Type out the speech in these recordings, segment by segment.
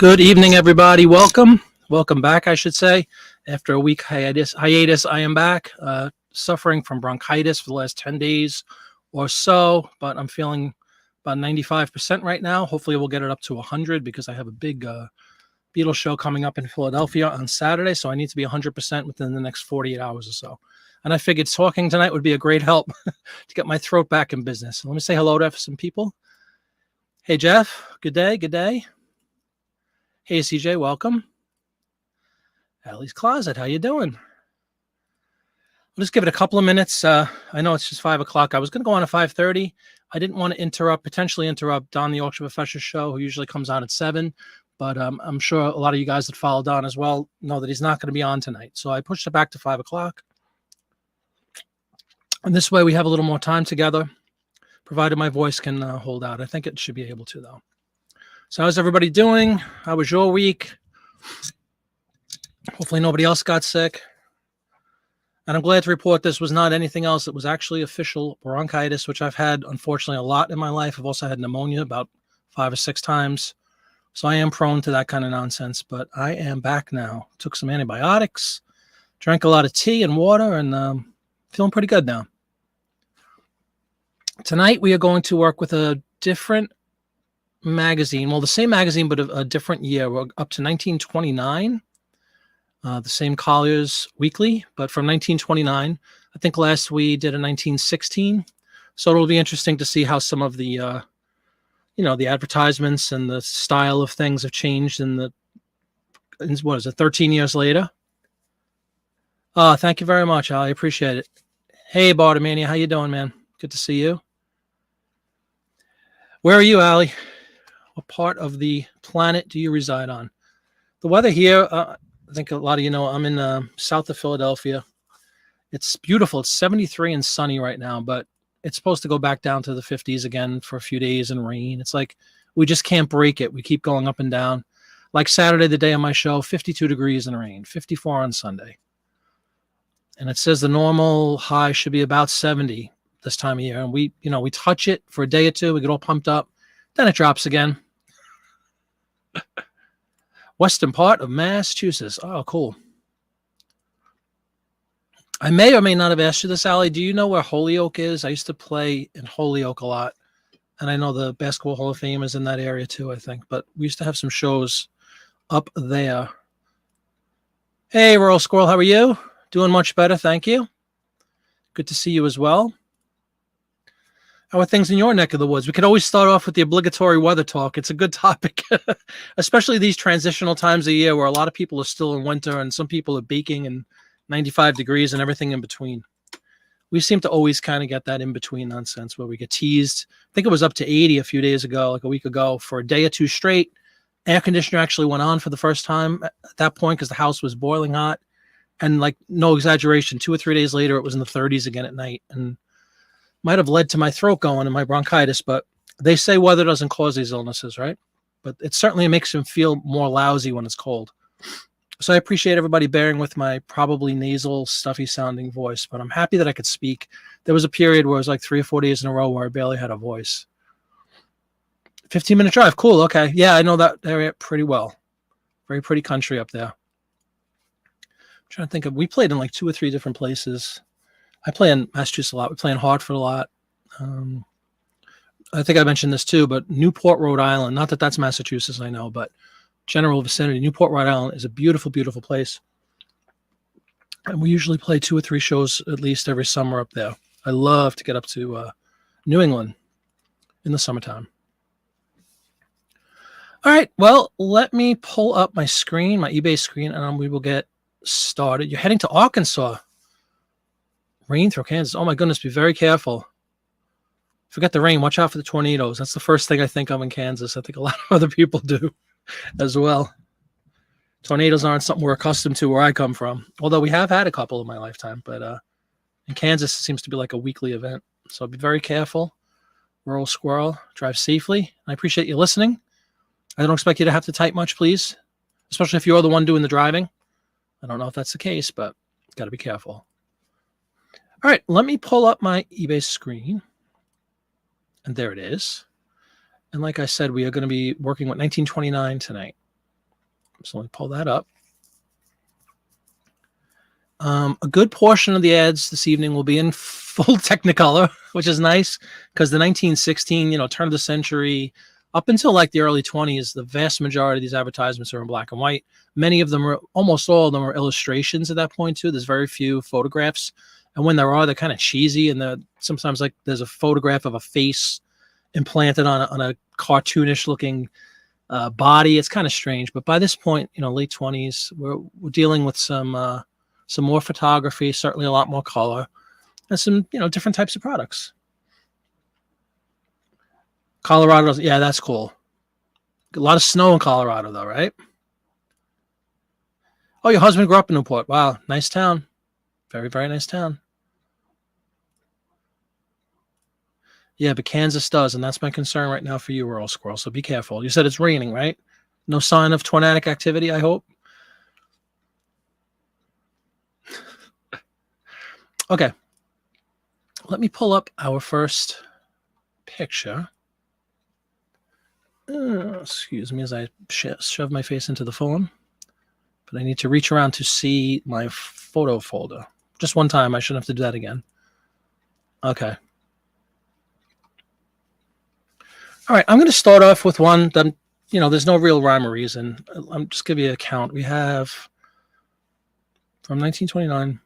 Good evening, everybody. Welcome back, I should say. After a week hiatus, I am back, suffering from bronchitis for the last 10 days or so, but I'm feeling about 95% right now. Hopefully we'll get it up to 100 because I have a big Beatles show coming up in Philadelphia on Saturday, so I need to be 100% within the next 48 hours or so. And I figured talking tonight would be a great help to get my throat back in business. So let me say hello to some people. Hey, Jeff. Good day. Good day. Hey, CJ. Welcome. Allie's Closet. How you doing? I'll just give it a couple of minutes. I know it's just 5 o'clock. I was going to go on at 5:30. I didn't want to potentially interrupt Don, the Auction Professor show, who usually comes on at 7. But I'm sure a lot of you guys that follow Don as well know that he's not going to be on tonight. So I pushed it back to 5 o'clock. And this way we have a little more time together, provided my voice can hold out. I think it should be able to, though. So how's everybody doing? How was your week? Hopefully nobody else got sick. And I'm glad to report this was not anything else. It was actually official bronchitis, which I've had, unfortunately, a lot in my life. I've also had pneumonia about 5 or 6 times. So I am prone to that kind of nonsense, but I am back now. Took some antibiotics, drank a lot of tea and water, and feeling pretty good now. Tonight, we are going to work with a different magazine. Well, the same magazine, but a different year. We're up to 1929. The same Collier's Weekly, but from 1929. I think last we did a 1916. So it'll be interesting to see how some of the, the advertisements and the style of things have changed in 13 years later. Thank you very much, Ali. I appreciate it. Hey, Bartamania, how you doing, man? Good to see you. Where are you, Ali? What part of the planet do you reside on? The weather here, I think a lot of you know, I'm in south of Philadelphia. It's beautiful. It's 73 and sunny right now, but it's supposed to go back down to the 50s again for a few days and rain. It's like we just can't break it. We keep going up and down. Like Saturday, the day of my show, 52 degrees and rain, 54 on Sunday. And it says the normal high should be about 70 this time of year. And we touch it for a day or two. We get all pumped up. Then it drops again. Western part of Massachusetts. Oh, cool. I may or may not have asked you this, Allie. Do you know where Holyoke is? I used to play in Holyoke a lot. And I know the Basketball Hall of Fame is in that area too, I think. But we used to have some shows up there. Hey, Rural Squirrel, how are you? Doing much better, thank you. Good to see you as well. How are things in your neck of the woods? We could always start off with the obligatory weather talk. It's a good topic, especially these transitional times of year where a lot of people are still in winter and some people are baking in 95 degrees and everything in between. We seem to always kind of get that in-between nonsense where we get teased. I think it was up to 80 a few days ago, like a week ago, for a day or two straight. Air conditioner actually went on for the first time at that point because the house was boiling hot. And like, no exaggeration, 2 or 3 days later, it was in the 30s again at night. And might have led to my throat going and my bronchitis, but they say weather doesn't cause these illnesses, right? But it certainly makes them feel more lousy when it's cold. So I appreciate everybody bearing with my probably nasal, stuffy sounding voice, but I'm happy that I could speak. There was a period where it was like 3 or 4 days in a row where I barely had a voice. 15-minute drive. Cool. Okay. Yeah, I know that area pretty well. Very pretty country up there. I'm trying to think of, we played in like 2 or 3 different places. I play in Massachusetts a lot. We play in Hartford a lot. I think I mentioned this too, but Newport, Rhode Island, not that that's Massachusetts, I know, but general vicinity, Newport, Rhode Island is a beautiful, beautiful place. And we usually play 2 or 3 shows at least every summer up there. I love to get up to New England in the summertime. All right, well, let me pull up my screen, my eBay screen, and we will get started. You're heading to Arkansas. Rain through Kansas. Oh my goodness, be very careful. Forget the rain. Watch out for the tornadoes. That's the first thing I think of in Kansas. I think a lot of other people do as well. Tornadoes aren't something we're accustomed to where I come from. Although we have had a couple in my lifetime. But in Kansas, it seems to be like a weekly event. So be very careful. Rural Squirrel, drive safely. I appreciate you listening. I don't expect you to have to type much, please. Especially if you're the one doing the driving. I don't know if that's the case, but got to be careful. All right, let me pull up my eBay screen. And there it is. And like I said, we are going to be working with 1929 tonight. So let me pull that up. A good portion of the ads this evening will be in full Technicolor, which is nice because the 1916, turn of the century up until like the early 20s, the vast majority of these advertisements are in black and white. Many of them almost all of them are illustrations at that point too. There's very few photographs. And when there are, they're kind of cheesy. And sometimes like there's a photograph of a face implanted on a cartoonish looking body. It's kind of strange. But by this point, late 20s, we're dealing with some more photography, certainly a lot more color, and some, different types of products. Colorado, yeah, that's cool. A lot of snow in Colorado, though, right? Oh, your husband grew up in Newport. Wow, nice town. Very, very nice town. Yeah, but Kansas does, and that's my concern right now for you, Earl Squirrel, so be careful. You said it's raining, right? No sign of tornadic activity, I hope? Okay. Let me pull up our first picture. Excuse me as I shove my face into the phone. But I need to reach around to see my photo folder. Just one time. I shouldn't have to do that again. Okay. All right. I'm going to start off with one that, there's no real rhyme or reason. I'm just give you a count. We have from 1929.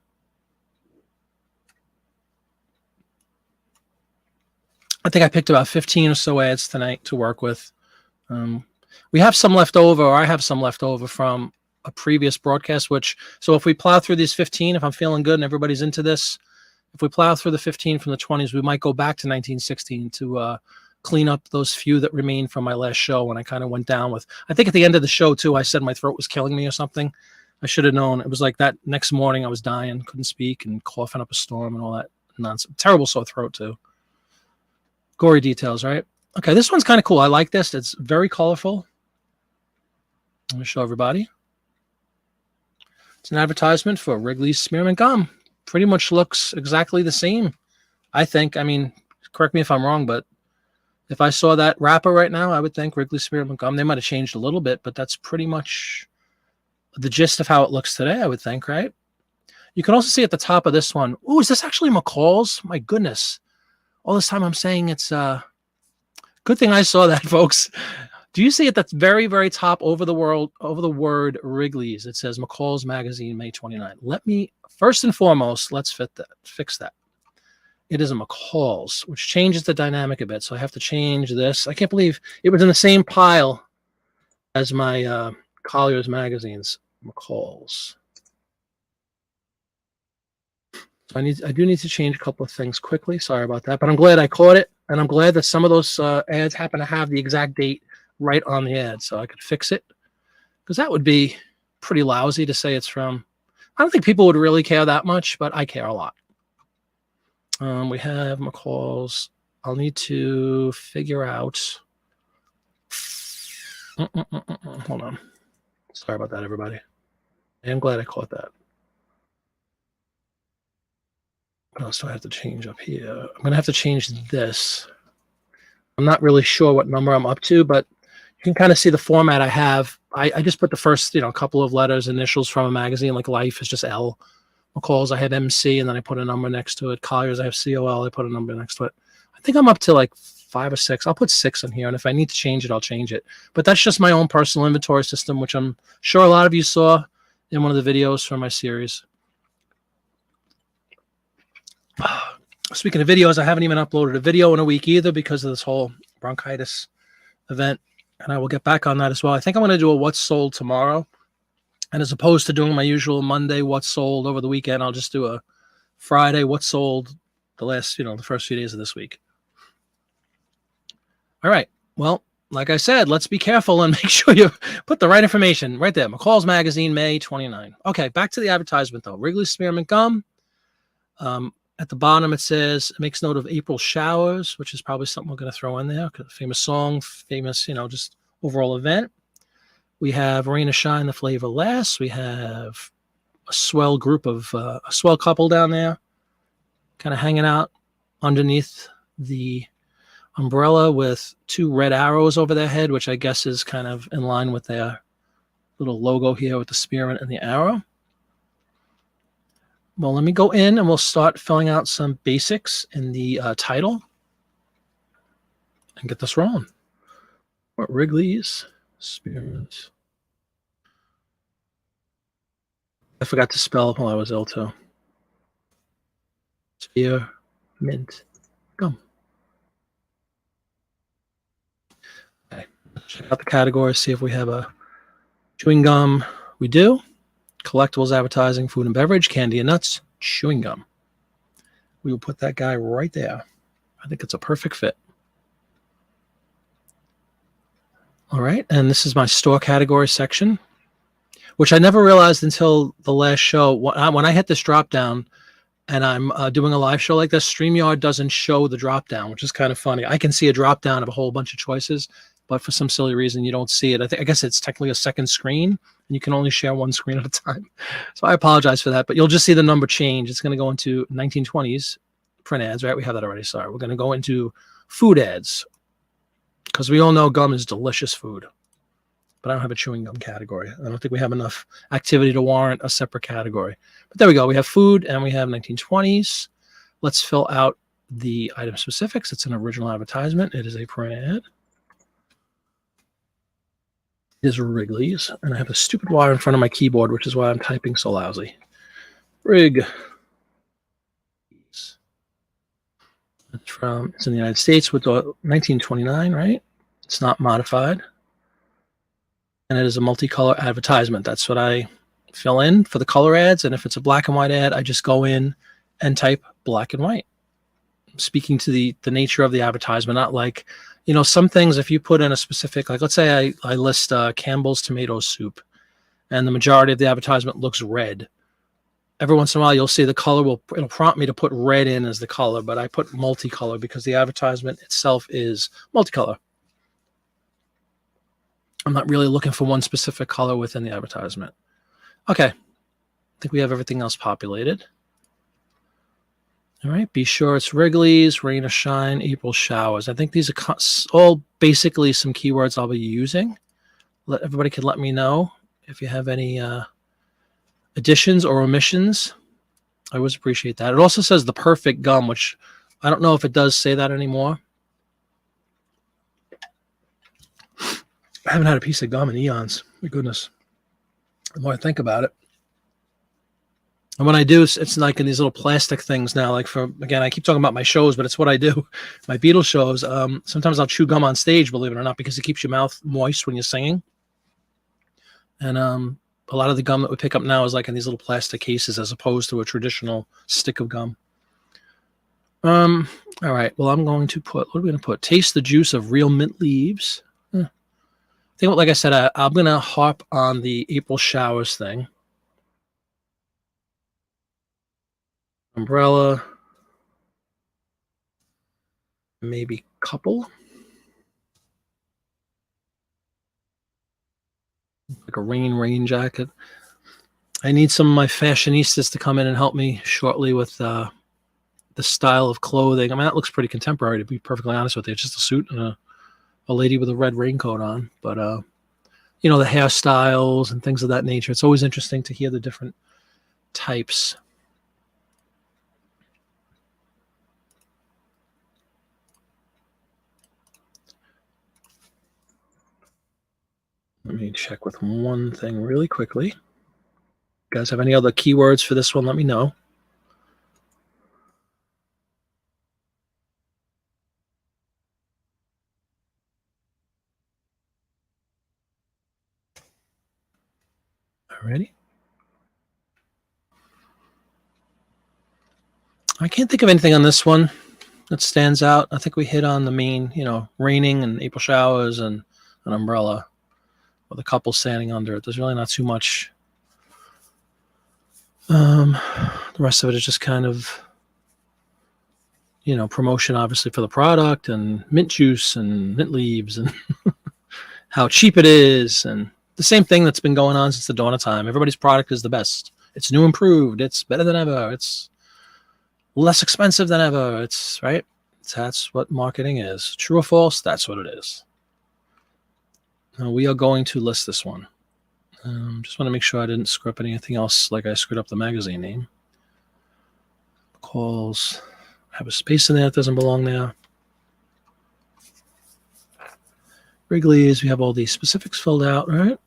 I think I picked about 15 or so ads tonight to work with. We have some left over, or I have some left over from a previous broadcast, so if we plow through these 15, if I'm feeling good and everybody's into this, if we plow through the 15 from the 20s, we might go back to 1916 to clean up those few that remain from my last show when I kind of went down with, I think at the end of the show too, I said my throat was killing me or something. I should have known. It was like that next morning I was dying, couldn't speak and coughing up a storm and all that nonsense. Terrible sore throat too. Gory details, right? Okay, this one's kind of cool. I like this. It's very colorful. Let me show everybody. It's an advertisement for Wrigley's Spearmint Gum. Pretty much looks exactly the same, I think. I mean, correct me if I'm wrong, but if I saw that wrapper right now, I would think Wrigley's Spearmint Gum. They might have changed a little bit, but that's pretty much the gist of how it looks today, I would think, right? You can also see at the top of this one, ooh, is this actually Mccall's? My goodness. All this time I'm saying it's good thing I saw that, folks. Do you see at the very, very top over the word Wrigley's? It says Mccall's Magazine, May 29. Let me, first and foremost, let's fix that. It is a Mccall's, which changes the dynamic a bit. So I have to change this. I can't believe it was in the same pile as my Collier's magazines, Mccall's. So I do need to change a couple of things quickly. Sorry about that, but I'm glad I caught it, and I'm glad that some of those ads happen to have the exact date right on the ad, so I could fix it, because that would be pretty lousy to say it's from. I don't think people would really care that much, but I care a lot. We have Mccall's. I'll need to figure out. Hold on. Sorry about that, everybody. I'm glad I caught that. What else do I have to change up here? I'm going to have to change this. I'm not really sure what number I'm up to, but you can kind of see the format I have. I just put the first, couple of letters, initials from a magazine, like Life is just L. Mccall's, I had MC, and then I put a number next to it. Collier's, I have COL, I put a number next to it. I think I'm up to like 5 or 6. I'll put 6 in here, and if I need to change it, I'll change it. But that's just my own personal inventory system, which I'm sure a lot of you saw in one of the videos from my series. Speaking of videos, I haven't even uploaded a video in a week either because of this whole bronchitis event, and I will get back on that as well. I think I'm going to do a What's Sold tomorrow, and as opposed to doing my usual Monday What's Sold over the weekend, I'll just do a Friday What's Sold the last, the first few days of this week. All right. Well, like I said, let's be careful and make sure you put the right information right there. Mccall's Magazine, May 29. Okay, back to the advertisement, though. Wrigley's Spearmint Gum. At the bottom, it says, it makes note of April showers, which is probably something we're going to throw in there. Famous song, famous, just overall event. We have Rain or Shine, the flavor lasts. We have a swell group of, a swell couple down there, kind of hanging out underneath the umbrella with 2 red arrows over their head, which I guess is kind of in line with their little logo here with the spearmint and the arrow. Well, let me go in and we'll start filling out some basics in the title and get this rolling. What Wrigley's spearmint. I forgot to spell while I was ill too. Spearmint gum. Okay, check out the category, see if we have a chewing gum. We do. Collectibles, advertising, food and beverage, candy and nuts, chewing gum. We will put that guy right there. I think it's a perfect fit. All right, and this is my store category section, which I never realized until the last show. When I hit this drop down and I'm doing a live show like this, StreamYard doesn't show the drop down, which is kind of funny. I can see a drop down of a whole bunch of choices, but for some silly reason, you don't see it. I guess it's technically a second screen, and you can only share one screen at a time. So I apologize for that, but you'll just see the number change. It's going to go into 1920s print ads, right? We have that already. Sorry. We're going to go into food ads because we all know gum is delicious food, but I don't have a chewing gum category. I don't think we have enough activity to warrant a separate category. But there we go. We have food and we have 1920s. Let's fill out the item specifics. It's an original advertisement. It is a print ad. Is Wrigley's, and I have a stupid wire in front of my keyboard, which is why I'm typing so lousy. Wrigley's. It's in the United States with the 1929, right? It's not modified, and it is a multicolor advertisement. That's what I fill in for the color ads, and if it's a black and white ad, I just go in and type black and white, speaking to the nature of the advertisement, not like, you know, some things, if you put in a specific, like let's say I list Campbell's tomato soup and the majority of the advertisement looks red. Every once in a while, you'll see the color it'll prompt me to put red in as the color, but I put multicolor because the advertisement itself is multicolor. I'm not really looking for one specific color within the advertisement. Okay. I think we have everything else populated. All right, be sure it's Wrigley's, rain or shine, April showers. I think these are all basically some keywords I'll be using. Everybody can let me know if you have any additions or omissions. I always appreciate that. It also says the perfect gum, which I don't know if it does say that anymore. I haven't had a piece of gum in eons. My goodness. The more I think about it. And when I do, it's like in these little plastic things now. Like again, I keep talking about my shows, but it's what I do. My Beatles shows. Sometimes I'll chew gum on stage, believe it or not, because it keeps your mouth moist when you're singing. And a lot of the gum that we pick up now is like in these little plastic cases as opposed to a traditional stick of gum. All right. Well, I'm going to put, what are we going to put? Taste the juice of real mint leaves. I think, like I said, I'm going to harp on the April showers thing. Umbrella, maybe couple, like a rain jacket. I need some of my fashionistas to come in and help me shortly with the style of clothing. I mean, that looks pretty contemporary, to be perfectly honest with you. It's just a suit and a lady with a red raincoat on. But, you know, the hairstyles and things of that nature. It's always interesting to hear the different types. Let me check with one thing really quickly. You guys have any other keywords for this one? Let me know. Alrighty. I can't think of anything on this one that stands out. I think we hit on the main, you know, raining and April showers and an umbrella with a couple standing under it. There's really not too much. The rest of it is just kind of, you know, promotion obviously for the product and mint juice and mint leaves and how cheap it is. And the same thing that's been going on since the dawn of time. Everybody's product is the best. It's new, improved. It's better than ever. It's less expensive than ever. It's right. That's what marketing is. True or false? That's what it is. Now we are going to list this one. Just want to make sure I didn't screw up anything else like I screwed up the magazine name. Calls have a space in there that doesn't belong there. Wrigley's, we have all these specifics filled out, right?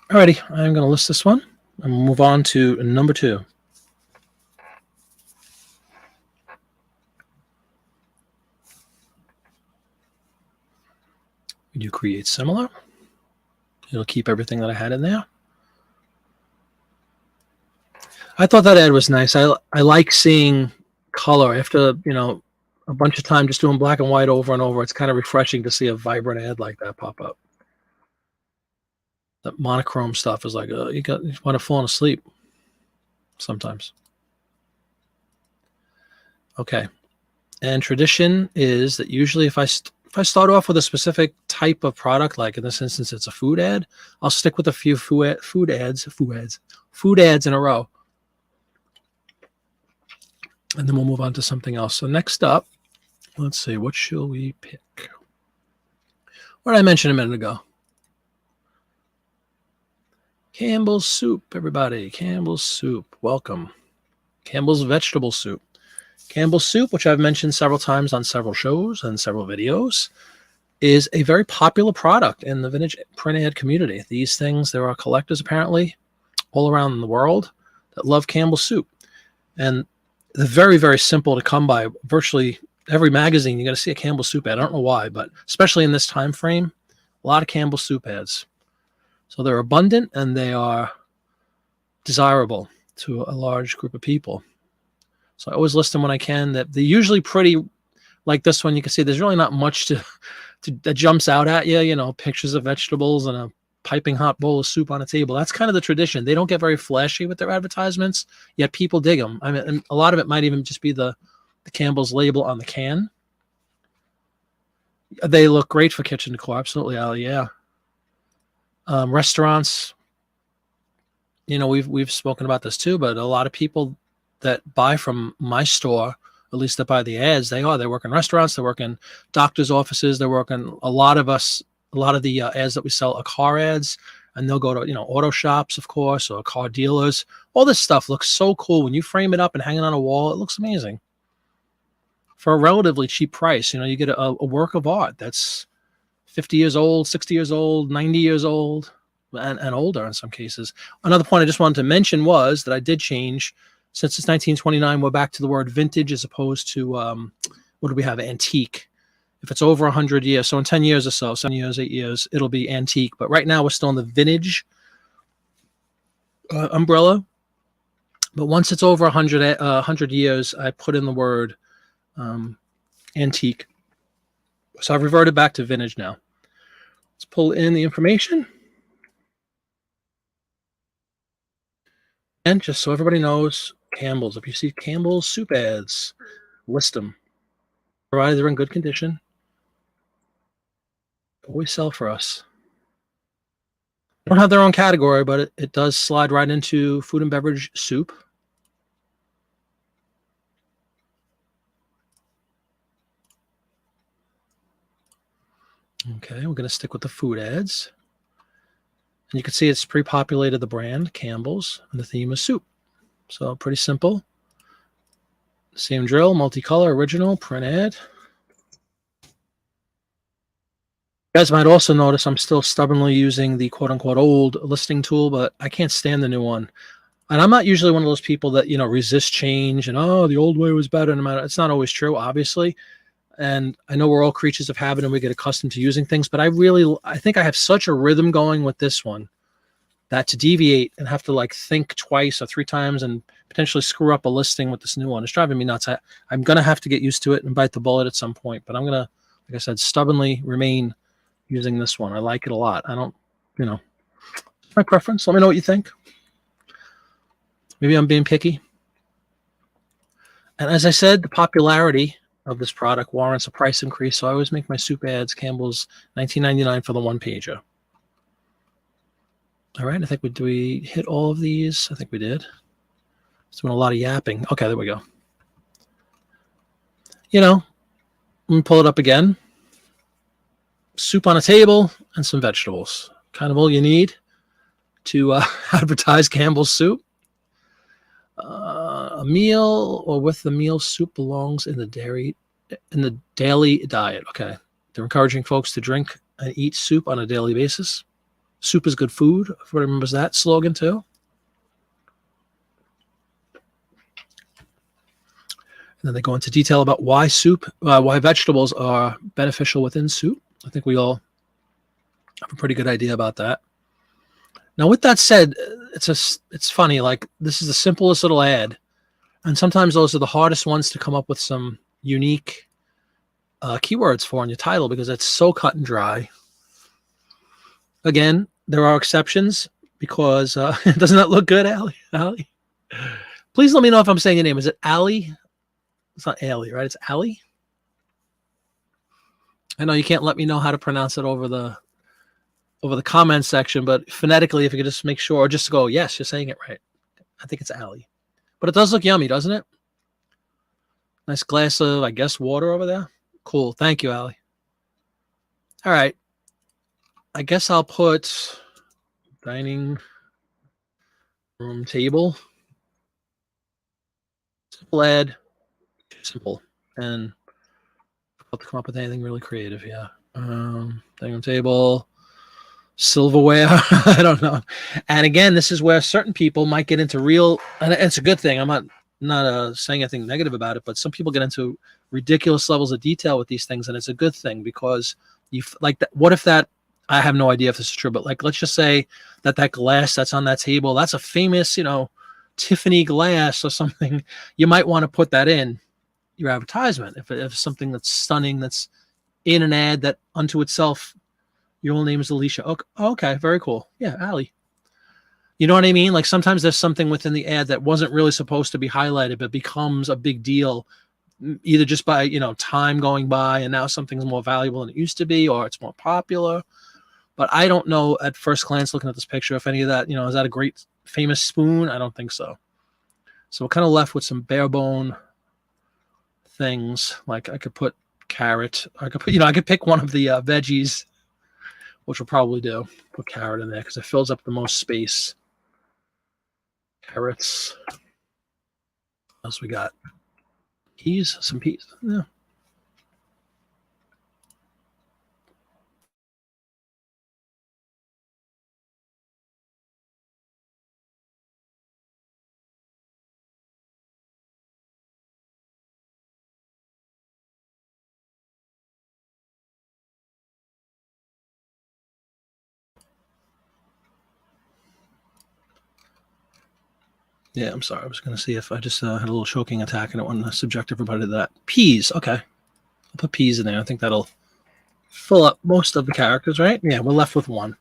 Alrighty, I'm going to list this one and we'll move on to number 2. We do create similar. It'll keep everything that I had in there. I thought that ad was nice. I like seeing color after, a bunch of time just doing black and white over and over. It's kind of refreshing to see a vibrant ad like that pop up. That monochrome stuff is like, you want to fall asleep sometimes. Okay. And tradition is that usually if I start off with a specific type of product, like in this instance, it's a food ad, I'll stick with a few food ads in a row. And then we'll move on to something else. So next up, let's see, what shall we pick? What did I mention a minute ago? Campbell's soup, everybody. Campbell's soup. Welcome. Campbell's vegetable soup. Campbell's soup, which I've mentioned several times on several shows and several videos, is a very popular product in the vintage print ad community. These things, there are collectors apparently all around the world that love Campbell's soup. And they're very, very simple to come by. Virtually every magazine, you got to see a Campbell's soup ad. I don't know why, but especially in this time frame, a lot of Campbell's soup ads. So they're abundant and they are desirable to a large group of people. So I always list them when I can. That they're usually pretty, like this one. You can see there's really not much that jumps out at you. Pictures of vegetables and a piping hot bowl of soup on a table. That's kind of the tradition. They don't get very flashy with their advertisements, yet people dig them. I mean, and a lot of it might even just be the Campbell's label on the can. They look great for kitchen decor. Absolutely, Ali. Yeah. Restaurants. We've spoken about this too, but a lot of people that buy from my store, at least that buy the ads, they work in restaurants, they work in doctors' offices, they work in a lot of the ads that we sell are car ads, and they'll go to, auto shops, of course, or car dealers. All this stuff looks so cool. When you frame it up and hang it on a wall, it looks amazing. For a relatively cheap price, you get a work of art that's 50 years old, 60 years old, 90 years old, and older in some cases. Another point I just wanted to mention was that I did change. Since it's 1929, we're back to the word vintage as opposed to, what do we have, antique. If it's over 100 years, so in 10 years or so, 7 years, 8 years, it'll be antique. But right now we're still in the vintage umbrella. But once it's over 100 years, I put in the word antique. So I've reverted back to vintage now. Let's pull in the information. And just so everybody knows, Campbell's. If you see Campbell's soup ads, list them. Provided they're in good condition. Always sell for us. They don't have their own category, but it does slide right into food and beverage soup. Okay, we're going to stick with the food ads. And you can see it's pre-populated the brand, Campbell's, and the theme is soup. So pretty simple. Same drill, multicolor, original, print ad. You guys might also notice I'm still stubbornly using the quote-unquote old listing tool, but I can't stand the new one. And I'm not usually one of those people that, resist change and, the old way was better. No matter, it's not always true, obviously. And I know we're all creatures of habit and we get accustomed to using things, but I think I have such a rhythm going with this one that to deviate and have to think twice or 3 times and potentially screw up a listing with this new one is driving me nuts. I'm going to have to get used to it and bite the bullet at some point, but I'm going to, like I said, stubbornly remain using this one. I like it a lot. I don't, it's my preference. Let me know what you think. Maybe I'm being picky. And as I said, the popularity of this product warrants a price increase, so I always make my soup ads Campbell's $19.99 for the one-pager. All right, I think we hit all of these? I think we did. It's been a lot of yapping. Okay, there we go. Let me pull it up again. Soup on a table and some vegetables. kind of all you need to advertise Campbell's soup. A meal or with the meal, soup belongs in the daily diet. Okay. They're encouraging folks to drink and eat soup on a daily basis. Soup is good food. Everybody remembers that slogan too. And then they go into detail about why vegetables are beneficial within soup. I think we all have a pretty good idea about that. Now, with that said, it's funny. Like, this is the simplest little ad, and sometimes those are the hardest ones to come up with some unique keywords for in your title because it's so cut and dry. Again, there are exceptions because doesn't that look good, Allie? Allie? Please let me know if I'm saying your name. Is it Allie? It's not Allie, right? It's Allie. I know you can't let me know how to pronounce it over the comment section, but phonetically, if you could just make sure, or just go, yes, you're saying it right. I think it's Allie. But it does look yummy, doesn't it? Nice glass of, I guess, water over there. Cool. Thank you, Allie. All right. I guess I'll put dining room table. Simple ad. Simple. And I'll come up with anything really creative. Yeah. Dining room table. Silverware. I don't know. And again, this is where certain people might get into real, and it's a good thing. I'm not saying anything negative about it, but some people get into ridiculous levels of detail with these things, and it's a good thing because you like that. What if that? I have no idea if this is true, but like, let's just say that glass that's on that table, that's a famous, Tiffany glass or something. You might want to put that in your advertisement if something that's stunning, that's in an ad that unto itself. Your whole name is Alicia. Okay, very cool. Yeah, Allie. You know what I mean? Like sometimes there's something within the ad that wasn't really supposed to be highlighted, but becomes a big deal, either just by, time going by and now something's more valuable than it used to be, or it's more popular. But I don't know at first glance looking at this picture if any of that, is that a great famous spoon? I don't think so. So we're kind of left with some bare bone things. Like I could put carrot. I could put, I could pick one of the veggies, which we'll probably do. Put carrot in there because it fills up the most space. Carrots. What else we got? Peas? Some peas. Yeah. Yeah, I'm sorry. I was going to see if I just had a little choking attack and I wanted to subject everybody to that. Peas. Okay. I'll put peas in there. I think that'll fill up most of the characters, right? Yeah, we're left with one.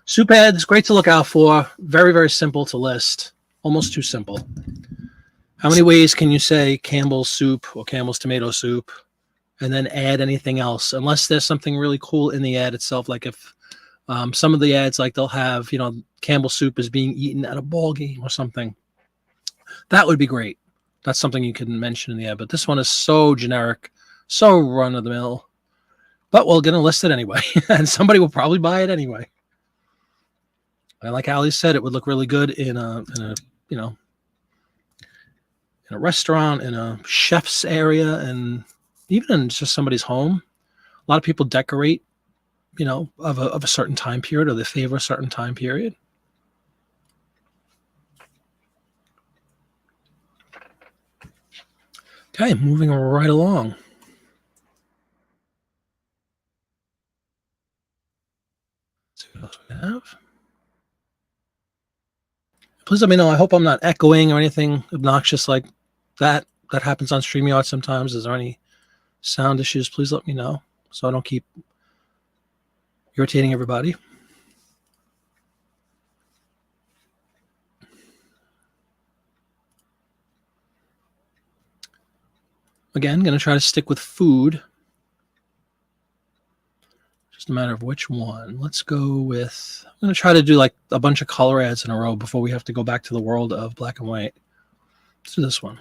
Soup ads, great to look out for. Very, very simple to list. Almost too simple. How many ways can you say Campbell's soup or Campbell's tomato soup and then add anything else? Unless there's something really cool in the ad itself. Like if some of the ads, like they'll have, Campbell's soup is being eaten at a ball game or something. That would be great. That's something you can mention in the ad. But this one is so generic, so run of the mill. But we're going to list it anyway. And somebody will probably buy it anyway. And like Ali said, it would look really good in a restaurant, in a chef's area, and even in just somebody's home. A lot of people decorate, of a certain time period, or they favor a certain time period. Okay, moving right along. Let's see what else we have. Please let me know. I hope I'm not echoing or anything obnoxious like that. That happens on StreamYard sometimes. Is there any sound issues? Please let me know so I don't keep irritating everybody. Again, going to try to stick with food. Just a matter of which one. Let's go with, I'm going to try to do like a bunch of color ads in a row before we have to go back to the world of black and white. Let's do this one.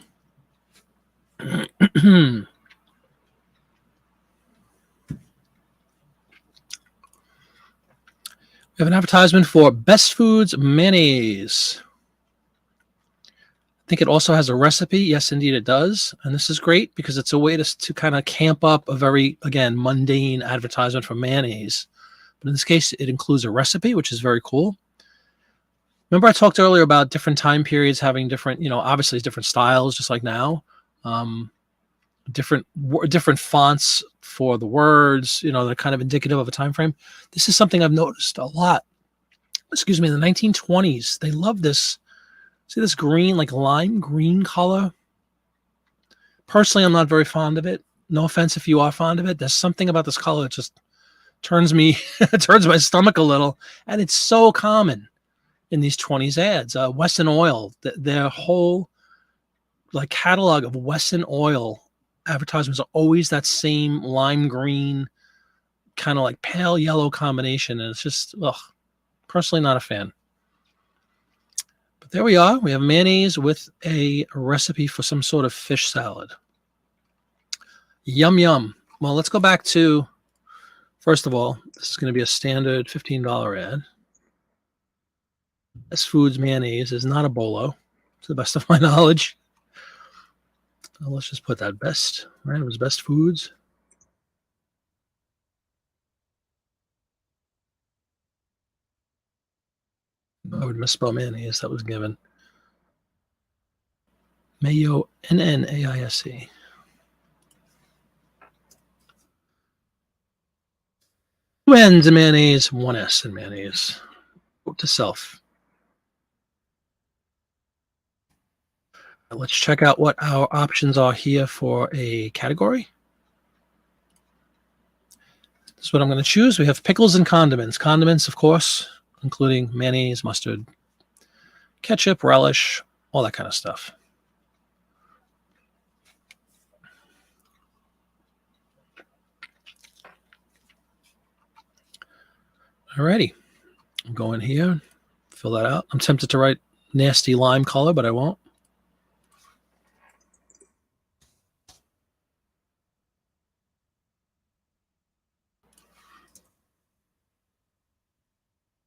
We have an advertisement for Best Foods Mayonnaise. I think it also has a recipe. Yes, indeed it does. And this is great because it's a way to kind of camp up a very, again, mundane advertisement for mayonnaise. But in this case, it includes a recipe, which is very cool. Remember I talked earlier about different time periods having different, obviously different styles, just like now. Different fonts for the words, they're kind of indicative of a time frame. This is something I've noticed a lot. Excuse me, in the 1920s, they loved this. See this green, like lime green color? Personally, I'm not very fond of it. No offense if you are fond of it. There's something about this color that just turns me, turns my stomach a little. And it's so common in these 20s ads. Wesson Oil, their whole like catalog of Wesson Oil advertisements are always that same lime green, kind of like pale yellow combination. And it's just, personally not a fan. But there we are. We have mayonnaise with a recipe for some sort of fish salad. Yum, yum. Well, let's go back to, first of all, this is going to be a standard $15 ad. Best Foods Mayonnaise is not a bolo, to the best of my knowledge. Let's just put that best, right? It was Best Foods. I would misspell mayonnaise. That was given. Mayo, N-N-A-I-S-E. Two N's in mayonnaise, one S in mayonnaise. Note to self. Let's check out what our options are here for a category. This is what I'm going to choose. We have pickles and condiments. Condiments, of course, including mayonnaise, mustard, ketchup, relish, all that kind of stuff. Alrighty. Go in here, fill that out. I'm tempted to write nasty lime color, but I won't.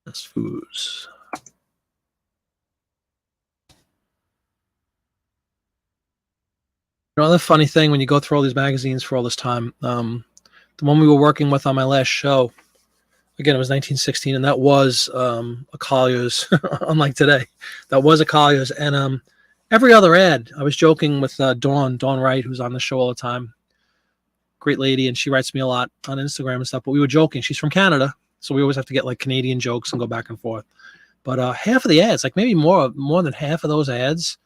Best Foods. Another funny thing when you go through all these magazines for all this time, the one we were working with on my last show, again, it was 1916, and that was a Collier's, unlike today. That was a Collier's. And every other ad, I was joking with Dawn Wright, who's on the show all the time. Great lady, and she writes me a lot on Instagram and stuff, but we were joking. She's from Canada, so we always have to get like Canadian jokes and go back and forth. But half of the ads, like maybe more than half of those ads,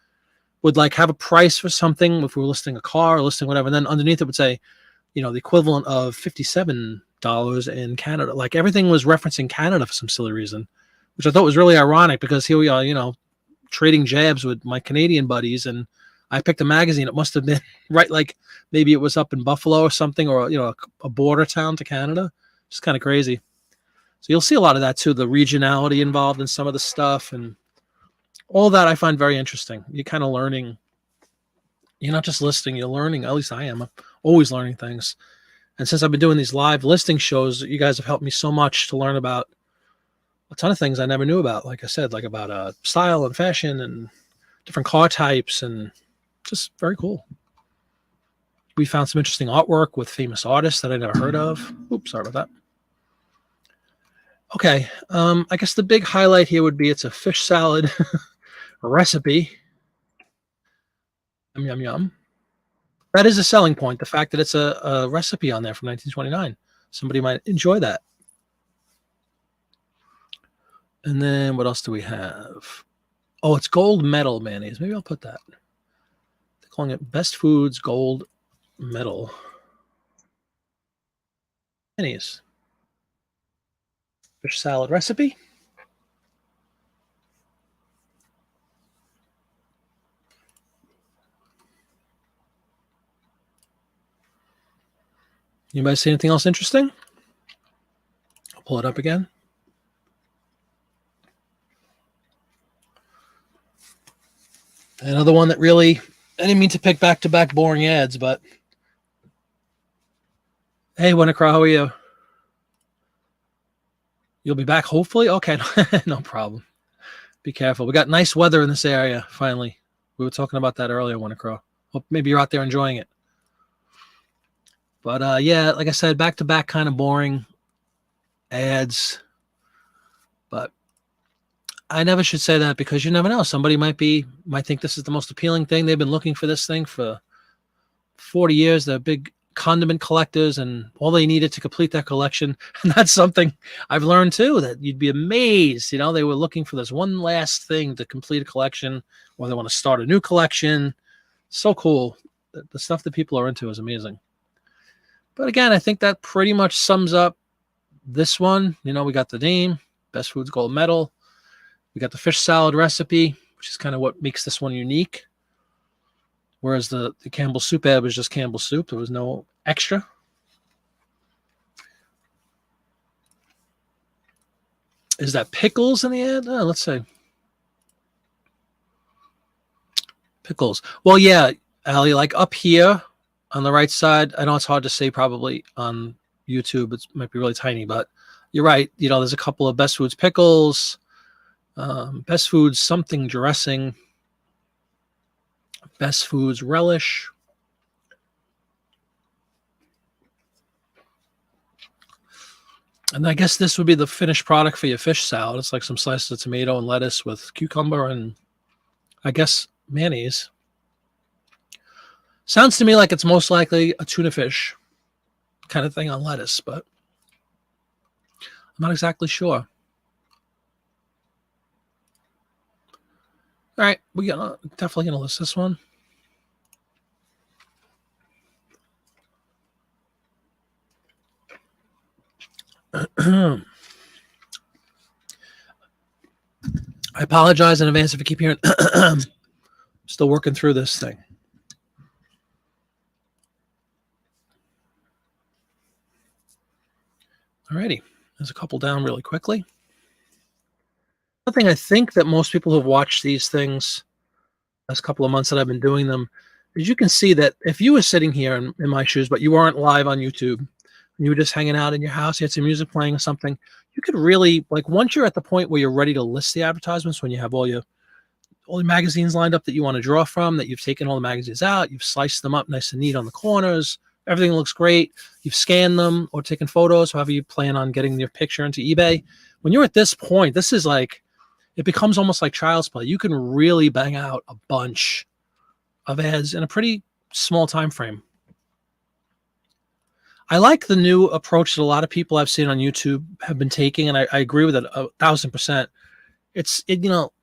would like have a price for something if we were listing a car or listing whatever, and then underneath it would say, the equivalent of $57 in Canada. Like everything was referencing Canada for some silly reason, which I thought was really ironic because here we are, trading jabs with my Canadian buddies, and I picked a magazine. It must have been right, like maybe it was up in Buffalo or something, or a border town to Canada. Just kind of crazy. So you'll see a lot of that too, the regionality involved in some of the stuff, and all that I find very interesting. You're kind of learning. You're not just listing, you're learning. At least I am. I'm always learning things. And since I've been doing these live listing shows, you guys have helped me so much to learn about a ton of things I never knew about. Like I said, like about style and fashion and different car types, and just very cool. We found some interesting artwork with famous artists that I never heard of. Oops, sorry about that. Okay, I guess the big highlight here would be it's a fish salad recipe. Yum, yum, yum. That is a selling point, the fact that it's a recipe on there from 1929. Somebody might enjoy that. And then what else do we have? Oh, it's gold medal mayonnaise. Maybe I'll put that. They're calling it Best Foods Gold Medal mayonnaise. Fish salad recipe. Anybody see anything else interesting? I'll pull it up again. Another one that really, I didn't mean to pick back-to-back boring ads, but hey, Winnicrow, how are you? You'll be back, hopefully? Okay, no problem. Be careful. We got nice weather in this area, finally. We were talking about that earlier, Winnicrow. Hope maybe you're out there enjoying it. But yeah, like I said, back-to-back kind of boring ads. But I never should say that because you never know. Somebody might think this is the most appealing thing. They've been looking for this thing for 40 years. They're big condiment collectors, and all they needed to complete their collection. And that's something I've learned too, that you'd be amazed. They were looking for this one last thing to complete a collection, or they want to start a new collection. So cool. The stuff that people are into is amazing. But again, I think that pretty much sums up this one. We got the name, Best Foods Gold Medal. We got the fish salad recipe, which is kind of what makes this one unique. Whereas the Campbell soup ad was just Campbell soup. There was no extra. Is that pickles in the ad? Oh, let's see. Pickles. Well, yeah, Allie, like up here on the right side, I know it's hard to say probably on YouTube. It might be really tiny, but you're right. There's a couple of Best Foods pickles, Best Foods something dressing, Best Foods relish. And I guess this would be the finished product for your fish salad. It's like some slices of tomato and lettuce with cucumber and I guess mayonnaise. Sounds to me like it's most likely a tuna fish kind of thing on lettuce, but I'm not exactly sure. All right, we're definitely going to list this one. I apologize in advance if you keep hearing. Still working through this thing. Alrighty, there's a couple down really quickly. Another thing I think that most people who've watched these things last couple of months that I've been doing them is you can see that if you were sitting here in my shoes, but you weren't live on YouTube, and you were just hanging out in your house, you had some music playing or something, you could really, like, once you're at the point where you're ready to list the advertisements, when you have all your magazines lined up that you want to draw from, that you've taken all the magazines out, you've sliced them up nice and neat on the corners, everything looks great, you've scanned them or taken photos, however you plan on getting your picture into eBay. When you're at this point, this is like, it becomes almost like child's play. You can really bang out a bunch of ads in a pretty small time frame. I like the new approach that a lot of people I've seen on YouTube have been taking, and I agree with it 1,000%.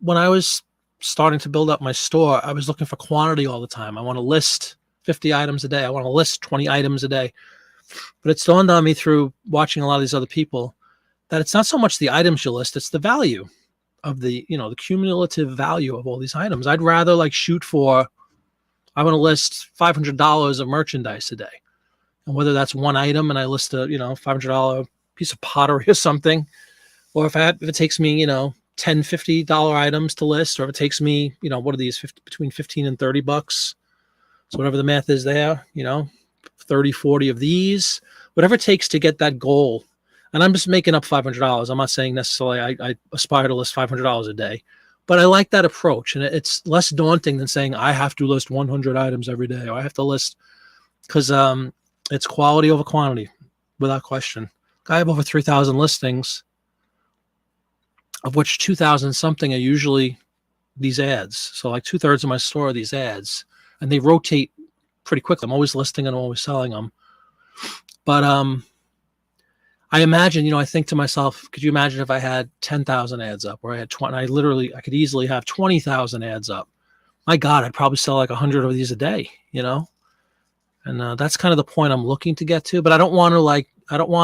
When I was starting to build up my store, I was looking for quantity all the time. I want to list 50 items a day. I want to list 20 items a day. But it's dawned on me through watching a lot of these other people that it's not so much the items you list, it's the value of the cumulative value of all these items. I'd rather like shoot for, I want to list $500 of merchandise a day. And whether that's one item and I list a, $500 piece of pottery or something, or if it takes me, $10, $50 items to list, or if it takes me, what are these, between 15 and 30 bucks. So whatever the math is there, 30, 40 of these, whatever it takes to get that goal. And I'm just making up $500. I'm not saying necessarily I aspire to list $500 a day, but I like that approach. And it's less daunting than saying I have to list 100 items every day, or I have to list, because it's quality over quantity, without question. I have over 3,000 listings, of which 2,000 something are usually these ads. So like 2/3 of my store are these ads, and they rotate pretty quickly. I'm always listing and I'm always selling them. But I imagine, I think to myself, could you imagine if I had 10,000 ads up, or I had 20? I could easily have 20,000 ads up. My God, I'd probably sell like 100 of these a day, And that's kind of the point I'm looking to get to. But I don't want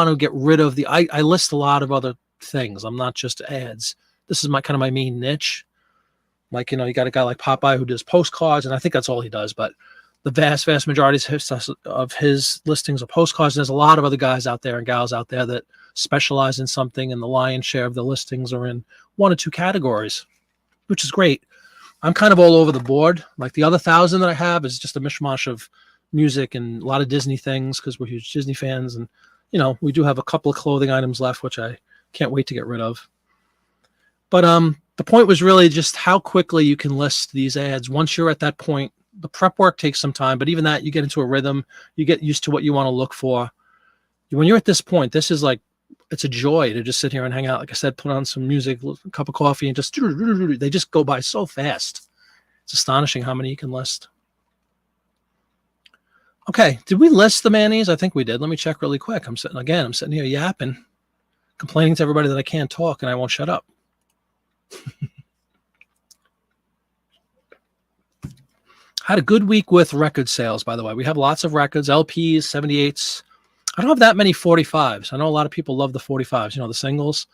to get rid of I list a lot of other things. I'm not just ads. This is my main niche. Like, you got a guy like Popeye who does postcards, and I think that's all he does. But the vast majority of his listings are postcards. And there's a lot of other guys out there and gals out there that specialize in something, and the lion's share of the listings are in one or two categories, which is great. I'm kind of all over the board. Like the other 1,000 that I have is just a mishmash of music and a lot of Disney things, because we're huge Disney fans. And, we do have a couple of clothing items left, which I Can't wait to get rid of. But the point was really just how quickly you can list these ads. Once you're at that point, the prep work takes some time, but even that, you get into a rhythm. You get used to what you want to look for. When you're at this point, this is like, it's a joy to just sit here and hang out. Like I said, put on some music, a cup of coffee, and just, they just go by so fast. It's astonishing how many you can list. Okay, did we list the mayonnaise? I think we did. Let me check really quick. I'm sitting here yapping, complaining to everybody that I can't talk and I won't shut up. Had a good week with record sales, by the way. We have lots of records, LPs, 78s. I don't have that many 45s. I know a lot of people love the 45s, the singles.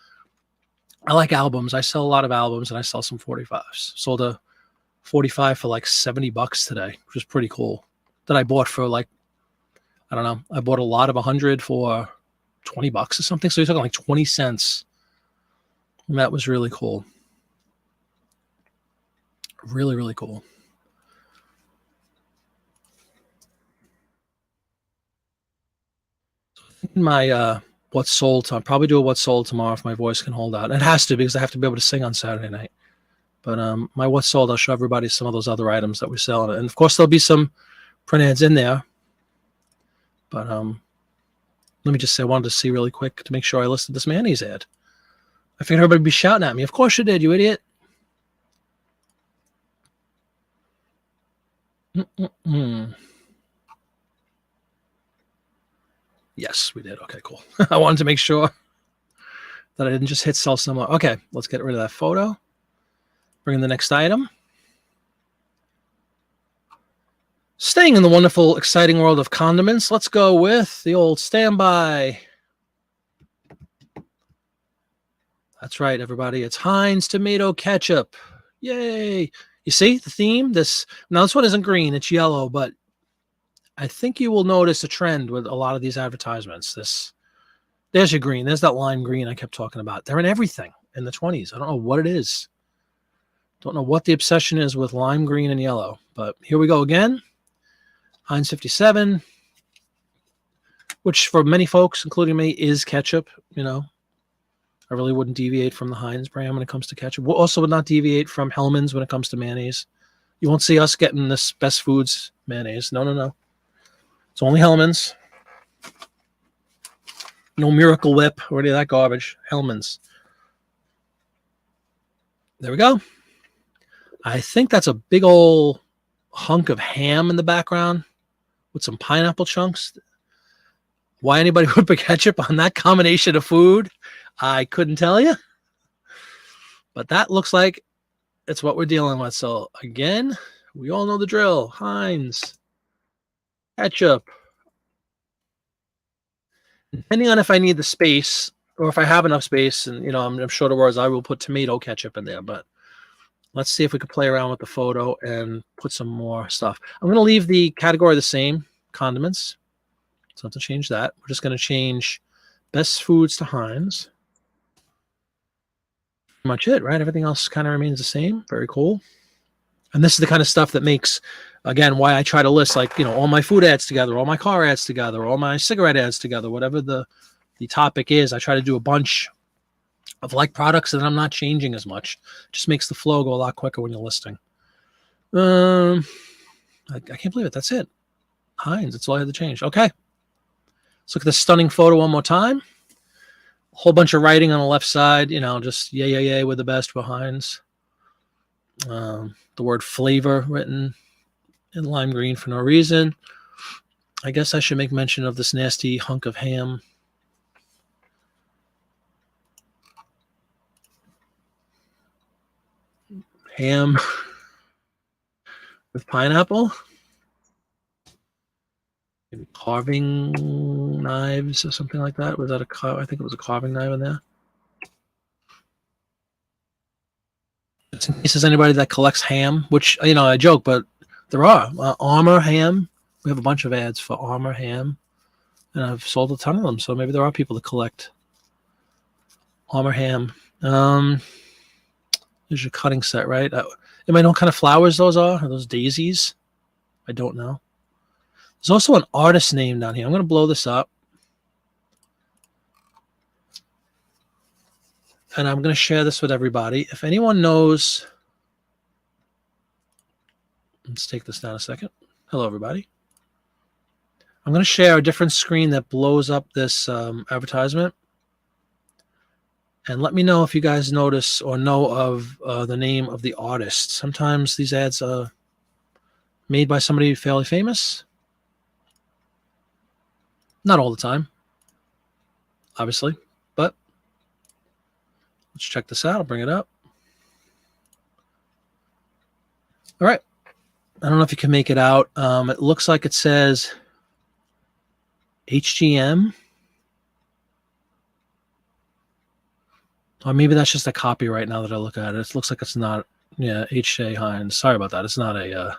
I like albums. I sell a lot of albums, and I sell some 45s. Sold a 45 for like $70 today, which is pretty cool. That I bought for like, I don't know. I bought a lot of 100 for $20 or something. So you're talking like 20 cents. And that was really cool. Really, really cool. My what's sold. I'll probably do a what's sold tomorrow if my voice can hold out. It has to, because I have to be able to sing on Saturday night. But my what's sold, I'll show everybody some of those other items that we sell. And of course, there'll be some print ads in there. But let me just say, I wanted to see really quick to make sure I listed this mayonnaise ad. I figured everybody would be shouting at me. Of course you did, you idiot. Yes, we did. Okay, cool. I wanted to make sure that I didn't just hit sell somewhere. Okay, let's get rid of that photo. Bring in the next item. Staying in the wonderful, exciting world of condiments, let's go with the old standby. That's right, everybody. It's Heinz tomato ketchup. Yay. You see the theme? Now, this one isn't green. It's yellow, but I think you will notice a trend with a lot of these advertisements. There's your green. There's that lime green I kept talking about. They're in everything in the 20s. I don't know what it is. Don't know what the obsession is with lime green and yellow. But here we go again. Heinz 57, which for many folks, including me, is ketchup. I really wouldn't deviate from the Heinz brand when it comes to ketchup. We'll also would not deviate from Hellmann's when it comes to mayonnaise. You won't see us getting this Best Foods mayonnaise. No. It's only Hellmann's. No Miracle Whip or any of that garbage. Hellmann's. There we go. I think that's a big old hunk of ham in the background with some pineapple chunks. Why anybody would put ketchup on that combination of food, I couldn't tell you. But that looks like it's what we're dealing with. So again, we all know the drill. Heinz ketchup. Depending on if I need the space or if I have enough space, and I'm short of words, I will put tomato ketchup in there. But let's see if we could play around with the photo and put some more stuff. I'm going to leave the category the same, condiments. So I have to change that. We're just going to change Best Foods to Heinz. Pretty much it, right? Everything else kind of remains the same. Very cool. And this is the kind of stuff that makes, again, why I try to list all my food ads together, all my car ads together, all my cigarette ads together, whatever the topic is. I try to do a bunch of like products that I'm not changing as much. Just makes the flow go a lot quicker when you're listing. I can't believe it. That's it. Heinz. That's all I had to change. Okay. Let's look at this stunning photo one more time. A whole bunch of writing on the left side. Just yay, we're the best for Heinz. The word flavor written in lime green for no reason. I guess I should make mention of this nasty hunk of ham. Ham with pineapple. Maybe carving knives or something like that. Was that I think it was a carving knife in there. Just in case there's anybody that collects ham, which, I joke, but there are. Armor ham. We have a bunch of ads for Armor ham, and I've sold a ton of them, so maybe there are people that collect Armor ham. There's your cutting set, right? Anybody know what kind of flowers those are? Are those daisies? I don't know. There's also an artist name down here. I'm going to blow this up. and I'm going to share this with everybody. If anyone knows, let's take this down a second. Hello, everybody. I'm going to share a different screen that blows up this advertisement. And let me know if you guys notice or know of the name of the artist. Sometimes these ads are made by somebody fairly famous. Not all the time, obviously, but let's check this out. I'll bring it up. All right. I don't know if you can make it out. It looks like it says HGM. Or maybe that's just a copyright now that I look at it. It looks like it's not. Yeah, H.J. Heinz. Sorry about that. It's not an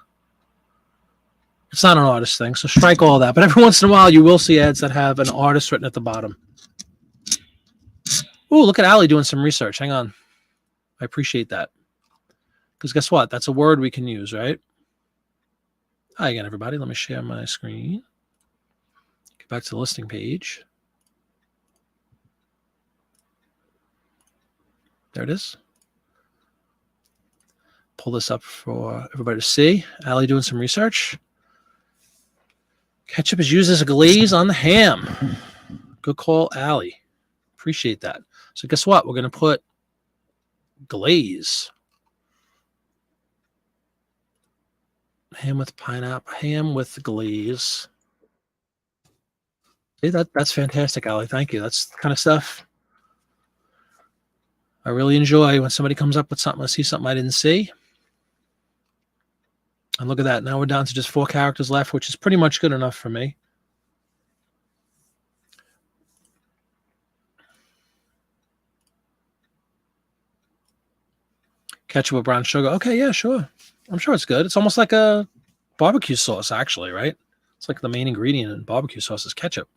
artist thing. So strike all that. But every once in a while, you will see ads that have an artist written at the bottom. Ooh, look at Allie doing some research. Hang on. I appreciate that. Because guess what? That's a word we can use, right? Hi again, everybody. Let me share my screen. Get back to the listing page. There it is. Pull this up for everybody to see. Allie doing some research. Ketchup is used as a glaze on the ham. Good call, Allie. Appreciate that. So guess what? We're going to put glaze. Ham with pineapple. Ham with glaze. Hey, that's fantastic, Allie. Thank you. That's the kind of stuff I really enjoy when somebody comes up with something. I see something I didn't see. And look at that. Now we're down to just 4 characters left, which is pretty much good enough for me. Ketchup with brown sugar. Okay, yeah, sure. I'm sure it's good. It's almost like a barbecue sauce, actually, right? It's like the main ingredient in barbecue sauce is ketchup.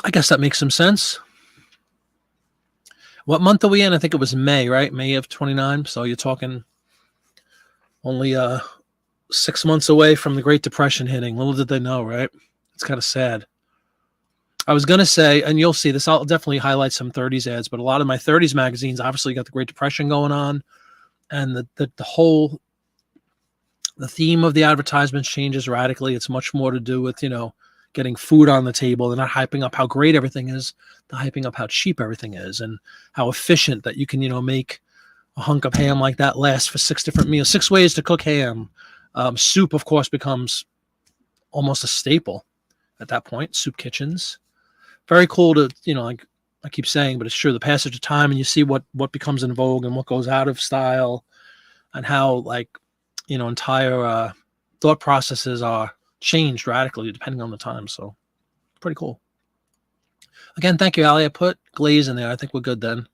I guess that makes some sense. What month are we in? I think it was May, right? May of 29. So you're talking only 6 months away from the Great Depression hitting. Little did they know, right? It's kind of sad. I was going to say, and you'll see this, I'll definitely highlight some 30s ads, but a lot of my 30s magazines obviously got the Great Depression going on. And the theme of the advertisements changes radically. It's much more to do with, getting food on the table. They're not hyping up how great everything is. They're hyping up how cheap everything is and how efficient that you can, make a hunk of ham like that last for 6 different meals. 6 ways to cook ham. Soup, of course, becomes almost a staple at that point. Soup kitchens. Very cool to, like I keep saying, but it's true. The passage of time and you see what becomes in vogue and what goes out of style and how, entire thought processes are changed radically depending on the time. So pretty cool. Again, thank you, Allie. I put glaze in there. I think we're good then.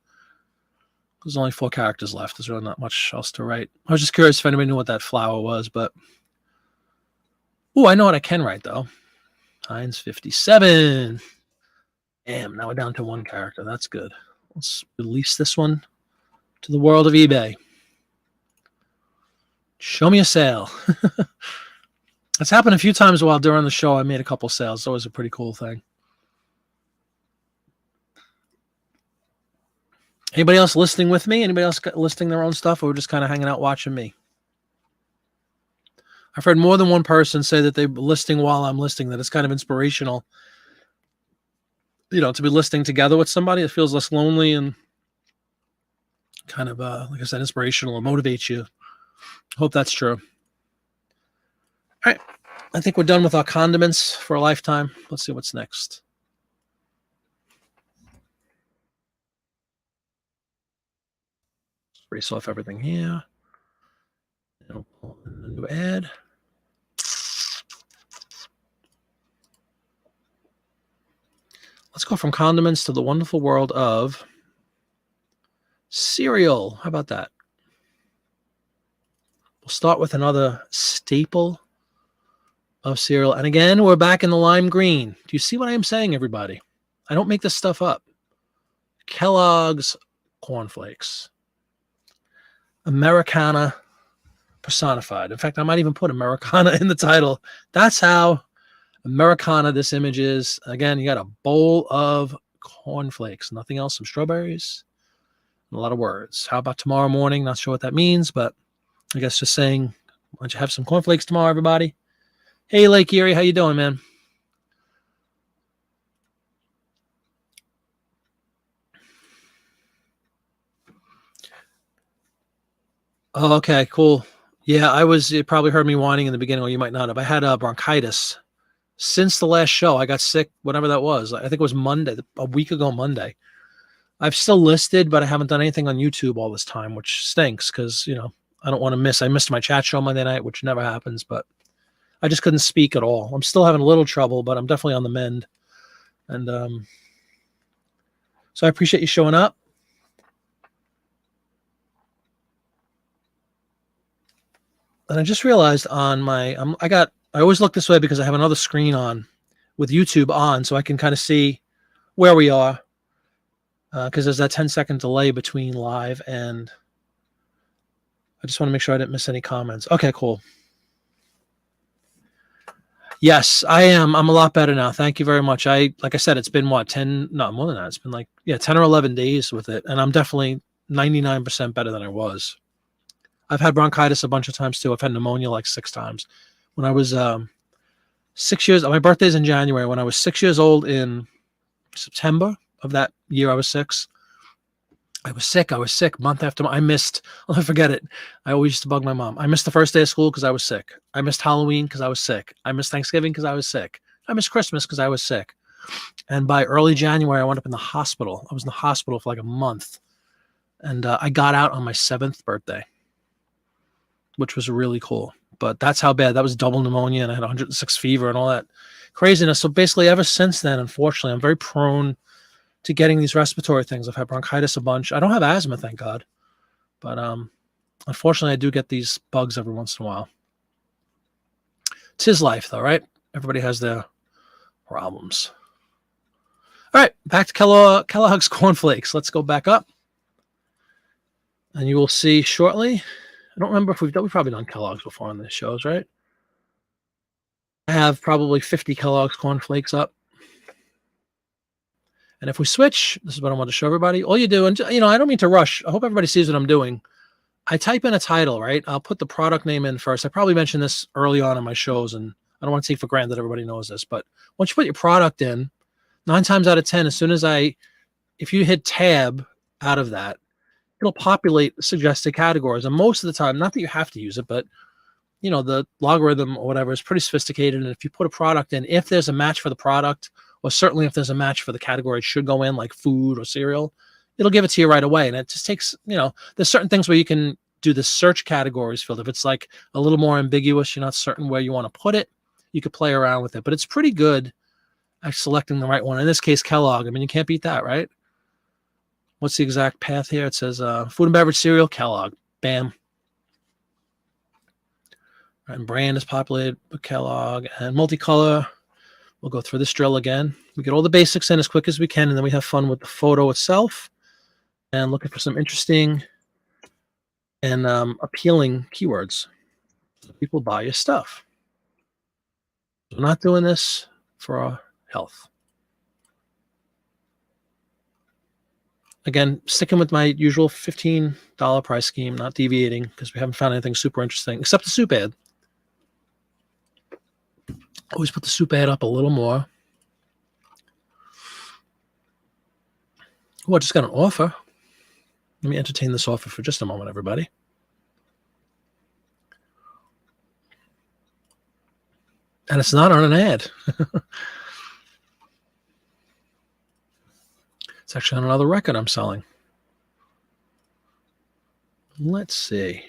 There's only 4 characters left. There's really not much else to write. I was just curious if anybody knew what that flower was, but I know what I can write though. Heinz 57. Damn, now we're down to 1 character. That's good. Let's release this one to the world of eBay. Show me a sale. It's happened a few times while during the show I made a couple sales. It's always a pretty cool thing. Anybody else listening with me? Anybody else listing their own stuff, or we're just kind of hanging out watching me? I've heard more than one person say that they're listing while I'm listing, that it's kind of inspirational, to be listing together with somebody. It feels less lonely and kind of, like I said, inspirational and motivates you. Hope that's true. All right, I think we're done with our condiments for a lifetime. Let's see what's next. Erase off everything here. Pull in a new ad. Let's go from condiments to the wonderful world of cereal. How about that? We'll start with another staple of cereal. And again, we're back in the lime green. Do you see what I am saying, everybody? I don't make this stuff up. Kellogg's Cornflakes. Americana personified. In fact, I might even put Americana in the title. That's how Americana, this image is. Again, you got a bowl of cornflakes, nothing else, some strawberries, and a lot of words. How about tomorrow morning? Not sure what that means, but I guess just saying, why don't you have some cornflakes tomorrow, everybody? Hey, Lake Erie, how you doing, man? Oh, okay, cool. Yeah, you probably heard me whining in the beginning, or you might not have. I had bronchitis since the last show. I got sick, whatever that was. I think it was Monday, a week ago Monday. I've still listed, but I haven't done anything on YouTube all this time, which stinks because, I don't want to miss. I missed my chat show Monday night, which never happens, but I just couldn't speak at all. I'm still having a little trouble, but I'm definitely on the mend. And so I appreciate you showing up. And I just realized on my, I always look this way because I have another screen on with YouTube on, so I can kind of see where we are. Because there's that 10-second delay between live and I just want to make sure I didn't miss any comments. Okay, cool. Yes, I am. I'm a lot better now. Thank you very much. Like I said, it's been what, 10, no, more than that. It's been like, 10 or 11 days with it. And I'm definitely 99% better than I was. I've had bronchitis a bunch of times too. I've had pneumonia like 6 times. When I was 6 years, my birthday's in January. When I was 6 years old in September of that year, I was 6. I was sick month after month. I'll never forget it. I always used to bug my mom. I missed the first day of school because I was sick. I missed Halloween because I was sick. I missed Thanksgiving because I was sick. I missed Christmas because I was sick. And by early January, I wound up in the hospital. I was in the hospital for like a month. And I got out on my 7th birthday, which was really cool. But that's how bad. That was double pneumonia, and I had 106 fever and all that craziness. So basically, ever since then, unfortunately, I'm very prone to getting these respiratory things. I've had bronchitis a bunch. I don't have asthma, thank God. But unfortunately, I do get these bugs every once in a while. It's his life, though, right? Everybody has their problems. All right, back to Kellogg's Cornflakes. Let's go back up. And you will see shortly. I don't remember if we've probably done Kellogg's before on the shows, right? I have probably 50 Kellogg's Cornflakes up. And if we switch, this is what I want to show everybody. All you do, and I don't mean to rush. I hope everybody sees what I'm doing. I type in a title, right? I'll put the product name in first. I probably mentioned this early on in my shows, and I don't want to take for granted that everybody knows this. But once you put your product in, 9 times out of 10, if you hit tab out of that, it'll populate suggested categories. And most of the time, not that you have to use it, but the logarithm or whatever is pretty sophisticated. And if you put a product in, if there's a match for the product, or certainly if there's a match for the category it should go in, like food or cereal, it'll give it to you right away. And it just takes, there's certain things where you can do the search categories field. If it's like a little more ambiguous, you're not certain where you want to put it, you could play around with it. But it's pretty good at selecting the right one. In this case, Kellogg. I mean, you can't beat that, right? What's the exact path here? It says food and beverage cereal, Kellogg. Bam. And brand is populated with Kellogg. And multicolor. We'll go through this drill again. We get all the basics in as quick as we can, and then we have fun with the photo itself and looking for some interesting and appealing keywords so people buy your stuff. We're not doing this for our health. Again, sticking with my usual $15 price scheme, not deviating because we haven't found anything super interesting except the soup ad. Always put the soup ad up a little more. Oh, I just got an offer. Let me entertain this offer for just a moment, everybody. And it's not on an ad. It's actually on another record I'm selling. Let's see.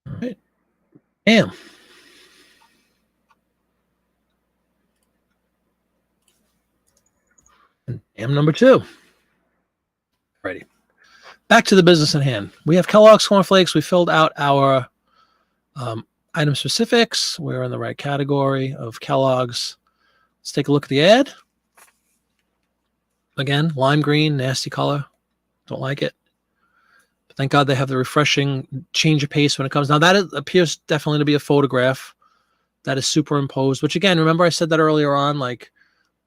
All right. Bam. And bam number 2. Alrighty. Back to the business at hand. We have Kellogg's Cornflakes. We filled out our item specifics. We're in the right category of Kellogg's. Let's take a look at the ad. Again, lime green, nasty color. Don't like it. But thank God they have the refreshing change of pace when it comes. Now that appears definitely to be a photograph that is superimposed, which again, remember I said that earlier on, like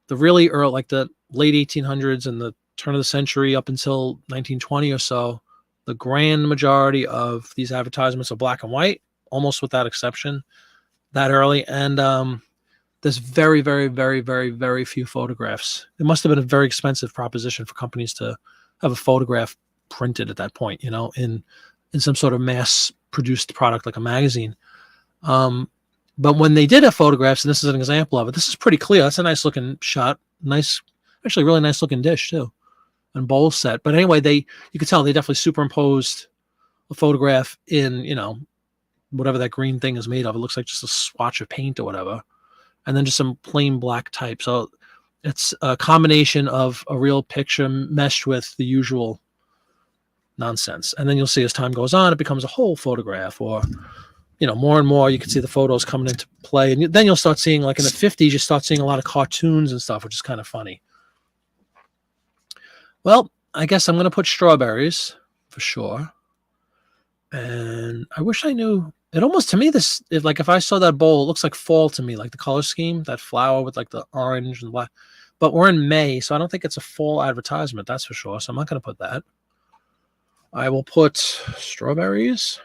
the really early, like the late 1800s and the turn of the century up until 1920 or so, the grand majority of these advertisements are black and white, almost without exception, that early. And there's very, very, very, very, very few photographs. It must have been a very expensive proposition for companies to have a photograph printed at that point, in some sort of mass produced product like a magazine. But when they did have photographs, and this is an example of it, this is pretty clear. That's a nice looking shot. Nice, actually really nice looking dish too, and bowl set. But anyway, you could tell they definitely superimposed a photograph in, whatever that green thing is made of. It looks like just a swatch of paint or whatever. And then just some plain black type. So it's a combination of a real picture meshed with the usual nonsense. And then you'll see as time goes on, it becomes a whole photograph, or, more and more you can see the photos coming into play. And then you'll start seeing, like in the 50s, you start seeing a lot of cartoons and stuff, which is kind of funny. Well, I guess I'm going to put strawberries for sure. And I wish I knew. It almost, to me, like if I saw that bowl, it looks like fall to me, like the color scheme, that flower with like the orange and black. But we're in May, so I don't think it's a fall advertisement, that's for sure. So I'm not going to put that. I will put strawberries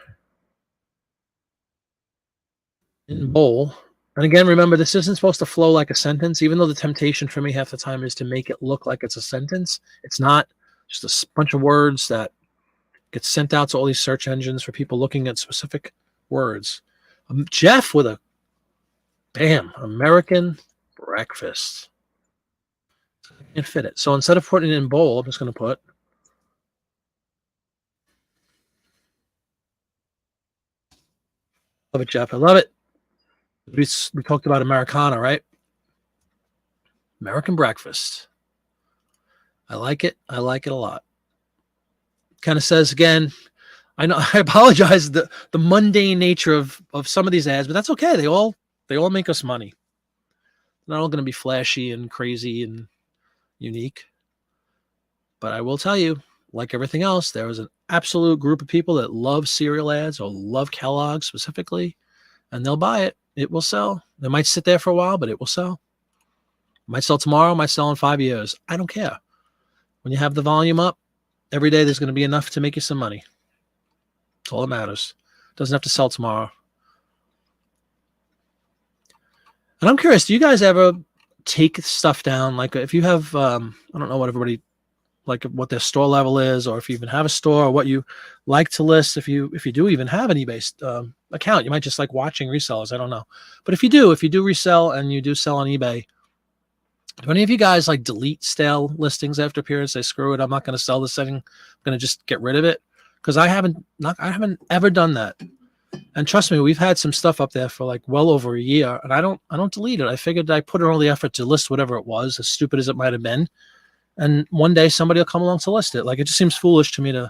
in bowl. And again, remember, this isn't supposed to flow like a sentence, even though the temptation for me half the time is to make it look like it's a sentence. It's not. Just a bunch of words that get sent out to all these search engines for people looking at specific words. Jeff with a American breakfast. I can't fit it. So instead of putting it in bowl, I'm just going to put love it, Jeff. I love it. We talked about Americana, right? American breakfast. I like it. I like it a lot. Kind of says again, I know I apologize the mundane nature of some of these ads, but that's okay. They all make us money. They're not all going to be flashy and crazy and unique. But I will tell you, like everything else, there is an absolute group of people that love cereal ads or love Kellogg specifically, and they'll buy it. It will sell. They might sit there for a while, but it will sell. It might sell tomorrow, might sell in 5 years. I don't care. When you have the volume up, every day there's going to be enough to make you some money. That's all that matters. Doesn't have to sell tomorrow. And I'm curious, do you guys ever take stuff down? Like if you have, I don't know what everybody, like what their store level is, or if you even have a store, or what you like to list. If you do even have an eBay account, you might just like watching resellers. I don't know. But if you do resell and you do sell on eBay, do any of you guys like delete stale listings after a period? Say, screw it, I'm not going to sell this thing. I'm going to just get rid of it. Because I haven't ever done that. And trust me, we've had some stuff up there for like well over a year, and I don't delete it. I figured I put in all the effort to list whatever it was, as stupid as it might have been. And one day somebody will come along to list it. Like, it just seems foolish to me to,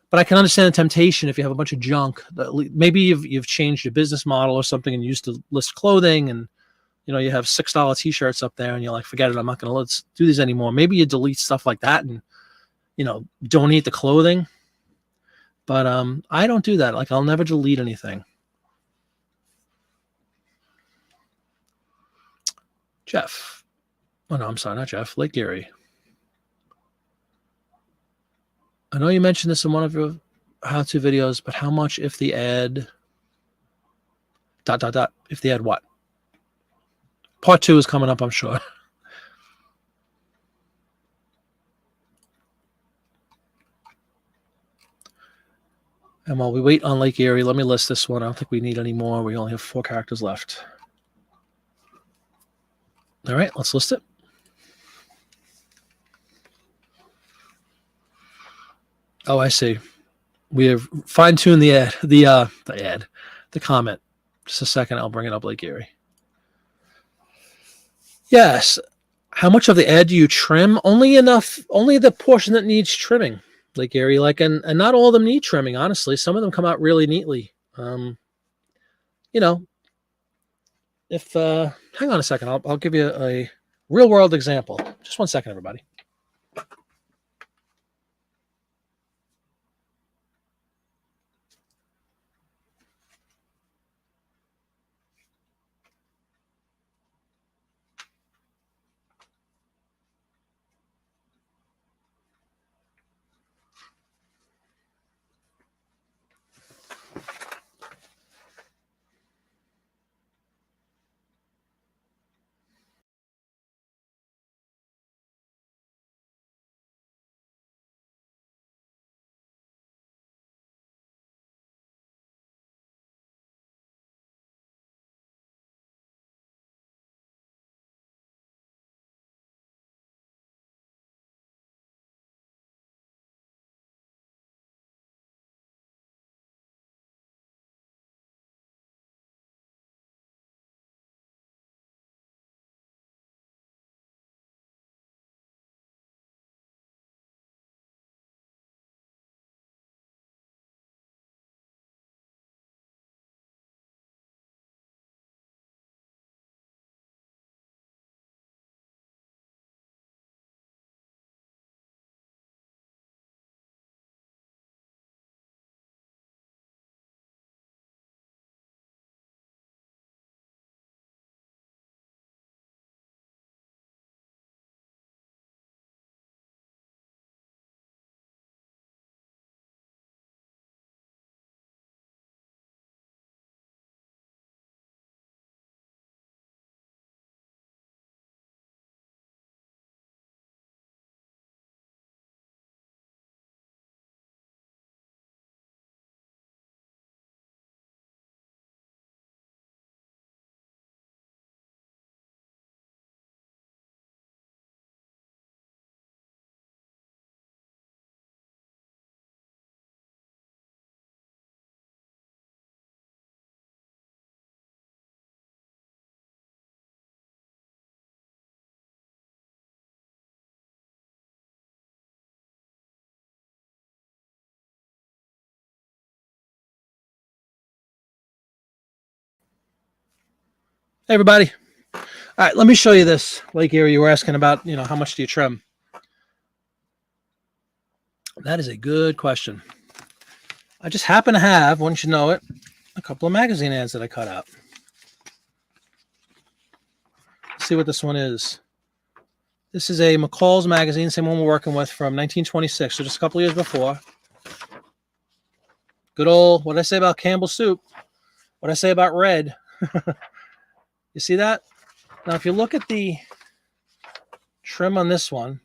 but I can understand the temptation if you have a bunch of junk that maybe you've changed your business model or something and you used to list clothing, and you have $6 t-shirts up there and you're like, forget it, I'm not going to let's do these anymore. Maybe you delete stuff like that and donate the clothing. But I don't do that. Like, I'll never delete anything. Jeff. Oh, no, I'm sorry, not Jeff. Lake Erie. I know you mentioned this in one of your how-to videos, but how much if the ad... ... If the ad what? Part 2 is coming up, I'm sure. And while we wait on Lake Erie, let me list this one. I don't think we need any more. We only have 4 characters left. All right, let's list it. Oh, I see. We have fine-tuned the ad, the comment. Just a second, I'll bring it up, Lake Erie. Yes. How much of the ad do you trim? Only enough, only the portion that needs trimming. Lake Erie, and not all of them need trimming, honestly. Some of them come out really neatly. If hang on a second, I'll give you a real world example. Just one second, everybody. Hey, everybody. All right, let me show you this lake area you were asking about, how much do you trim? That is a good question. I just happen to have, wouldn't you know it, a couple of magazine ads that I cut out. Let's see what this one is. This is a Mccall's magazine, same one we're working with, from 1926, so just a couple of years before. Good old, what did I say about Campbell soup? What did I say about red? You see that? Now, if you look at the trim on this one,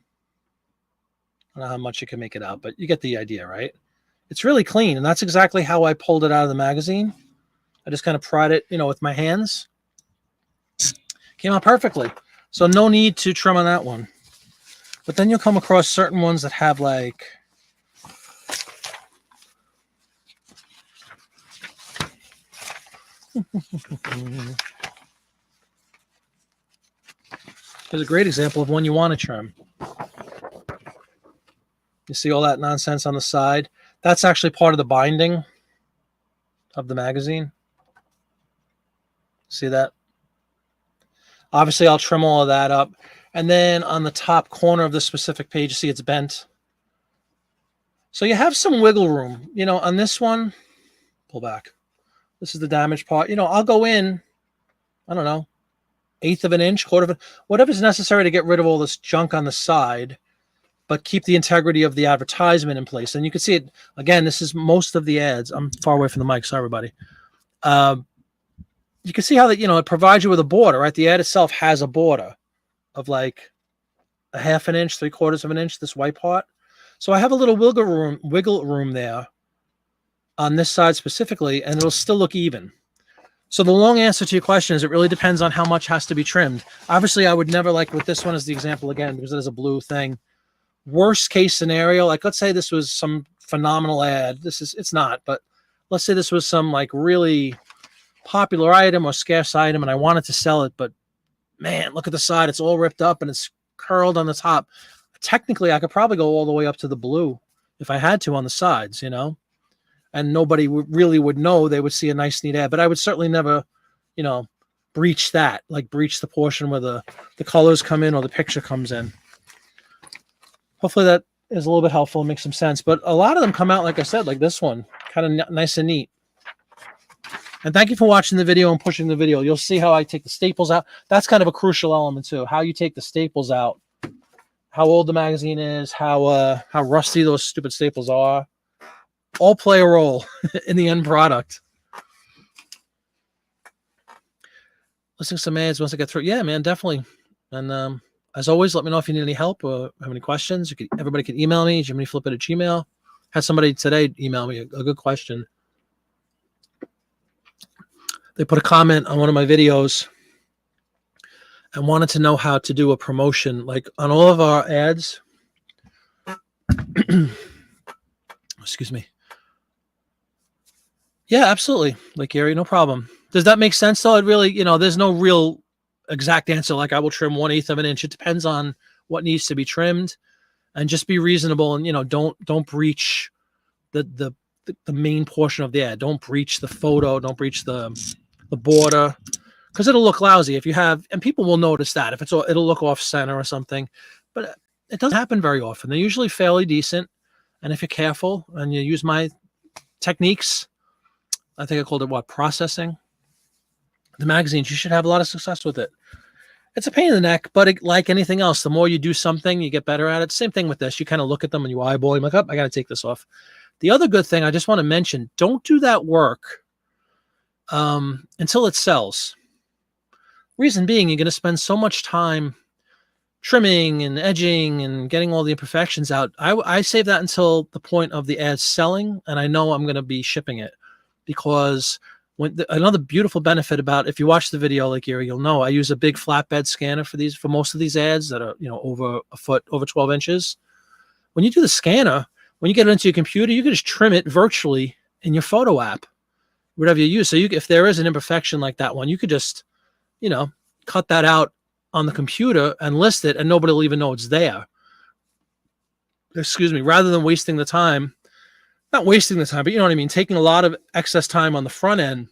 I don't know how much you can make it out, but you get the idea, right? It's really clean, and that's exactly how I pulled it out of the magazine. I just kind of pried it, with my hands. Came out perfectly. So no need to trim on that one. But then you'll come across certain ones that have like... Here's a great example of one you want to trim. You see all that nonsense on the side? That's actually part of the binding of the magazine. See that? Obviously, I'll trim all of that up. And then on the top corner of this specific page, you see it's bent. So you have some wiggle room. On this one, pull back. This is the damaged part. I'll go in, I don't know, 1/8 of an inch, 1/4 of an, whatever's necessary to get rid of all this junk on the side, but keep the integrity of the advertisement in place. And you can see it, again, this is most of the ads. I'm far away from the mic, sorry, everybody. You can see how that, it provides you with a border, right? The ad itself has a border of like a 1/2 inch, 3/4 of an inch, this white part. So I have a little wiggle room there on this side specifically, and it'll still look even. So the long answer to your question is it really depends on how much has to be trimmed. Obviously, I would never, like with this one as the example again, because it is a blue thing. Worst case scenario, like let's say this was some phenomenal ad. It's not, but let's say this was some like really popular item or scarce item and I wanted to sell it, but man, look at the side. It's all ripped up and it's curled on the top. Technically, I could probably go all the way up to the blue if I had to on the sides, and nobody really would know. They would see a nice, neat ad, but I would certainly never, breach that, like breach the portion where the colors come in or the picture comes in. Hopefully that is a little bit helpful and makes some sense, but a lot of them come out, like I said, like this one, kind of nice and neat. And thank you for watching the video and pushing the video. You'll see how I take the staples out. That's kind of a crucial element too, how you take the staples out, how old the magazine is, how rusty those stupid staples are. All play a role in the end product. Listening to some ads once I get through. Yeah, man, definitely. And as always, let me know if you need any help or have any questions. Everybody can email me, JiminyFlipIt@gmail.com. Had somebody today email me a good question. They put a comment on one of my videos and wanted to know how to do a promotion, like on all of our ads. Excuse me. Yeah, absolutely. Like Gary, no problem. Does that make sense though? It really, there's no real exact answer. Like I will trim 1/8 of an inch. It depends on what needs to be trimmed, and just be reasonable. And don't breach the main portion of the ad. Don't breach the photo. Don't breach the border, because it'll look lousy if you have, and people will notice that if it'll look off center or something. But it doesn't happen very often. They're usually fairly decent, and if you're careful and you use my techniques, I think I called it processing the magazines, you should have a lot of success with it. It's a pain in the neck, but like anything else, the more you do something, you get better at it. Same thing with this. You kind of look at them and you eyeball them, like, oh, I got to take this off. The other good thing I just want to mention, don't do that work until it sells. Reason being, you're going to spend so much time trimming and edging and getting all the imperfections out. I save that until the point of the ad selling, and I know I'm going to be shipping it, because another beautiful benefit about, if you watch the video like Gary, you'll know I use a big flatbed scanner for most of these ads that are over a foot, over 12 inches. When you do the scanner, when you get it into your computer, you can just trim it virtually in your photo app, whatever you use. So if there is an imperfection like that one, you could just cut that out on the computer and list it, and nobody will even know it's there. Excuse me. Rather than wasting the time, not wasting the time, but you know what I mean, taking a lot of excess time on the front end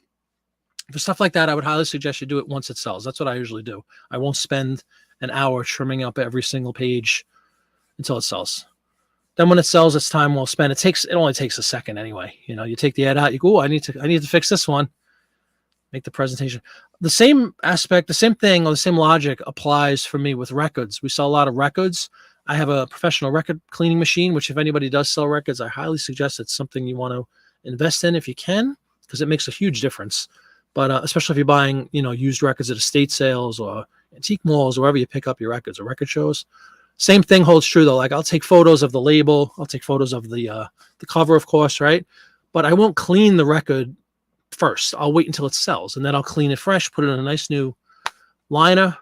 For stuff like that, I would highly suggest you do it once it sells. That's what I usually do. I won't spend an hour trimming up every single page until it sells. Then when it sells, it's time well spent. It only takes a second anyway. You take the ad out, you go, I need to fix this one. Make the presentation. The same aspect, the same thing, or the same logic applies for me with records. We sell a lot of records. I have a professional record cleaning machine, which if anybody does sell records, I highly suggest it's something you want to invest in if you can, because it makes a huge difference. But especially if you're buying, used records at estate sales or antique malls, or wherever you pick up your records or record shows. Same thing holds true though. Like I'll take photos of the label, I'll take photos of the cover, of course, right? But I won't clean the record first. I'll wait until it sells, and then I'll clean it fresh, put it in a nice new liner,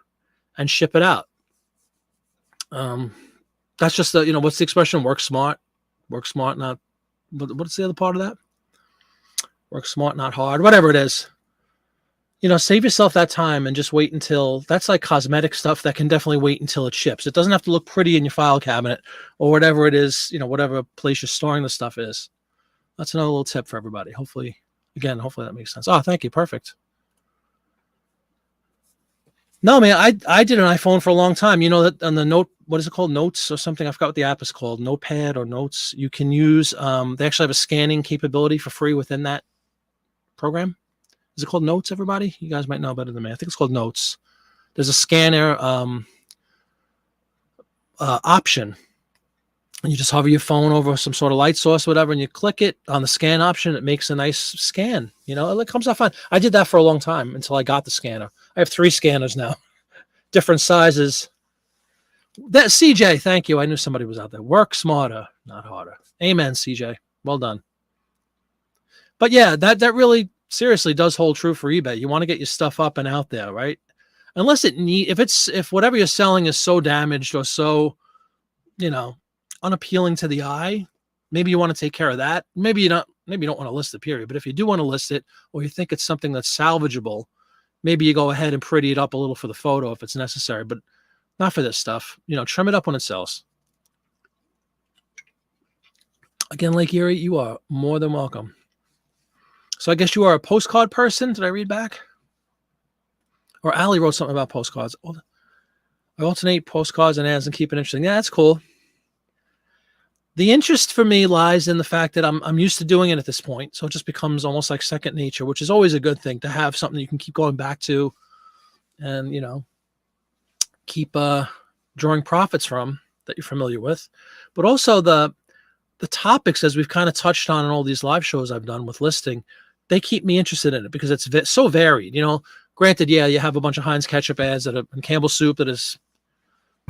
and ship it out. That's just what's the expression? Work smart, not. What's the other part of that? Work smart, not hard. Whatever it is. Save yourself that time and just wait until that's like cosmetic stuff that can definitely wait until it ships. It doesn't have to look pretty in your file cabinet or whatever it is, whatever place you're storing the stuff is. That's another little tip for everybody. Hopefully that makes sense. Oh, thank you. Perfect. No, man, I did an iPhone for a long time. That on the note, what is it called? Notes or something? I forgot what the app is called. Notepad or Notes. You can use, they actually have a scanning capability for free within that program. Is it called Notes, everybody? You guys might know better than me. I think it's called Notes. There's a scanner option. And you just hover your phone over some sort of light source, whatever, and you click it on the scan option. It makes a nice scan. It comes out fine. I did that for a long time until I got the scanner. I have 3 scanners now, different sizes. That CJ, thank you. I knew somebody was out there. Work smarter, not harder. Amen, CJ. Well done. But yeah, that really seriously does hold true for eBay. You want to get your stuff up and out there, right? Unless if whatever you're selling is so damaged or so, unappealing to the eye, maybe you want to take care of that. Maybe you don't want to list it, period. But if you do want to list it, or you think it's something that's salvageable, maybe you go ahead and pretty it up a little for the photo if it's necessary, but not for this stuff. Trim it up when it sells. Again, Lake Erie, you are more than welcome. So I guess you are a postcard person. Did I read back? Or Allie wrote something about postcards. I alternate postcards and ads and keep it interesting. Yeah, that's cool. The interest for me lies in the fact that I'm used to doing it at this point. So it just becomes almost like second nature, which is always a good thing to have something you can keep going back to and, keep drawing profits from that you're familiar with. But also the topics, as we've kind of touched on in all these live shows I've done with listing, they keep me interested in it because it's so varied. Granted, yeah, you have a bunch of Heinz ketchup ads and Campbell soup that is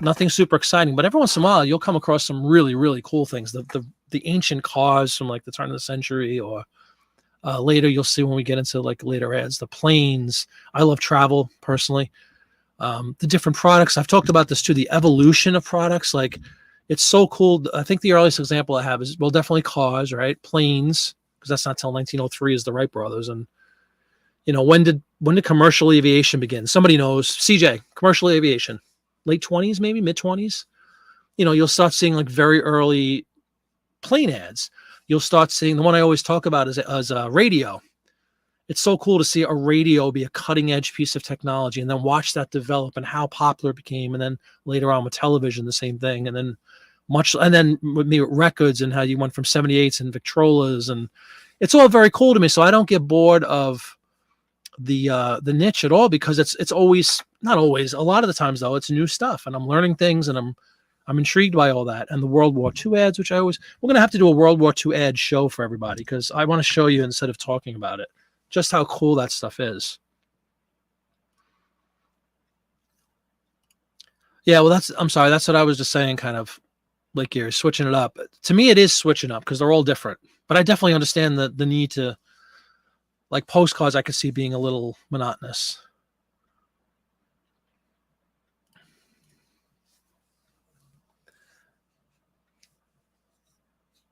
nothing super exciting, but every once in a while you'll come across some really, really cool things. The ancient cars from like the turn of the century, or later you'll see when we get into like later ads, the planes. I love travel personally. The different products. I've talked about this too, the evolution of products. Like it's so cool. I think the earliest example I have is, well, definitely cars, right? Planes, because that's not till 1903 is the Wright brothers. And when did commercial aviation begin? Somebody knows. CJ, commercial aviation, late 20s, maybe mid 20s. You'll start seeing like very early plane ads. You'll start seeing the one I always talk about as a radio. It's so cool to see a radio be a cutting edge piece of technology and then watch that develop and how popular it became. And then later on with television, the same thing. And then with me with records and how you went from 78s and Victrolas, and it's all very cool to me. So I don't get bored of the niche at all, because it's always, not always, a lot of the times though, it's new stuff and I'm learning things and I'm intrigued by all that. And the World War II ads, which we're going to have to do a World War II ad show for everybody, because I want to show you, instead of talking about it, just how cool that stuff is. Yeah, well, I'm sorry. That's what I was just saying, kind of like you're switching it up. To me, it is switching up because they're all different. But I definitely understand the need to, like postcards, I could see being a little monotonous.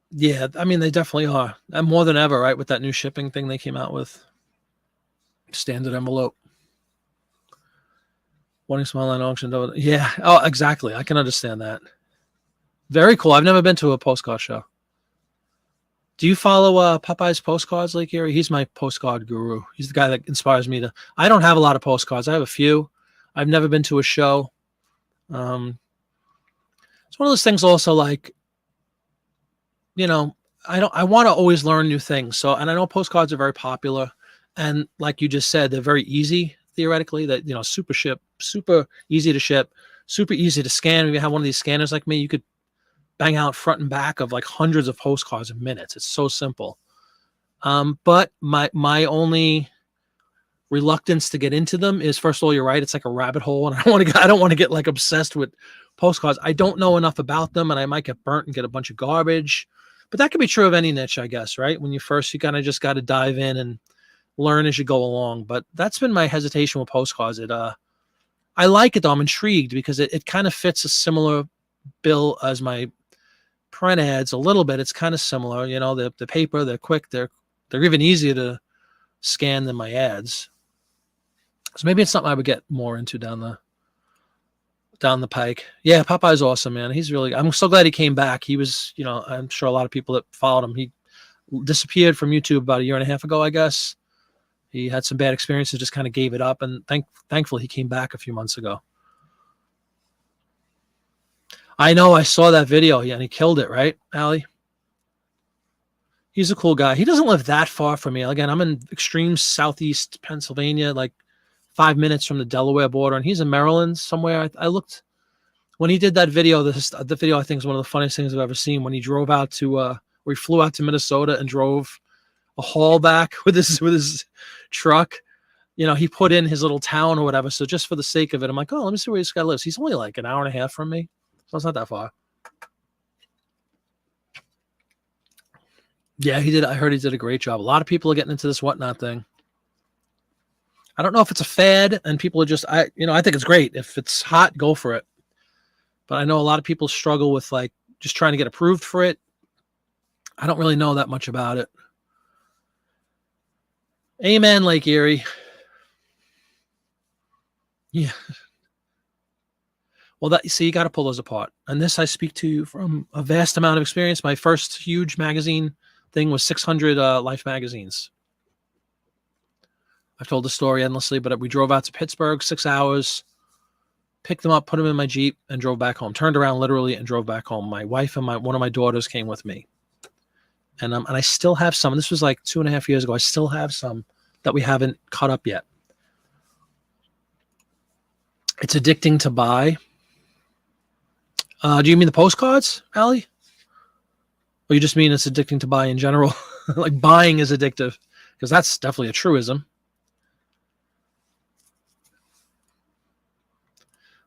Yeah, I mean, they definitely are. And more than ever, right, with that new shipping thing they came out with. Standard envelope. Wanting small line auction. Yeah. Oh, exactly. I can understand that. Very cool. I've never been to a postcard show. Do you follow Popeye's postcards, Lake Erie? He's my postcard guru. He's the guy that inspires me to. I don't have a lot of postcards. I have a few. I've never been to a show. It's one of those things. Also, like, you know, I want to always learn new things. So, and I know postcards are very popular, and like you just said, they're very easy theoretically. That, you know, super easy to ship, super easy to scan. If you have one of these scanners like me, you could bang out front and back of like hundreds of postcards in minutes. It's so simple. But my only reluctance to get into them is, first of all, you're right, it's like a rabbit hole, and I don't want to get like obsessed with postcards. I don't know enough about them, and I might get burnt and get a bunch of garbage. But that could be true of any niche, I guess, right? When you kind of just got to dive in and learn as you go along. But that's been my hesitation with postcards. I like it though. I'm intrigued because it kind of fits a similar bill as my print ads a little bit. It's kind of similar, you know, the paper, they're quick, they're even easier to scan than my ads. So maybe it's something I would get more into down the pike. Yeah, Popeye's awesome, man. I'm so glad he came back. He was, you know, I'm sure a lot of people that followed him, he disappeared from YouTube about a year and a half ago, I guess. He had some bad experiences, just kind of gave it up, and thankfully he came back a few months ago. I know, I saw that video, and he killed it, right, Allie? He's a cool guy. He doesn't live that far from me. Again, I'm in extreme southeast Pennsylvania, like 5 minutes from the Delaware border, and he's in Maryland somewhere. I looked when he did that video. The video I think is one of the funniest things I've ever seen. When he drove out to, where he flew out to Minnesota and drove a haul back with his truck. You know, he put in his little town or whatever. So just for the sake of it, I'm like, oh, let me see where this guy lives. He's only like an hour and a half from me, so it's not that far. Yeah, he did. I heard he did a great job. A lot of people are getting into this whatnot thing. I don't know if it's a fad and people are just, I think it's great. If it's hot, go for it. But I know a lot of people struggle with like just trying to get approved for it. I don't really know that much about it. Amen, Lake Erie. Yeah. Well, you got to pull those apart. And this I speak to you from a vast amount of experience. My first huge magazine thing was 600 Life magazines. I've told the story endlessly, but we drove out to Pittsburgh, 6 hours, picked them up, put them in my Jeep, and drove back home. Turned around literally and drove back home. My wife and one of my daughters came with me. And I still have some. This was like 2.5 years ago. I still have some that we haven't cut up yet. It's addicting to buy. Do you mean the postcards, Allie? Or you just mean it's addicting to buy in general? Like buying is addictive, because that's definitely a truism.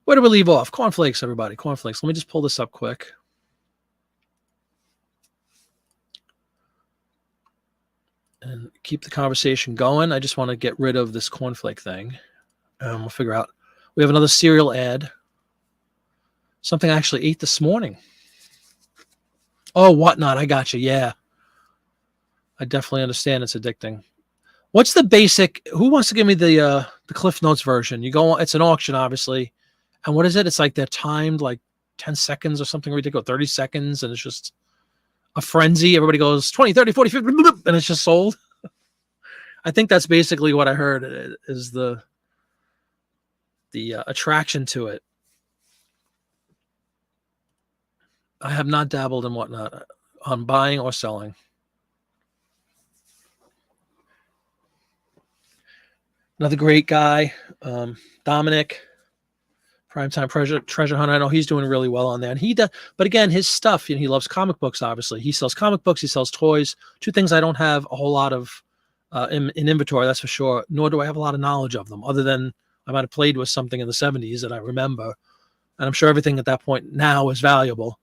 Where do we leave off? Cornflakes, everybody. Cornflakes. Let me just pull this up quick. And keep the conversation going. I just want to get rid of this cornflake thing. We'll figure out. We have another cereal ad. Something I actually ate this morning. Oh, whatnot. I got you. Yeah. I definitely understand it's addicting. What's the basic? Who wants to give me the Cliff Notes version? You go. It's an auction, obviously. And what is it? It's like they're timed like 10 seconds or something ridiculous, 30 seconds. And it's just a frenzy. Everybody goes 20, 30, 40, 50, and it's just sold. I think that's basically what I heard is the attraction to it. I have not dabbled in whatnot on buying or selling. Another great guy, Dominic, Primetime Treasure Hunter. I know he's doing really well on there. And he does, but again, his stuff, he loves comic books, obviously. He sells comic books, he sells toys. Two things I don't have a whole lot of in inventory, that's for sure, nor do I have a lot of knowledge of them, other than I might have played with something in the 70s that I remember. And I'm sure everything at that point now is valuable.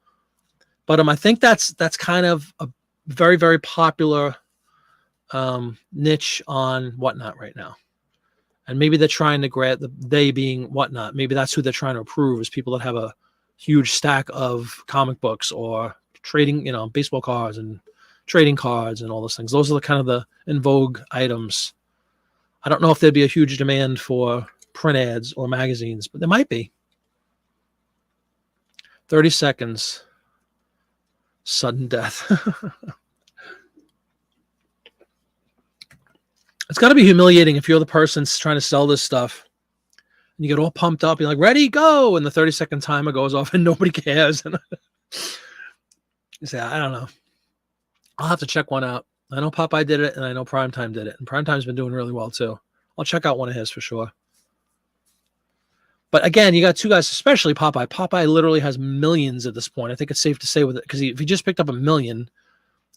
But I think that's kind of a very, very popular niche on whatnot right now. And maybe they're trying to grab they being whatnot. Maybe that's who they're trying to approve, is people that have a huge stack of comic books or trading, baseball cards and trading cards and all those things. Those are the kind of the in vogue items. I don't know if there'd be a huge demand for print ads or magazines, but there might be. 30 seconds. Sudden death. It's got to be humiliating if you're the person trying to sell this stuff and you get all pumped up. You're like, ready, go. And the 30-second timer goes off and nobody cares. And you say, I don't know. I'll have to check one out. I know Popeye did it and I know Primetime did it. And Primetime's been doing really well too. I'll check out one of his for sure. But again, you got two guys, especially Popeye. Popeye literally has millions at this point. I think it's safe to say with it, because if he just picked up 1 million,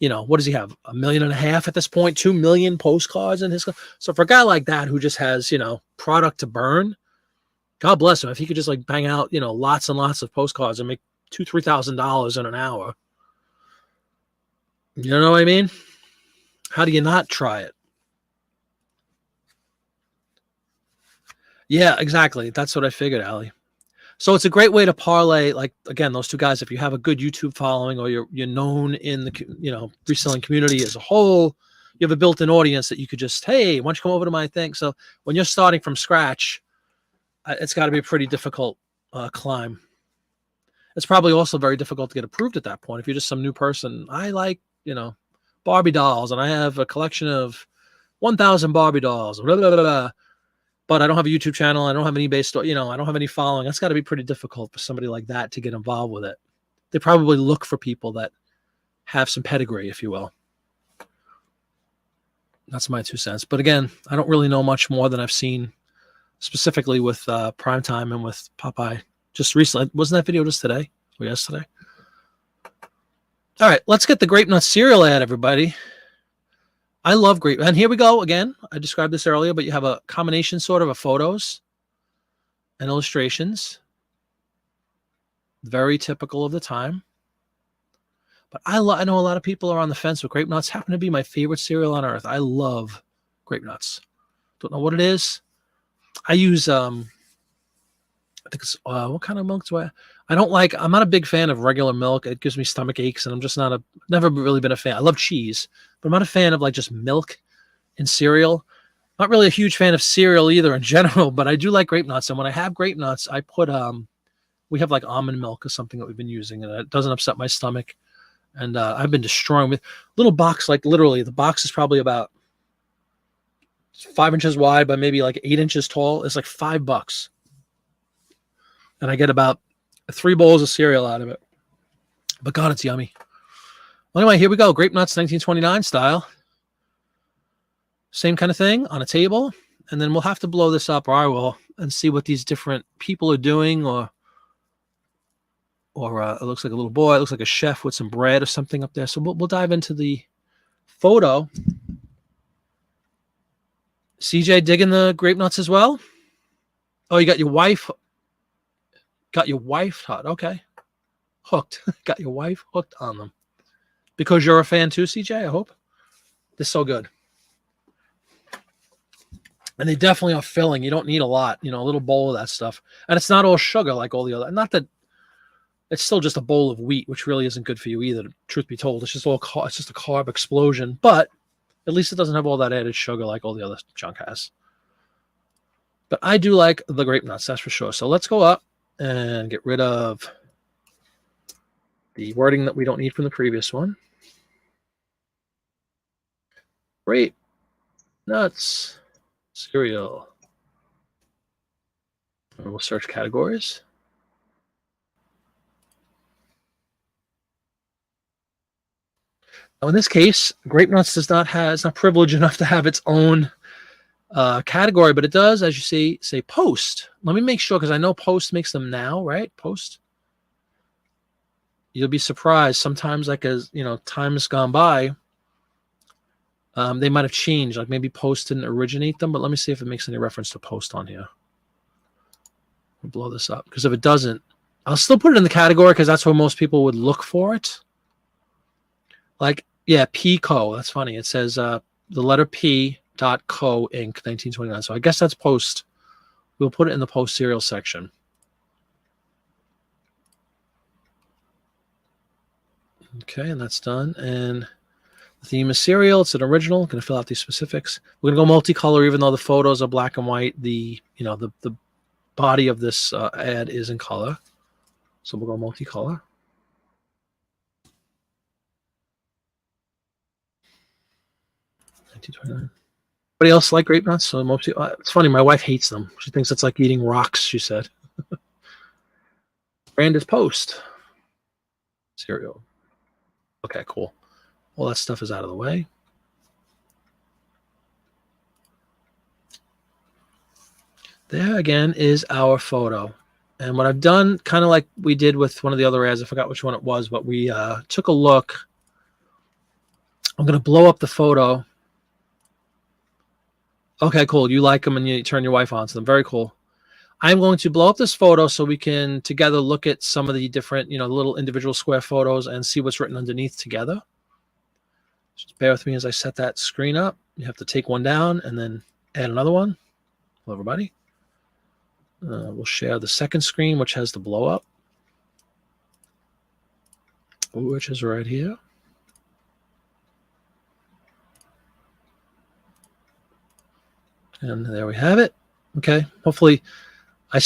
you know, what does he have? 1.5 million at this point, 2 million postcards in his. So for a guy like that who just has, you know, product to burn, God bless him. If he could just like bang out, you know, lots and lots of postcards and make $2,000-3,000 in an hour, you know what I mean? How do you not try it? Yeah, exactly. That's what I figured, Allie. So it's a great way to parlay, like, again, those two guys. If you have a good YouTube following or you're known in the, you know, reselling community as a whole, you have a built-in audience that you could just, hey, why don't you come over to my thing? So when you're starting from scratch, it's got to be a pretty difficult climb. It's probably also very difficult to get approved at that point. If you're just some new person, I like, you know, Barbie dolls, and I have a collection of 1,000 Barbie dolls, blah, blah, blah, blah. But I don't have a YouTube channel. I don't have an eBay store. You know, I don't have any following. That's got to be pretty difficult for somebody like that to get involved with it. They probably look for people that have some pedigree, if you will. That's my 2 cents. But again, I don't really know much more than I've seen specifically with Primetime and with Popeye just recently. Wasn't that video just today or yesterday? All right, let's get the Grape Nuts cereal ad, everybody. I love grape. And here we go again. I described this earlier, but you have a combination sort of photos and illustrations. Very typical of the time. But I know a lot of people are on the fence with Grape Nuts. Happen to be my favorite cereal on earth. I love Grape Nuts. Don't know what it is. I use I think it's what kind of milk do I don't like. I'm not a big fan of regular milk. It gives me stomach aches, and I'm just never really been a fan. I love cheese, but I'm not a fan of like just milk in cereal. Not really a huge fan of cereal either in general, but I do like Grape Nuts. And when I have Grape Nuts, I put we have like almond milk or something that we've been using, and it doesn't upset my stomach. And I've been destroying with little box, like literally the box is probably about 5 inches wide by maybe like 8 inches tall. It's like $5. And I get about 3 bowls of cereal out of it. But God, it's yummy. Well, anyway, here we go. Grape Nuts 1929 style. Same kind of thing on a table. And then we'll have to blow this up, or I will, and see what these different people are doing. Or it looks like a little boy. It looks like a chef with some bread or something up there. So we'll dive into the photo. CJ digging the Grape Nuts as well? Oh, you got your wife. Got your wife hot. Okay. Hooked. Got your wife hooked on them. Because you're a fan too, CJ, I hope. They're so good. And they definitely are filling. You don't need a lot, you know, a little bowl of that stuff. And it's not all sugar like all the other. Not that it's still just a bowl of wheat, which really isn't good for you either, truth be told. It's just it's just a carb explosion. But at least it doesn't have all that added sugar like all the other junk has. But I do like the Grape Nuts, that's for sure. So let's go up and get rid of the wording that we don't need from the previous one. Grape Nuts cereal. And we'll search categories. Now in this case, Grape Nuts it's not privileged enough to have its own category, but it does, as you see, say post. Let me make sure, because I know post makes them now, right? Post. You'll be surprised sometimes, like as you know, time's gone by. They might have changed. Like maybe post didn't originate them, but let me see if it makes any reference to post on here. I'll blow this up, because if it doesn't, I'll still put it in the category because that's where most people would look for it. Like, yeah, P.co. That's funny. It says the letter P. .co Inc. 1929. So I guess that's post. We'll put it in the post cereal section. Okay, and that's done. And the theme is cereal. It's an original. I'm going to fill out these specifics. We're going to go multicolor, even though the photos are black and white. The body of this ad is in color. So we'll go multicolor. Anybody else like grape nuts? So most people, it's funny. My wife hates them. She thinks it's like eating rocks. She said. Brand is Post cereal. Okay, cool. All that stuff is out of the way. There again is our photo. And what I've done, kind of like we did with one of the other ads, I forgot which one it was, but we took a look. I'm going to blow up the photo. Okay, cool. You like them and you turn your wife on to them. Very cool. I'm going to blow up this photo so we can together look at some of the different, little individual square photos and see what's written underneath together. Just bear with me as I set that screen up. You have to take one down and then add another one. Hello, everybody. We'll share the second screen, which has the blow up, which is right here. And there we have it. Okay. Hopefully, I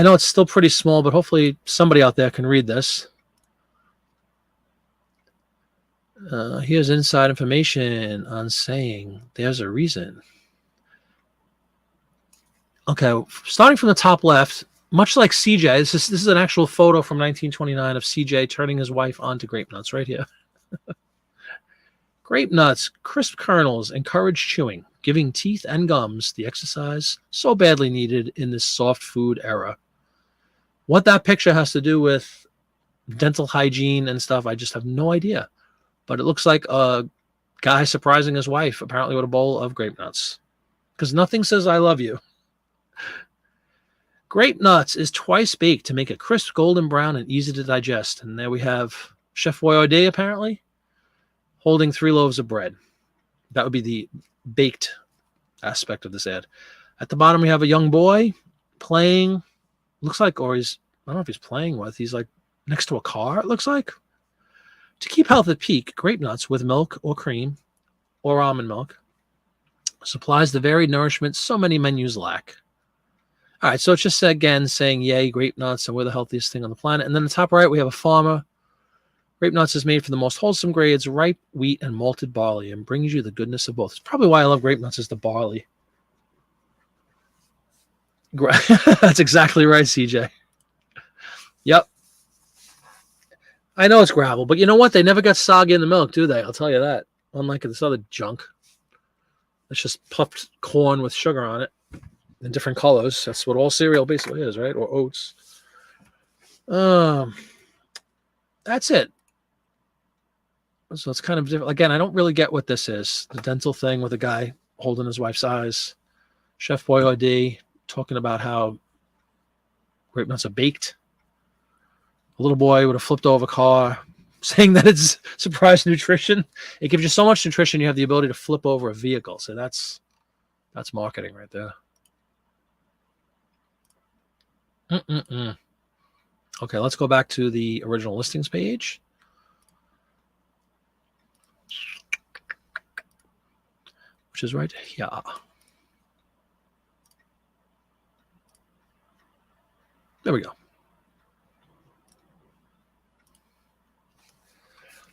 know it's still pretty small, but hopefully somebody out there can read this. Here's inside information on saying there's a reason. Okay, starting from the top left, much like CJ, this is an actual photo from 1929 of CJ turning his wife onto grape nuts right here. Grape nuts, crisp kernels, encourage chewing, giving teeth and gums the exercise so badly needed in this soft food era. What that picture has to do with dental hygiene and stuff, I just have no idea. But it looks like a guy surprising his wife, apparently with a bowl of grape nuts. Because nothing says I love you. Grape nuts is twice baked to make it crisp, golden brown, and easy to digest. And there we have Chef Boyardee, apparently, holding 3 loaves of bread. That would be the baked aspect of this ad. At the bottom, we have a young boy playing. Looks like, I don't know if he's playing with. He's like next to a car, it looks like. To keep health at peak, grape nuts with milk or cream or almond milk supplies the varied nourishment so many menus lack. All right, so it's just again saying, yay, grape nuts, and we're the healthiest thing on the planet. And then the top right, we have a farmer. Grape nuts is made from the most wholesome grades, ripe wheat and malted barley, and brings you the goodness of both. It's probably why I love grape nuts is the barley. That's exactly right, CJ. Yep. I know it's gravel, but you know what? They never got soggy in the milk, do they? I'll tell you that. Unlike this other junk. It's just puffed corn with sugar on it in different colors. That's what all cereal basically is, right? Or oats. That's it. So it's kind of different. Again, I don't really get what this is. The dental thing with a guy holding his wife's eyes. Chef Boyardee talking about how grape nuts are baked. A little boy with a flipped over car saying that it's surprise nutrition. It gives you so much nutrition, you have the ability to flip over a vehicle. So that's marketing right there. Okay, let's go back to the original listings page. Which is right here. There we go.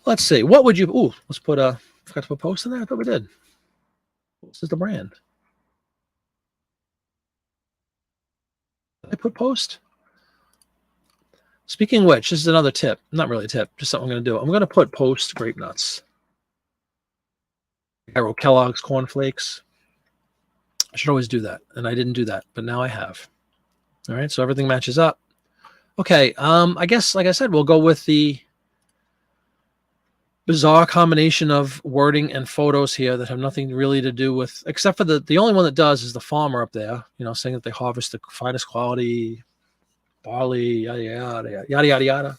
Let's see. What would you... Ooh, let's put a... Forgot to put Post in there? I thought we did. This is the brand. Did I put Post? Speaking of which, this is another tip. Not really a tip. Just something I'm going to do. I'm going to put Post grape nuts. I wrote Kellogg's Cornflakes. I should always do that. And I didn't do that. But now I have. All right. So everything matches up. Okay. I guess, like I said, we'll go with the bizarre combination of wording and photos here that have nothing really to do with, except for the only one that does is the farmer up there, saying that they harvest the finest quality barley, yada, yada, yada, yada, yada.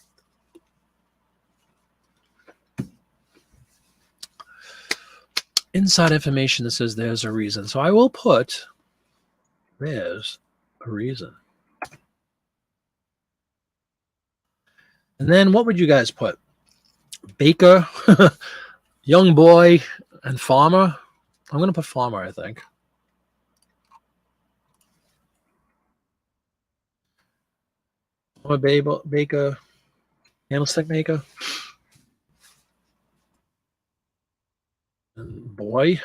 Inside information that says there's a reason. So I will put there's a reason. And then what would you guys put? Baker, young boy, and farmer. I'm going to put farmer, I think. Baker, candlestick maker. And boy.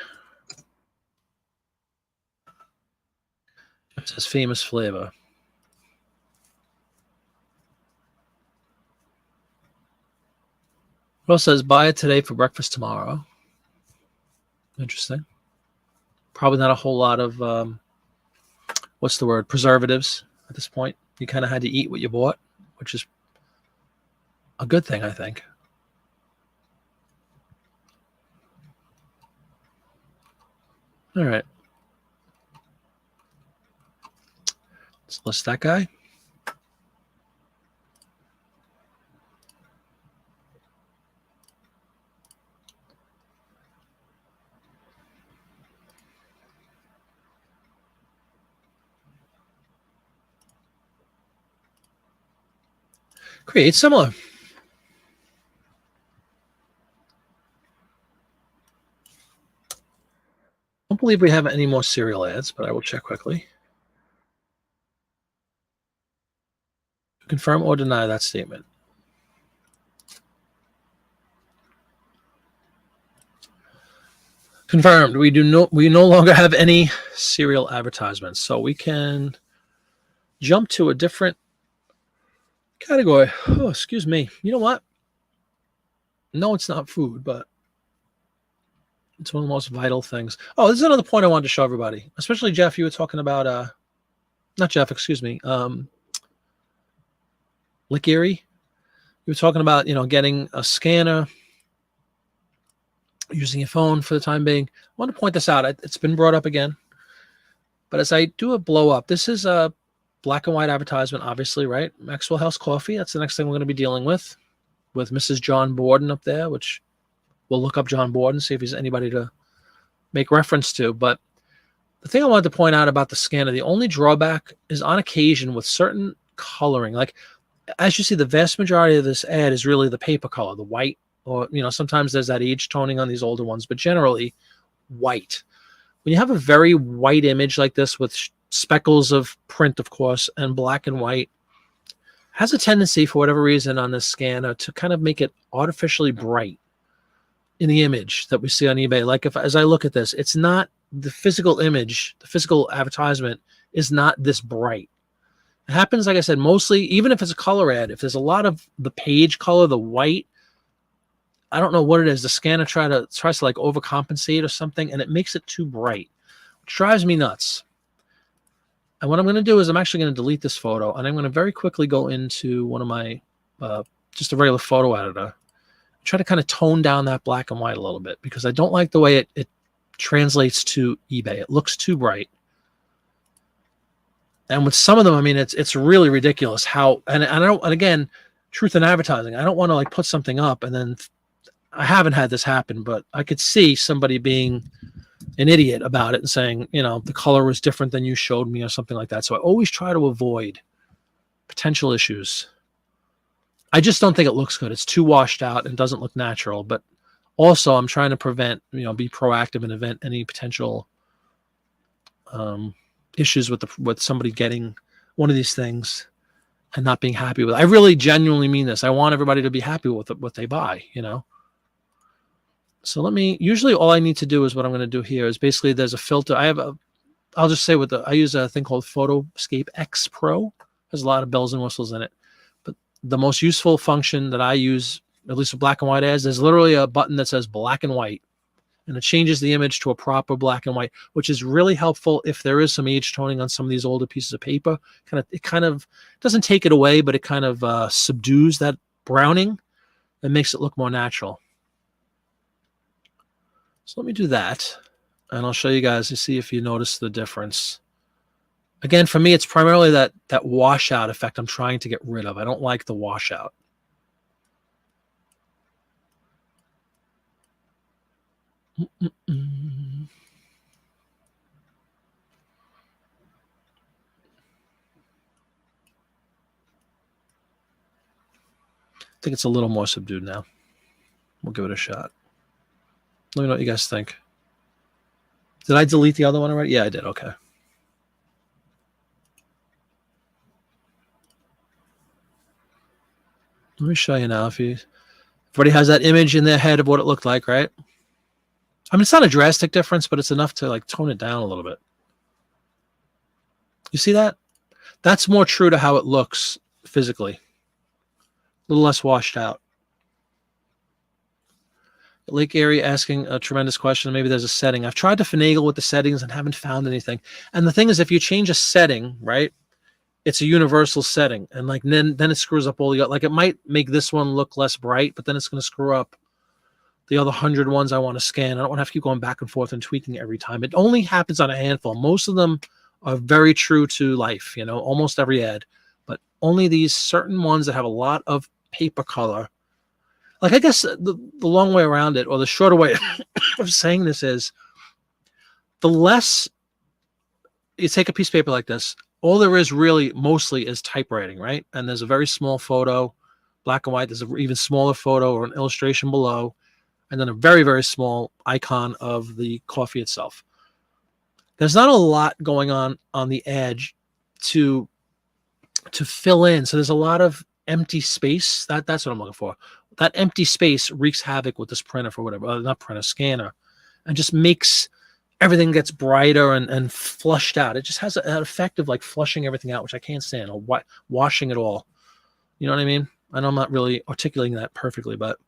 It says famous flavor. It also says buy it today for breakfast tomorrow. Interesting. Probably not a whole lot of what's the word? Preservatives at this point. You kind of had to eat what you bought, which is a good thing, I think. All right. Let's list that guy. Create similar. I don't believe we have any more cereal ads, but I will check quickly. Confirm or deny that statement. Confirmed. We no longer have any cereal advertisements, so we can jump to a different category. Oh, excuse me. You know what? No, it's not food, but it's one of the most vital things. Oh, this is another point I wanted to show everybody, especially Jeff. You were talking about not Jeff, excuse me. Lickery. You were talking about, getting a scanner, using your phone for the time being. I want to point this out. It's been brought up again. But as I do a blow up, this is a black and white advertisement, obviously, right? Maxwell House Coffee. That's the next thing we're going to be dealing with Mrs. John Borden up there, which we'll look up John Borden, see if he's anybody to make reference to. But the thing I wanted to point out about the scanner, the only drawback is on occasion with certain coloring. Like, as you see, the vast majority of this ad is really the paper color, the white, or, sometimes there's that age toning on these older ones, but generally white. When you have a very white image like this with speckles of print, of course, and black and white, has a tendency for whatever reason on this scanner to kind of make it artificially bright in the image that we see on eBay. Like, as I look at this, it's not the physical image, the physical advertisement is not this bright. It happens, like I said, mostly, even if it's a color ad, if there's a lot of the page color, the white, I don't know what it is. The scanner tries to like overcompensate or something, and it makes it too bright, which drives me nuts. And what I'm going to do is I'm actually going to delete this photo, and I'm going to very quickly go into one of my, just a regular photo editor, try to kind of tone down that black and white a little bit, because I don't like the way it translates to eBay. It looks too bright. And with some of them, I mean, it's really ridiculous how, and again, truth in advertising, I don't want to like put something up and then I haven't had this happen, but I could see somebody being an idiot about it and saying, the color was different than you showed me or something like that. So I always try to avoid potential issues. I just don't think it looks good. It's too washed out and doesn't look natural. But also I'm trying to prevent, be proactive and prevent any potential issues with somebody getting one of these things and not being happy with it. I really genuinely mean this. I want everybody to be happy with what they buy, So usually all I need to do is what I'm going to do here is basically there's a filter. I'll just say I use a thing called Photoscape X Pro. There's a lot of bells and whistles in it. But the most useful function that I use, at least with black and white ads, there's literally a button that says black and white. And it changes the image to a proper black and white, which is really helpful if there is some age toning on some of these older pieces of paper. It kind of doesn't take it away, but it kind of subdues that browning and makes it look more natural. So let me do that, and I'll show you guys to see if you notice the difference. Again, for me, it's primarily that washout effect I'm trying to get rid of. I don't like the washout. I think it's a little more subdued now. We'll give it a shot. Let me know what you guys think. Did I delete the other one already? Yeah, I did. Okay. Let me show you now. Everybody has that image in their head of what it looked like, right? I mean, it's not a drastic difference, but it's enough to like tone it down a little bit. You see that? That's more true to how it looks physically. A little less washed out. Lake Erie asking a tremendous question. Maybe there's a setting. I've tried to finagle with the settings and haven't found anything. And the thing is, if you change a setting, right, it's a universal setting. And like then it screws up all the, like it might make this one look less bright, but then it's going to screw up the other 100 ones I want to scan. I don't want to have to keep going back and forth and tweaking every time. It only happens on a handful. Most of them are very true to life, you know, almost every ad, but only these certain ones that have a lot of paper color. Like, I guess the long way around it, or the shorter way of saying this is, the less you take a piece of paper like this, all there is really mostly is typewriting, right? And there's a very small photo, black and white. There's an even smaller photo or an illustration below, and then a very, very small icon of the coffee itself. There's not a lot going on the edge to fill in. So there's a lot of empty space. That's what I'm looking for. That empty space wreaks havoc with this printer for whatever, not printer, scanner, and just makes everything gets brighter and flushed out. It just has an effect of like flushing everything out, which I can't stand, or washing it all. You know what I mean? I know I'm not really articulating that perfectly, but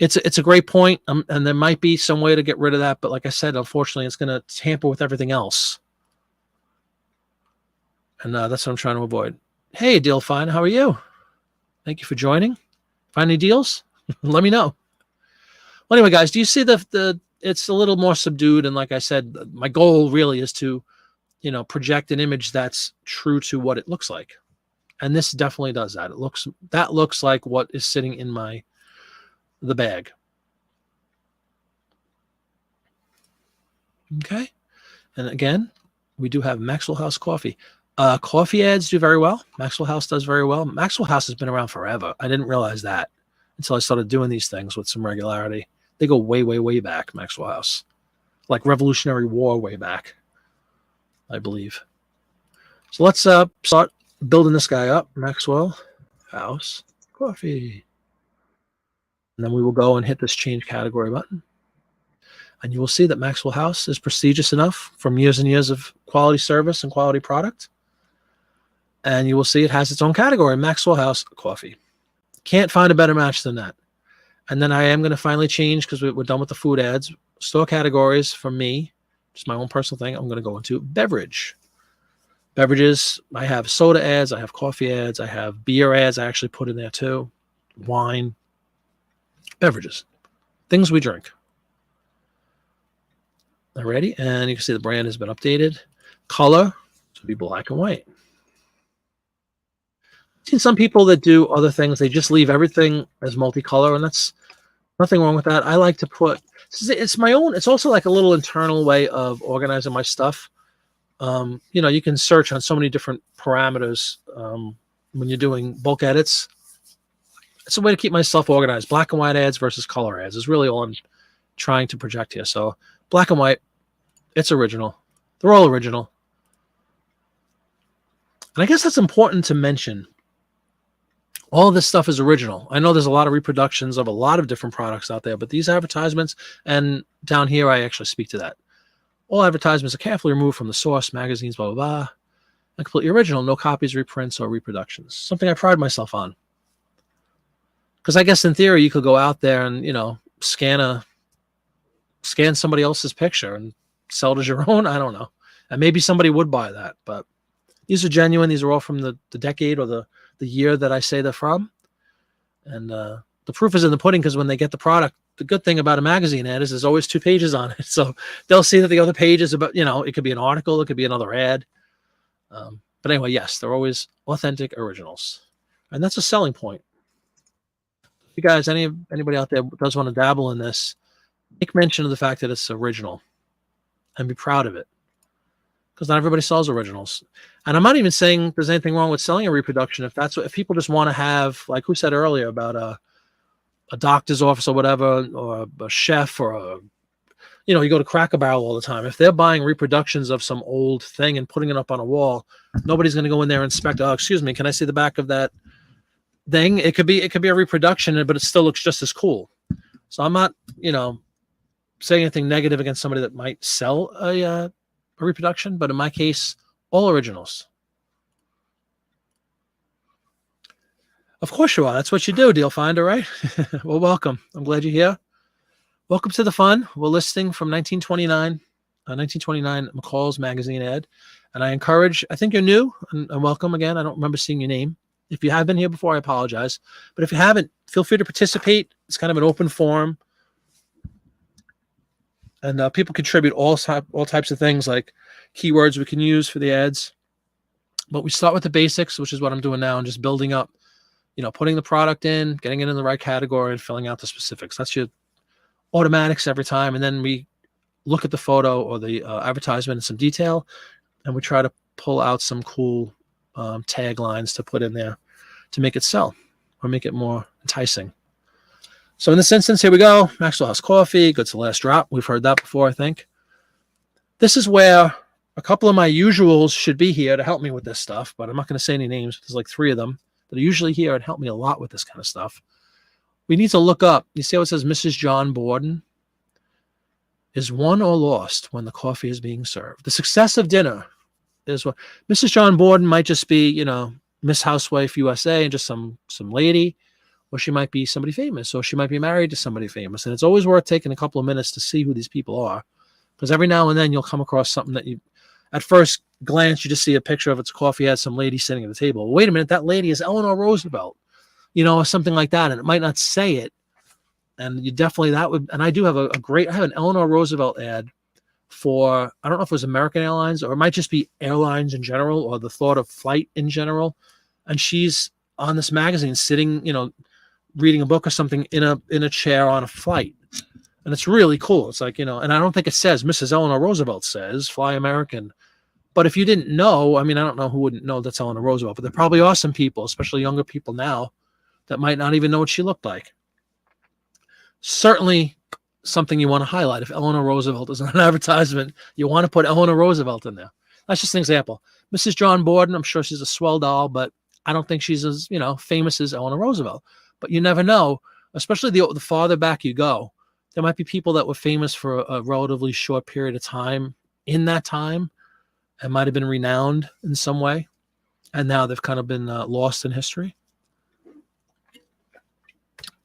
it's a great point. And there might be some way to get rid of that. But like I said, unfortunately, it's going to tamper with everything else. And that's what I'm trying to avoid. Hey, Deal Fine, how are you? Thank you for joining. Find any deals? Let me know. Well, anyway, guys, do you see it's a little more subdued? And like I said, my goal really is to, you know, project an image that's true to what it looks like. And this definitely does that. That looks like what is sitting in the bag. Okay. And again, we do have Maxwell House coffee. Coffee ads do very well. Maxwell House does very well. Maxwell House has been around forever. I didn't realize that until I started doing these things with some regularity. They go way, way, way back, Maxwell House. Like Revolutionary War way back, I believe. So let's start building this guy up. Maxwell House coffee. And then we will go and hit this change category button. And you will see that Maxwell House is prestigious enough from years and years of quality service and quality product. And you will see it has its own category, Maxwell House coffee. Can't find a better match than that. And then I am going to finally change, because we're done with the food ads. Store categories for me, just my own personal thing, I'm going to go into beverage. Beverages, I have soda ads, I have coffee ads, I have beer ads I actually put in there too. Wine. Beverages. Things we drink. Alrighty, and you can see the brand has been updated. Color to be black and white. I've seen some people that do other things. They just leave everything as multicolor, and that's nothing wrong with that. I like to put, it's my own, it's also like a little internal way of organizing my stuff. You know, you can search on so many different parameters when you're doing bulk edits. It's a way to keep myself organized. Black and white ads versus color ads is really all I'm trying to project here. So black and white, it's original. They're all original. And I guess that's important to mention. All of this stuff is original. I know there's a lot of reproductions of a lot of different products out there, but these advertisements, and down here I actually speak to that. All advertisements are carefully removed from the source, magazines, blah, blah, blah, and completely original. No copies, reprints, or reproductions. Something I pride myself on. Because I guess in theory, you could go out there and, you know, scan somebody else's picture and sell it as your own. I don't know. And maybe somebody would buy that, but these are genuine. These are all from the decade or the year that I say they're from. And the proof is in the pudding, because when they get the product, the good thing about a magazine ad is there's always 2 pages on it. So they'll see that the other page is about, you know, it could be an article, it could be another ad. But anyway, yes, they're always authentic originals. And that's a selling point. If you guys, anybody out there does want to dabble in this, make mention of the fact that it's original and be proud of it. Because not everybody sells originals. And I'm not even saying there's anything wrong with selling a reproduction. If people just want to have, like who said earlier about a doctor's office or whatever, or a chef, or you know, you go to Cracker Barrel all the time. If they're buying reproductions of some old thing and putting it up on a wall, nobody's going to go in there and inspect. Oh, excuse me, can I see the back of that thing? It could be a reproduction, but it still looks just as cool. So I'm not, you know, saying anything negative against somebody that might sell a reproduction, but in my case, All originals. Of course you are. That's what you do, deal finder, right? Well, welcome. I'm glad you're here. Welcome to the fun. We're listing from 1929 Mccall's magazine ad. And I encourage, I think you're new and welcome again. I don't remember seeing your name. If you have been here before, I apologize. But if you haven't, feel free to participate. It's kind of an open forum. And people contribute all types of things like keywords we can use for the ads. But we start with the basics, which is what I'm doing now, and just building up, putting the product in, getting it in the right category, and filling out the specifics. That's your automatics every time. And then we look at the photo or the advertisement in some detail, and we try to pull out some cool taglines to put in there to make it sell or make it more enticing. So in this instance, here we go. Maxwell House Coffee, good to last drop. We've heard that before, I think. This is where a couple of my usuals should be here to help me with this stuff, but I'm not going to say any names. There's like 3 of them that are usually here and help me a lot with this kind of stuff. We need to look up. You see how it says Mrs. John Borden? Is won or lost when the coffee is being served. The success of dinner is what Mrs. John Borden might just be, Miss Housewife USA and just some lady, or she might be somebody famous, or she might be married to somebody famous. And it's always worth taking a couple of minutes to see who these people are, because every now and then you'll come across something that you, at first glance, you just see a picture of it's coffee ad, some lady sitting at the table. Well, wait a minute, that lady is Eleanor Roosevelt, or something like that, and it might not say it. And you definitely, and I do have I have an Eleanor Roosevelt ad for, I don't know if it was American Airlines, or it might just be airlines in general, or the thought of flight in general. And she's on this magazine sitting, reading a book or something in a chair on a flight. And it's really cool. It's like, and I don't think it says Mrs. Eleanor Roosevelt says fly American. But if you didn't know, I don't know who wouldn't know that's Eleanor Roosevelt, but there probably are some people, especially younger people now, that might not even know what she looked like. Certainly something you want to highlight. If Eleanor Roosevelt is on an advertisement, you want to put Eleanor Roosevelt in there. That's just an example. Mrs. John Borden, I'm sure she's a swell doll, but I don't think she's as, famous as Eleanor Roosevelt. But you never know, especially the farther back you go. There might be people that were famous for a relatively short period of time in that time and might have been renowned in some way. And now they've kind of been lost in history.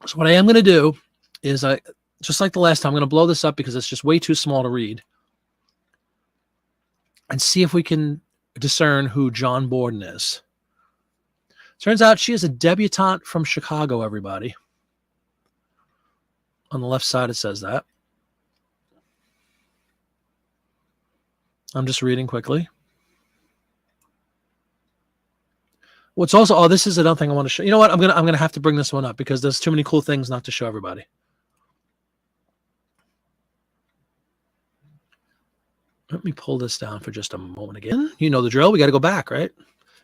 So what I am going to do is, just like the last time, I'm going to blow this up because it's just way too small to read, and see if we can discern who John Borden is. Turns out she is a debutante from Chicago, everybody. On the left side, it says that. I'm just reading quickly. What's also, this is another thing I want to show. You know what? I'm gonna have to bring this one up because there's too many cool things not to show everybody. Let me pull this down for just a moment again. You know the drill. We got to go back, right?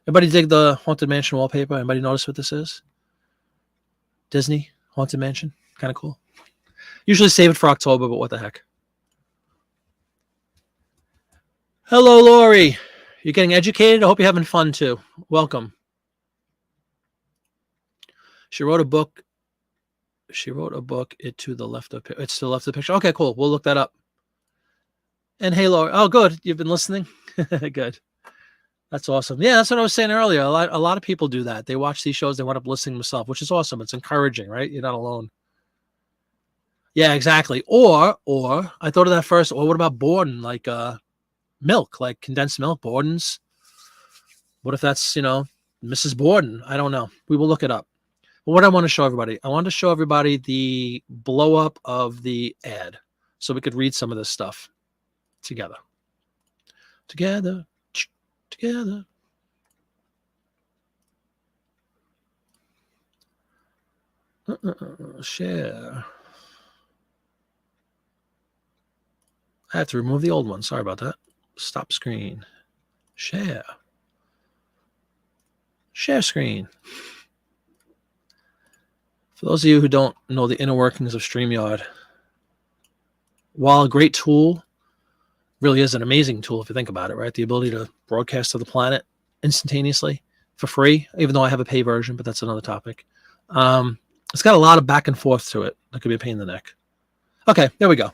Everybody dig the Haunted Mansion wallpaper? Anybody notice what this is? Disney Haunted Mansion. Kind of cool. Usually save it for October, but what the heck. Hello, Lori. You're getting educated? I hope you're having fun, too. Welcome. She wrote a book. It's to the left of the picture. Okay, cool. We'll look that up. And hey, Laura. Oh, good. You've been listening? Good. That's awesome. Yeah, that's what I was saying earlier. A lot of people do that. They watch these shows. They wind up listening themselves, which is awesome. It's encouraging, right? You're not alone. Yeah, exactly. Or I thought of that first. Or what about Borden? Like milk, like condensed milk, Borden's. What if that's, Mrs. Borden? I don't know. We will look it up. But what I want to show everybody, I want to show everybody the blow up of the ad so we could read some of this stuff together. Together. Share. I have to remove the old one. Sorry about that. Stop screen. Share. Share screen. For those of you who don't know the inner workings of StreamYard, while a great tool, really is an amazing tool if you think about it, right? The ability to broadcast to the planet instantaneously for free, even though I have a pay version, but that's another topic. It's got a lot of back and forth to it. That could be a pain in the neck. Okay, there we go.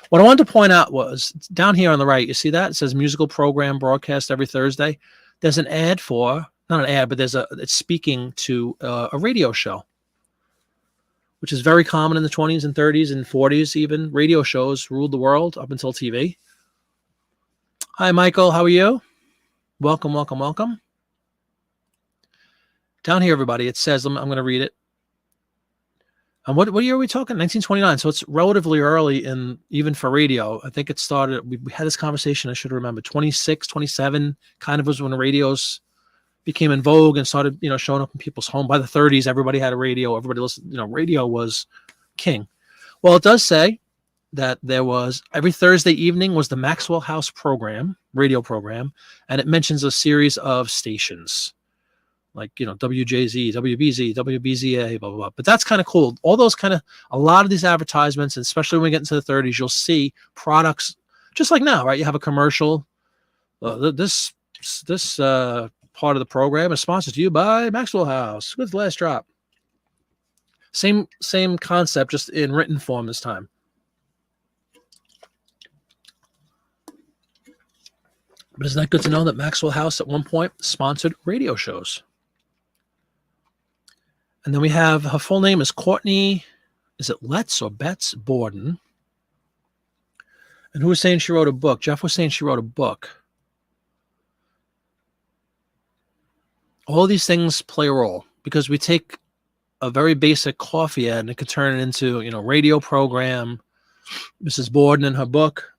What I wanted to point out was down here on the right, you see that? It says musical program broadcast every Thursday. There's an ad for, not an ad, but it's speaking to a radio show, which is very common in the 20s and 30s and 40s even. Radio shows ruled the world up until TV. Hi, Michael. How are you? Welcome, welcome, welcome. Down here, everybody, it says, I'm going to read it. And what year are we talking? 1929. So it's relatively early even for radio. I think it started, we had this conversation, I should remember, 26, 27 kind of was when radios became in vogue and started, showing up in people's home. By the 30s, everybody had a radio. Everybody listened, radio was king. Well, it does say that there was, every Thursday evening was the Maxwell House program, radio program, and it mentions a series of stations. Like, WJZ, WBZ, WBZA, blah, blah, blah. But that's kind of cool. All those a lot of these advertisements, and especially when we get into the 30s, you'll see products just like now, right? You have a commercial. This part of the program is sponsored to you by Maxwell House. Good last drop. Same concept, just in written form this time. But isn't that good to know that Maxwell House at one point sponsored radio shows? And then we have, her full name is Courtney, is it Letts or Betts Borden? And who was saying she wrote a book? Jeff was saying she wrote a book. All these things play a role because we take a very basic coffee ad and it could turn it into, radio program, Mrs. Borden and her book.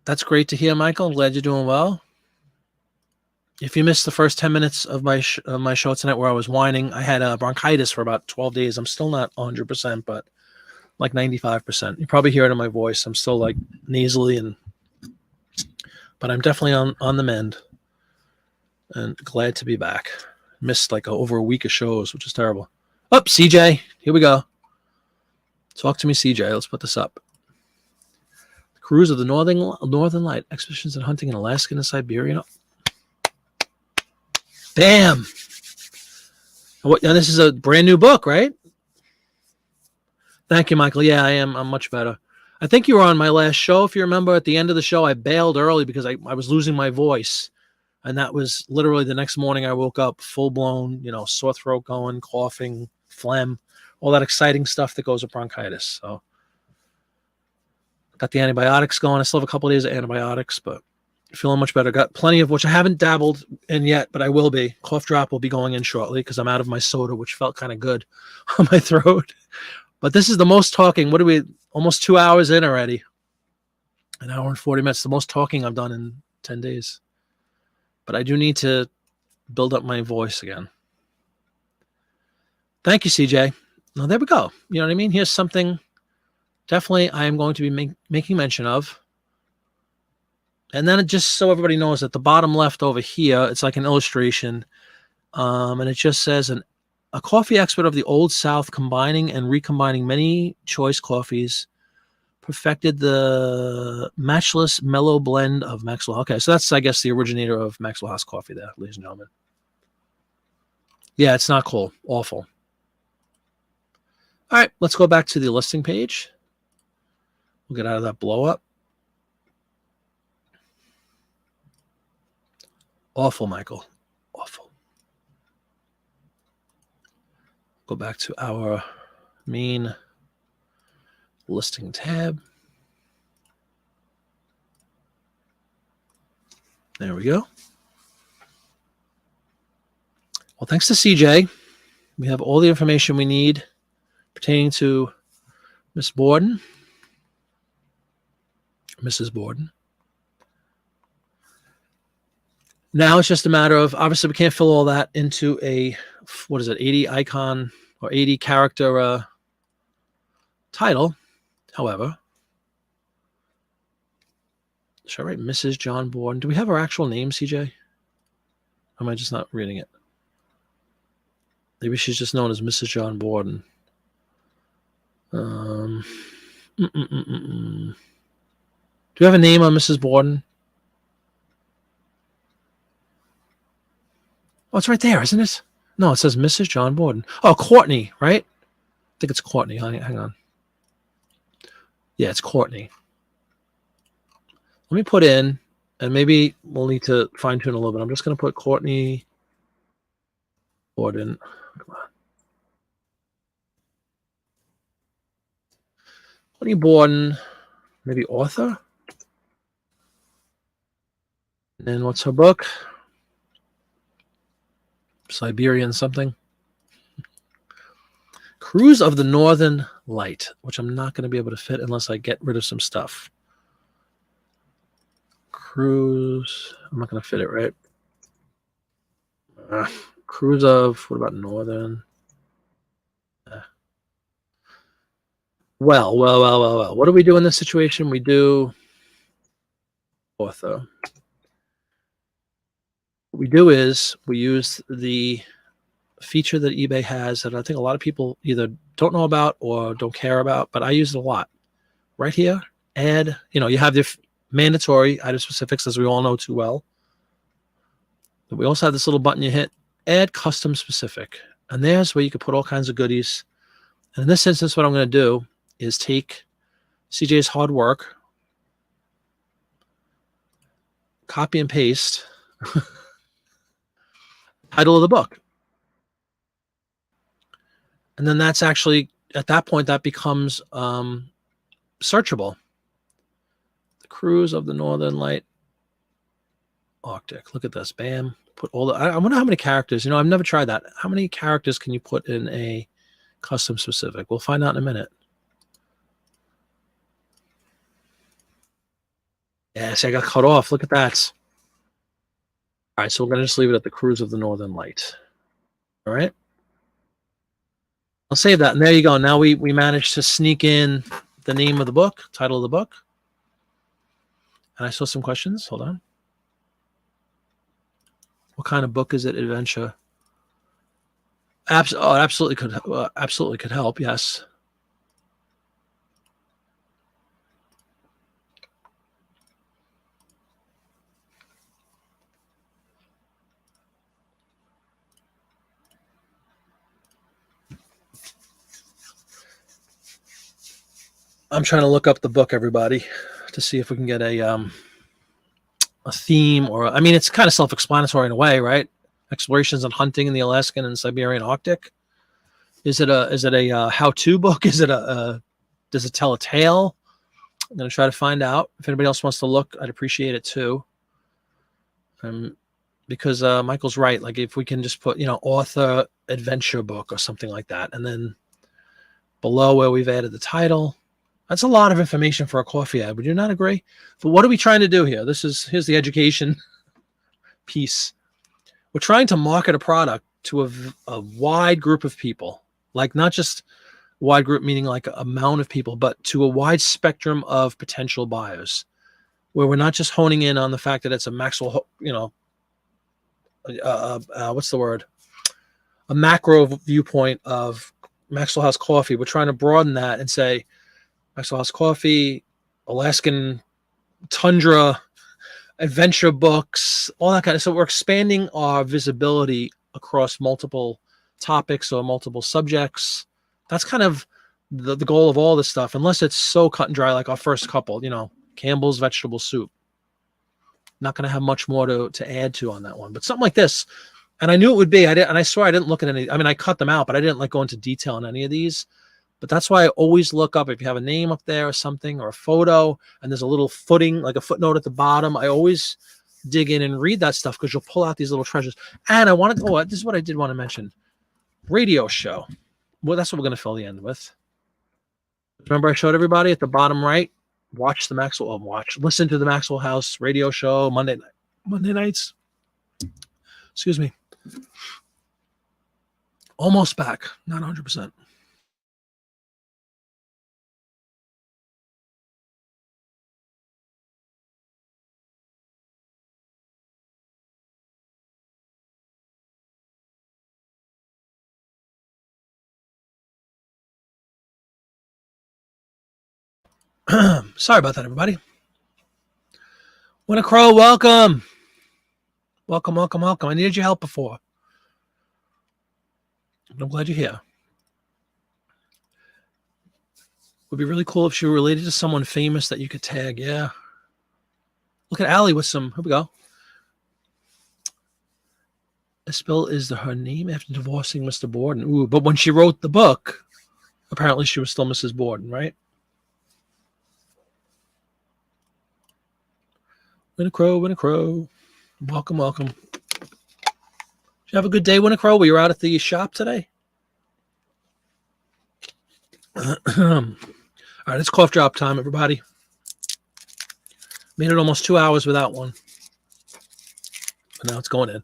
That's great to hear, Michael. I'm glad you're doing well. If you missed the first 10 minutes of my show tonight where I was whining, I had bronchitis for about 12 days. I'm still not 100%, but like 95%. You probably hear it in my voice. I'm still like nasally, but I'm definitely on the mend and glad to be back. Missed like over a week of shows, which is terrible. Oh, CJ, here we go. Talk to me, CJ. Let's put this up. The cruise of the Northern Light expeditions and hunting in Alaska and Siberia. Bam! And this is a brand new book, right? Thank you, Michael. Yeah, I am. I'm much better. I think you were on my last show. If you remember, at the end of the show, I bailed early because I was losing my voice. And that was literally the next morning I woke up full-blown, sore throat going, coughing, phlegm, all that exciting stuff that goes with bronchitis. So got the antibiotics going. I still have a couple of days of antibiotics, but feeling much better. Got plenty of, which I haven't dabbled in yet, but I will be. Cough drop will be going in shortly because I'm out of my soda, which felt kind of good on my throat. But this is the most talking. What are we, almost 2 hours in already? An hour and 40 minutes. The most talking I've done in 10 days. But I do need to build up my voice again. Thank you, CJ. Now, there we go. You know what I mean? Here's something definitely I am going to be making mention of. And then just so everybody knows, at the bottom left over here, it's like an illustration. And it just says, a coffee expert of the Old South, combining and recombining many choice coffees, perfected the matchless mellow blend of Maxwell. Okay, so that's, I guess, the originator of Maxwell House coffee there, ladies and gentlemen. Yeah, it's not cool. Awful. All right, let's go back to the listing page. We'll get out of that blow up. Awful, Michael. Awful. Go back to our main listing tab. There we go. Well, thanks to CJ, we have all the information we need pertaining to Miss Borden, Mrs. Borden. Now it's just a matter of, obviously we can't fill all that into a, 80 icon or 80 character title. However, should I write Mrs. John Borden? Do we have her actual name, CJ? Or am I just not reading it? Maybe she's just known as Mrs. John Borden. Do we have a name on Mrs. Borden? Oh, it's right there, isn't it? No, it says Mrs. John Borden. Oh, Courtney, right? I think it's Courtney. Hang on. Yeah, it's Courtney. Let me put in, and maybe we'll need to fine tune a little bit. I'm just going to put Courtney Borden. Come on. Courtney Borden, maybe author. And then what's her book? Siberian something. Cruise of the Northern Light, which I'm not going to be able to fit unless I get rid of some stuff. Cruise. I'm not going to fit it, right? Cruise of, what about Northern? Well. What do we do in this situation? We do author. What we do is we use the feature that eBay has that I think a lot of people either don't know about or don't care about, but I use it a lot. Right here, add, you have the mandatory item specifics, as we all know too well. But we also have this little button you hit, add custom specific. And there's where you can put all kinds of goodies. And in this instance, what I'm going to do is take CJ's hard work, copy and paste title of the book. And then that's actually, at that point, that becomes searchable. The Cruise of the Northern Light Arctic. Look at this. Bam. Put all the, I wonder how many characters, I've never tried that. How many characters can you put in a custom specific? We'll find out in a minute. Yeah, see, I got cut off. Look at that. All right, so we're going to just leave it at the Cruise of the Northern Light. All right. I'll save that. And there you go. Now we managed to sneak in the name of the book, title of the book. And I saw some questions. Hold on. What kind of book is it? Adventure. Absolutely could help. Yes. I'm trying to look up the book, everybody, to see if we can get a theme, or I mean, it's kind of self-explanatory in a way, right? Explorations and hunting in the Alaskan and Siberian Arctic. Is it a how-to book? Is it does it tell a tale? I'm going to try to find out. If anybody else wants to look, I'd appreciate it too. Because Michael's right. Like if we can just put, author adventure book or something like that. And then below where we've added the title, that's a lot of information for a coffee ad. Would you not agree? But what are we trying to do here? Here's the education piece. We're trying to market a product to a wide group of people, like not just wide group, meaning like amount of people, but to a wide spectrum of potential buyers, where we're not just honing in on the fact that it's a Maxwell, what's the word? A macro viewpoint of Maxwell House Coffee. We're trying to broaden that and say Maxwell House Coffee, Alaskan Tundra, adventure books, all that kind of. So we're expanding our visibility across multiple topics or multiple subjects. That's kind of the goal of all this stuff, unless it's so cut and dry like our first couple, Campbell's vegetable soup. Not going to have much more to add to on that one, but something like this. And I knew it would be. I swear I didn't look at any. I mean, I cut them out, but I didn't go into detail on any of these. But that's why I always look up if you have a name up there or something, or a photo, and there's a little footing, like a footnote at the bottom. I always dig in and read that stuff, because you'll pull out these little treasures. And I wanted, this is what I did want to mention. Radio show. Well, that's what we're going to fill the end with. Remember I showed everybody at the bottom right, listen to the Maxwell House radio show Monday nights. Excuse me. Almost back, not 100%. Sorry about that, everybody. Winter Crow, welcome. Welcome. I needed your help before. But I'm glad you're here. Would be really cool if she were related to someone famous that you could tag. Yeah. Look at Allie with some. Here we go. Isabel is her name after divorcing Mr. Borden. Ooh, but when she wrote the book, apparently she was still Mrs. Borden, right? Win a crow, win a crow. Welcome, welcome. Did you have a good day, Win a Crow? Were you out at the shop today? All right, it's cough drop time, everybody. Made it almost 2 hours without one. But now it's going in.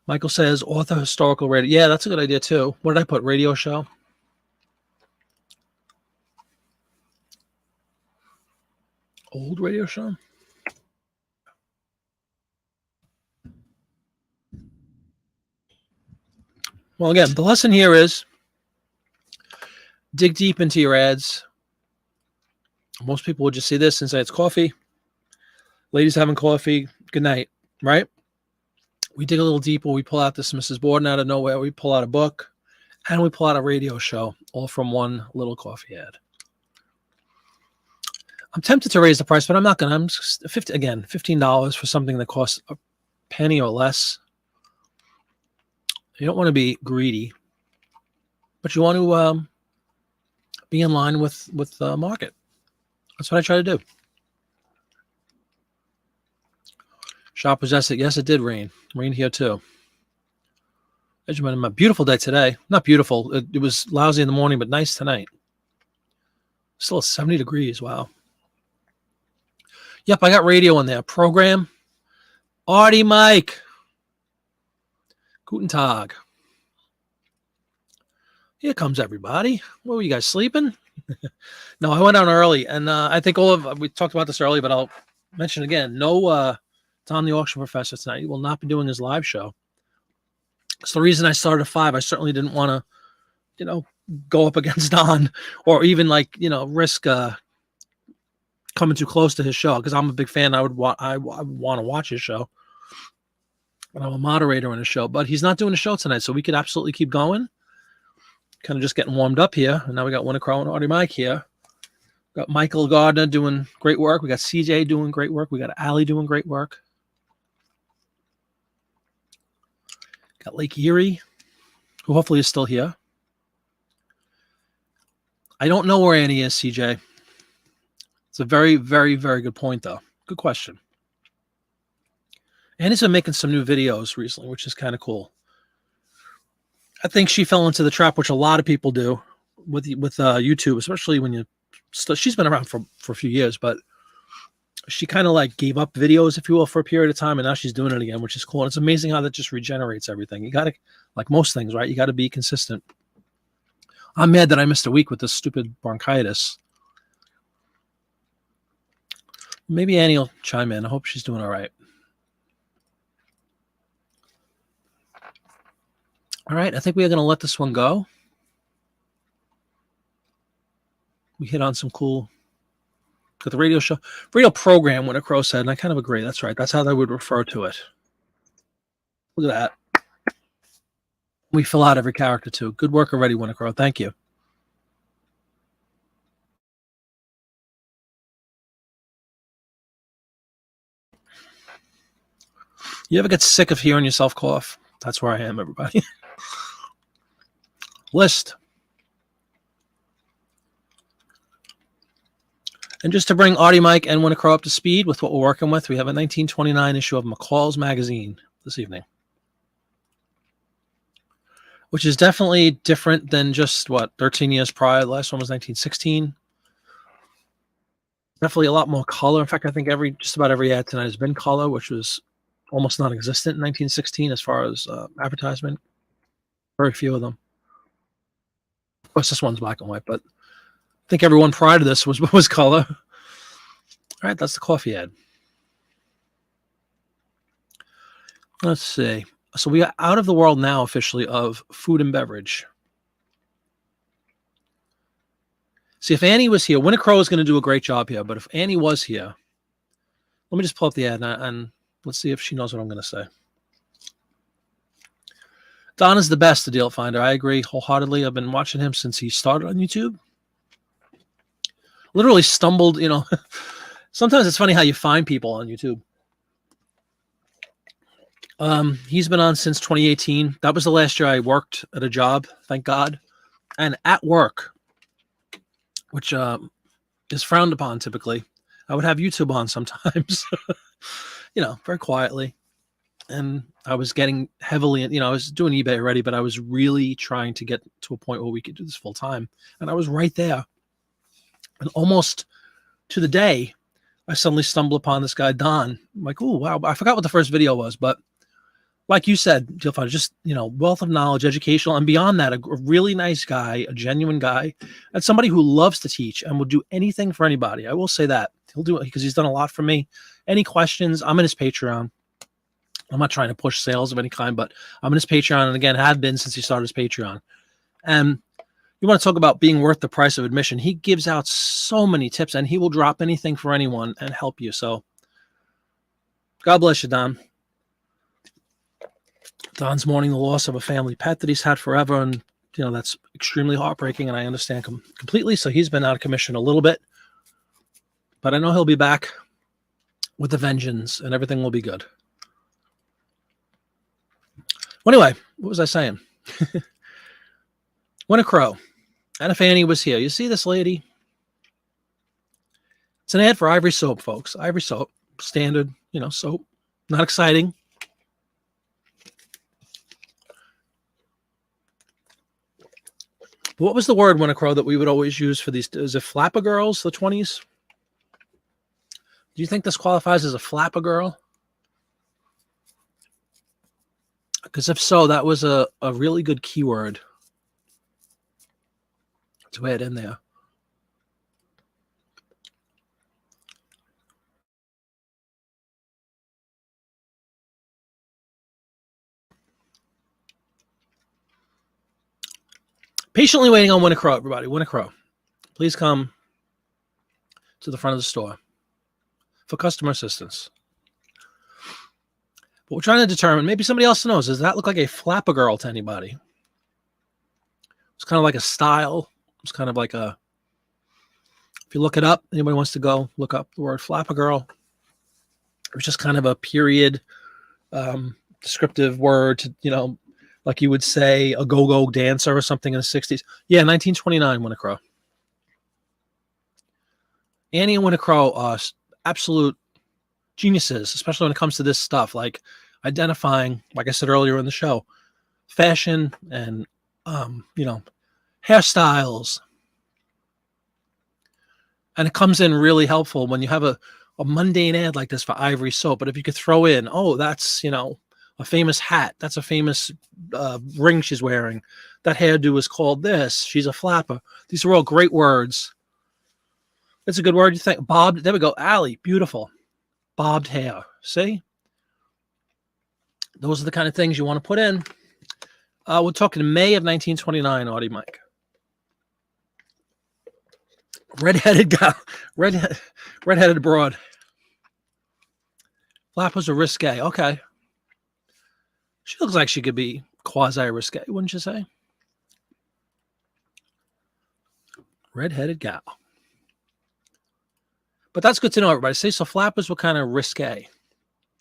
Michael says, author historical radio. Yeah, that's a good idea, too. What did I put? Radio show? Old radio show? Well, again, the lesson here is dig deep into your ads. Most people would just see this and say it's coffee. Ladies having coffee. Good night, right? We dig a little deeper. We pull out this Mrs. Borden out of nowhere. We pull out a book, and we pull out a radio show, all from one little coffee ad. I'm tempted to raise the price, but I'm not going to. I'm just, $15 for something that costs a penny or less. You don't want to be greedy, but you want to be in line with the market. That's what I try to do. Shop possessed it. Yes, it did rain. Rain here too. It's been a beautiful day today. Not beautiful. It was lousy in the morning, but nice tonight. Still 70 degrees. Wow. Yep, I got radio in there. Program. Artie Mike. Guten Tag. Here comes everybody. What were you guys sleeping? No, I went on early, and I think we talked about this earlier, but I'll mention again. No, Tom the Auction Professor tonight. He will not be doing his live show. It's the reason I started at 5. I certainly didn't want to, go up against Don or even risk coming too close to his show because I'm a big fan. I would want to watch his show, and I'm a moderator on his show. But he's not doing a show tonight, so we could absolutely keep going. Kind of just getting warmed up here, and now we got Winter Crow and Artie Mike here. We got Michael Gardner doing great work. We got CJ doing great work. We got Allie doing great work. Got Lake Erie, who hopefully is still here. I don't know where Annie is, CJ. It's a very, very, very good point, though. Good question. Annie's been making some new videos recently, which is kind of cool. I think she fell into the trap, which a lot of people do with YouTube, especially when she's been around for a few years, but she kind of gave up videos, if you will, for a period of time, and now she's doing it again, which is cool. And it's amazing how that just regenerates everything. You got to, like most things, right? You got to be consistent. I'm mad that I missed a week with this stupid bronchitis. Maybe Annie will chime in. I hope she's doing all right. All right, I think we are going to let this one go. We hit on some cool, got the radio show, radio program, Winter Crow said, and I kind of agree. That's right. That's how they would refer to it. Look at that. We fill out every character, too. Good work already, Winter Crow. Thank you. You ever get sick of hearing yourself cough? That's where I am, everybody. List. And just to bring Artie Mike and Winter Crow up to speed with what we're working with, we have a 1929 issue of McCall's magazine this evening, which is definitely different than just, 13 years prior. The last one was 1916. Definitely a lot more color. In fact, I think just about every ad tonight has been color, which was almost non-existent in 1916 as far as advertisement. Very few of them. Of course, this one's black and white, but I think everyone prior to this was color. All right, that's the coffee ad. Let's see. So we are out of the world now officially of food and beverage. See, if Annie was here, Winter Crow is going to do a great job here, but if Annie was here, let me just pull up the ad and let's see if she knows what I'm going to say. Don is the best, the deal finder. I agree wholeheartedly. I've been watching him since he started on YouTube. Literally stumbled, sometimes it's funny how you find people on YouTube. He's been on since 2018. That was the last year I worked at a job, thank God. And at work, which is frowned upon typically, I would have YouTube on sometimes, very quietly. And I was getting heavily, I was doing eBay already, but I was really trying to get to a point where we could do this full time. And I was right there. And almost to the day, I suddenly stumble upon this guy, Don. I'm like, oh, wow. I forgot what the first video was, but like you said, Deal Finder, just, wealth of knowledge, educational, and beyond that, a really nice guy, a genuine guy, and somebody who loves to teach and will do anything for anybody. I will say that. He'll do it because he's done a lot for me. Any questions, I'm in his Patreon. I'm not trying to push sales of any kind, but I'm in his Patreon, and again, have been since he started his Patreon. And you want to talk about being worth the price of admission. He gives out so many tips, and he will drop anything for anyone and help you. So God bless you, Don. Don's mourning the loss of a family pet that he's had forever, and that's extremely heartbreaking, and I understand completely. So he's been out of commission a little bit, but I know he'll be back with a vengeance, and everything will be good. Well, anyway, what was I saying? When a crow and if Annie was here, you see this lady? It's an ad for Ivory soap, folks. Ivory soap, standard, soap, not exciting. What was the word, when a crow, that we would always use for these? Is it flapper girls, the 20s? Do you think this qualifies as a flapper girl? Because if so, that was a really good keyword to add in there. Patiently waiting on Win a Crow, everybody. Win a Crow. Please come to the front of the store for customer assistance. But we're trying to determine, maybe somebody else knows, does that look like a flapper girl to anybody? It's kind of like a style. It's kind of like if you look it up, anybody wants to go look up the word flapper girl. It was just kind of a period descriptive word to, like you would say a go-go dancer or something in the 60s. Yeah, 1929, Win a Crow. Annie and Win a Crow are absolute geniuses, especially when it comes to this stuff, like identifying, like I said earlier in the show, fashion and, hairstyles. And it comes in really helpful when you have a mundane ad like this for Ivory soap. But if you could throw in, oh, that's, a famous hat. That's a famous ring she's wearing. That hairdo is called this. She's a flapper. These are all great words. It's a good word, you think? Bobbed. There we go. Allie. Beautiful. Bobbed hair. See? Those are the kind of things you want to put in. We're talking May of 1929, Audie Mike. Redheaded gal. Redheaded broad. Flappers are risque. Okay. She looks like she could be quasi-risque, wouldn't you say? Redheaded gal. But that's good to know, everybody. See, so flappers were kind of risque.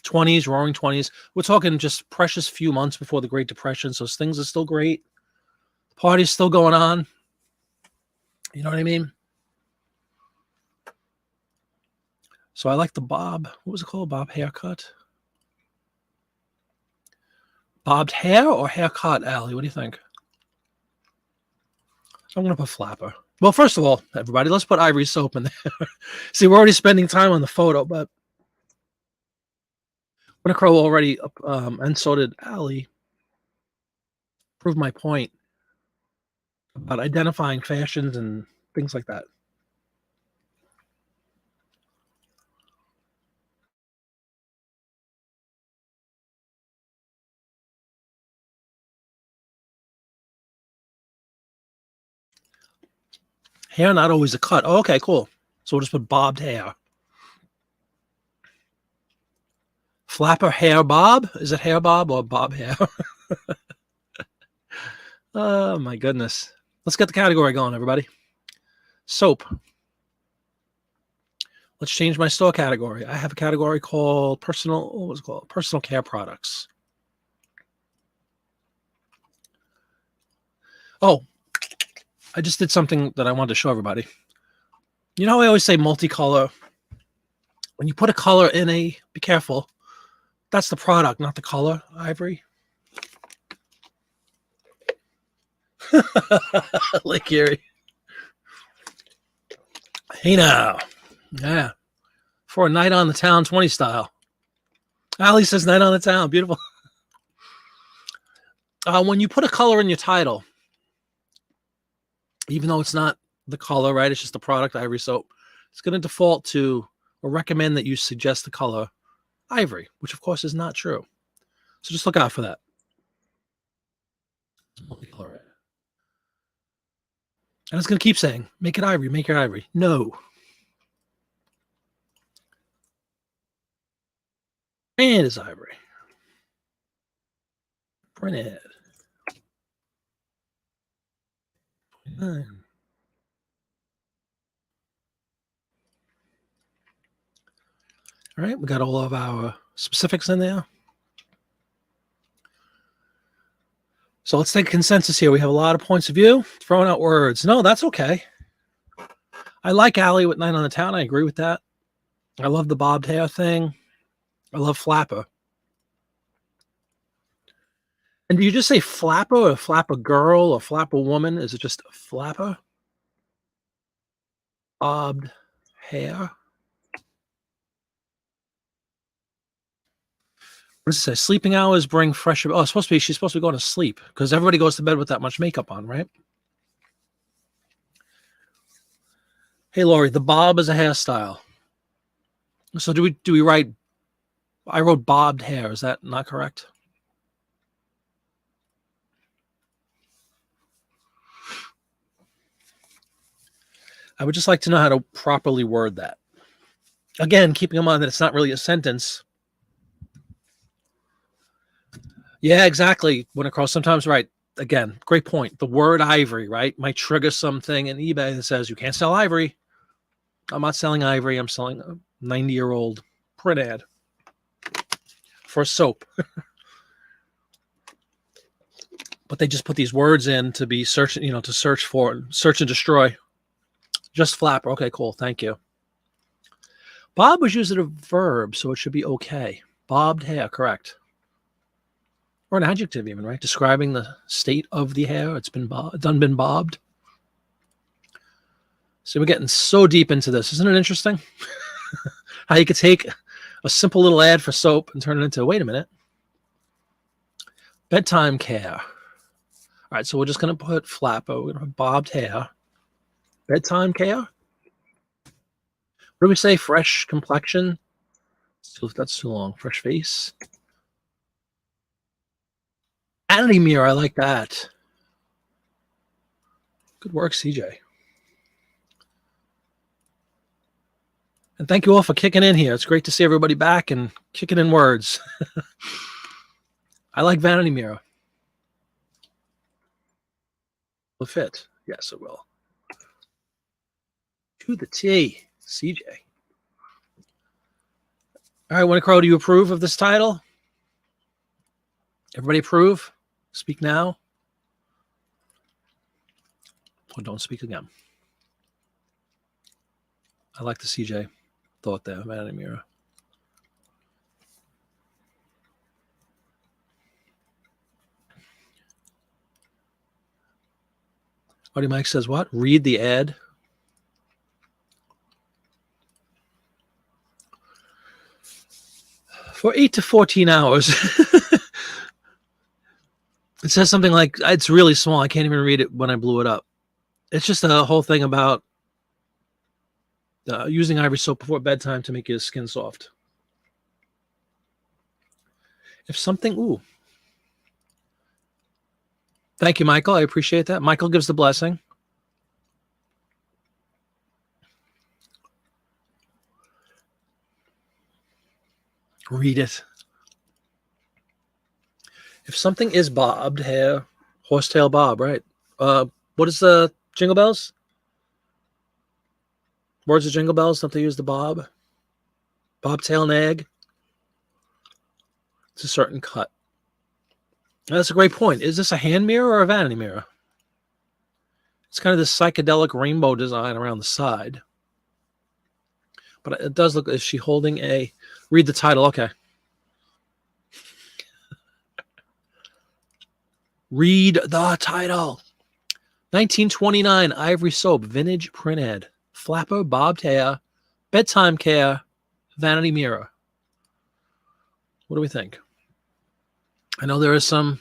20s, roaring 20s. We're talking just precious few months before the Great Depression, so things are still great. Party's still going on. You know what I mean? So I like the bob. What was it called? Bob haircut? Bobbed hair or haircut, Allie? What do you think? I'm going to put flapper. Well, first of all, everybody, let's put Ivory soap in there. See, we're already spending time on the photo, but Win a Crow already, and so did Allie, proved my point about identifying fashions and things like that. Hair, not always a cut. Oh, okay, cool. So we'll just put bobbed hair. Flapper hair bob? Is it hair bob or bob hair? Oh, my goodness. Let's get the category going, everybody. Soap. Let's change my store category. I have a category called what was it called? Personal care products. Oh, I just did something that I wanted to show everybody. You know how I always say multicolor? When you put a color in be careful. That's the product, not the color, Ivory. Lake Erie. Hey now. Yeah. For a night on the town 20 style. Ali says night on the town. Beautiful. When you put a color in your title, even though it's not the color, right? It's just the product, Ivory soap. It's going to default to or recommend that you suggest the color Ivory, which of course is not true. So just look out for that. Multicolor. And it's going to keep saying, make it Ivory, make it Ivory. No. And it's Ivory. Printed. All right, we got all of our specifics in there. So let's take a consensus here. We have a lot of points of view, throwing out words. No, that's okay. I like Allie with Night on the Town. I agree with that. I love the bobbed hair thing. I love Flapper. And do you just say Flapper or Flapper girl or Flapper woman? Is it just Flapper? Bobbed hair. What does it say? Sleeping hours bring fresh. Oh, she's supposed to be going to sleep because everybody goes to bed with that much makeup on, right? Hey, Lori, the bob is a hairstyle. So do we write? I wrote bobbed hair. Is that not correct? I would just like to know how to properly word that. Again, keeping in mind that it's not really a sentence. Yeah, exactly. Went across sometimes, right. Again, great point. The word ivory, right, might trigger something in eBay that says you can't sell ivory. I'm not selling ivory. I'm selling a 90-year-old print ad for soap. But they just put these words in to be searching, to search and destroy. Just Flapper. Okay, cool. Thank you. Bob was used as a verb, so it should be okay. Bobbed hair, correct. Or an adjective even, right? Describing the state of the hair. It's been been bobbed. So we're getting so deep into this. Isn't it interesting? How you could take a simple little ad for soap and turn it into, wait a minute, bedtime care. All right, so we're just going to put Flapper. We're going to put bobbed hair. Bedtime care. What do we say? Fresh complexion. So that's too long. Fresh face. Vanity mirror. I like that. Good work, CJ. And thank you all for kicking in here. It's great to see everybody back and kicking in words. I like vanity mirror. Will fit. Yes, it will. To the T, CJ. All right, Winnie Crow, do you approve of this title? Everybody approve? Speak now. Or don't speak again. I like the CJ thought there, vanity mirror. Buddy Mike says what? Read the ad. For 8 to 14 hours. It says something like, it's really small. I can't even read it when I blew it up. It's just a whole thing about using ivory soap before bedtime to make your skin soft. If something, ooh. Thank you, Michael. I appreciate that. Michael gives the blessing. Read it. If something is bobbed hair, Horsetail Bob, right? What is the Jingle Bells? Words of Jingle Bells, don't they use the bob? Bobtail nag? It's a certain cut. That's a great point. Is this a hand mirror or a vanity mirror? It's kind of this psychedelic rainbow design around the side. But it does look, is she holding a, read the title, okay. Read the title. 1929 Ivory Soap Vintage Print Ad. Flapper, Bobtail, Bedtime Care, Vanity Mirror. What do we think? I know there is some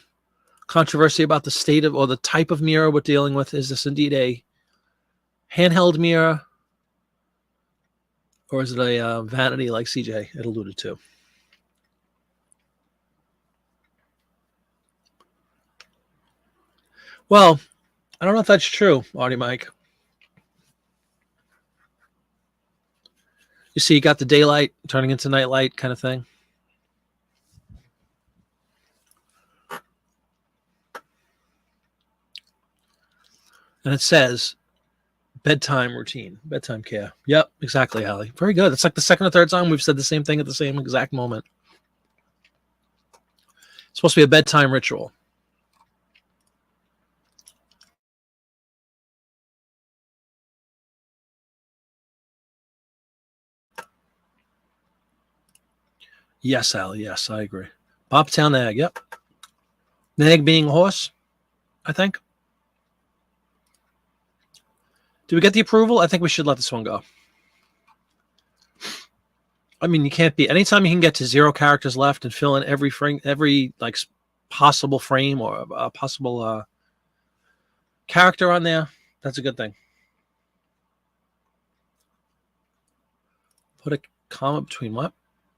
controversy about the state of, or the type of mirror we're dealing with. Is this indeed a handheld mirror? Or is it a vanity like CJ had alluded to? Well, I don't know if that's true, Artie Mike. You see, you got the daylight turning into nightlight kind of thing. And it says bedtime routine, bedtime care. Yep, exactly, Allie. Very good. It's like the second or third time we've said the same thing at the same exact moment. It's supposed to be a bedtime ritual. Yes, Allie. Yes, I agree. Bobtail nag. Yep. Nag being a horse, I think. Do we get the approval? I think we should let this one go. I mean, you can't be, anytime you can get to 0 characters left and fill in every frame, every like possible frame or a possible character on there, that's a good thing. Put a comma between what?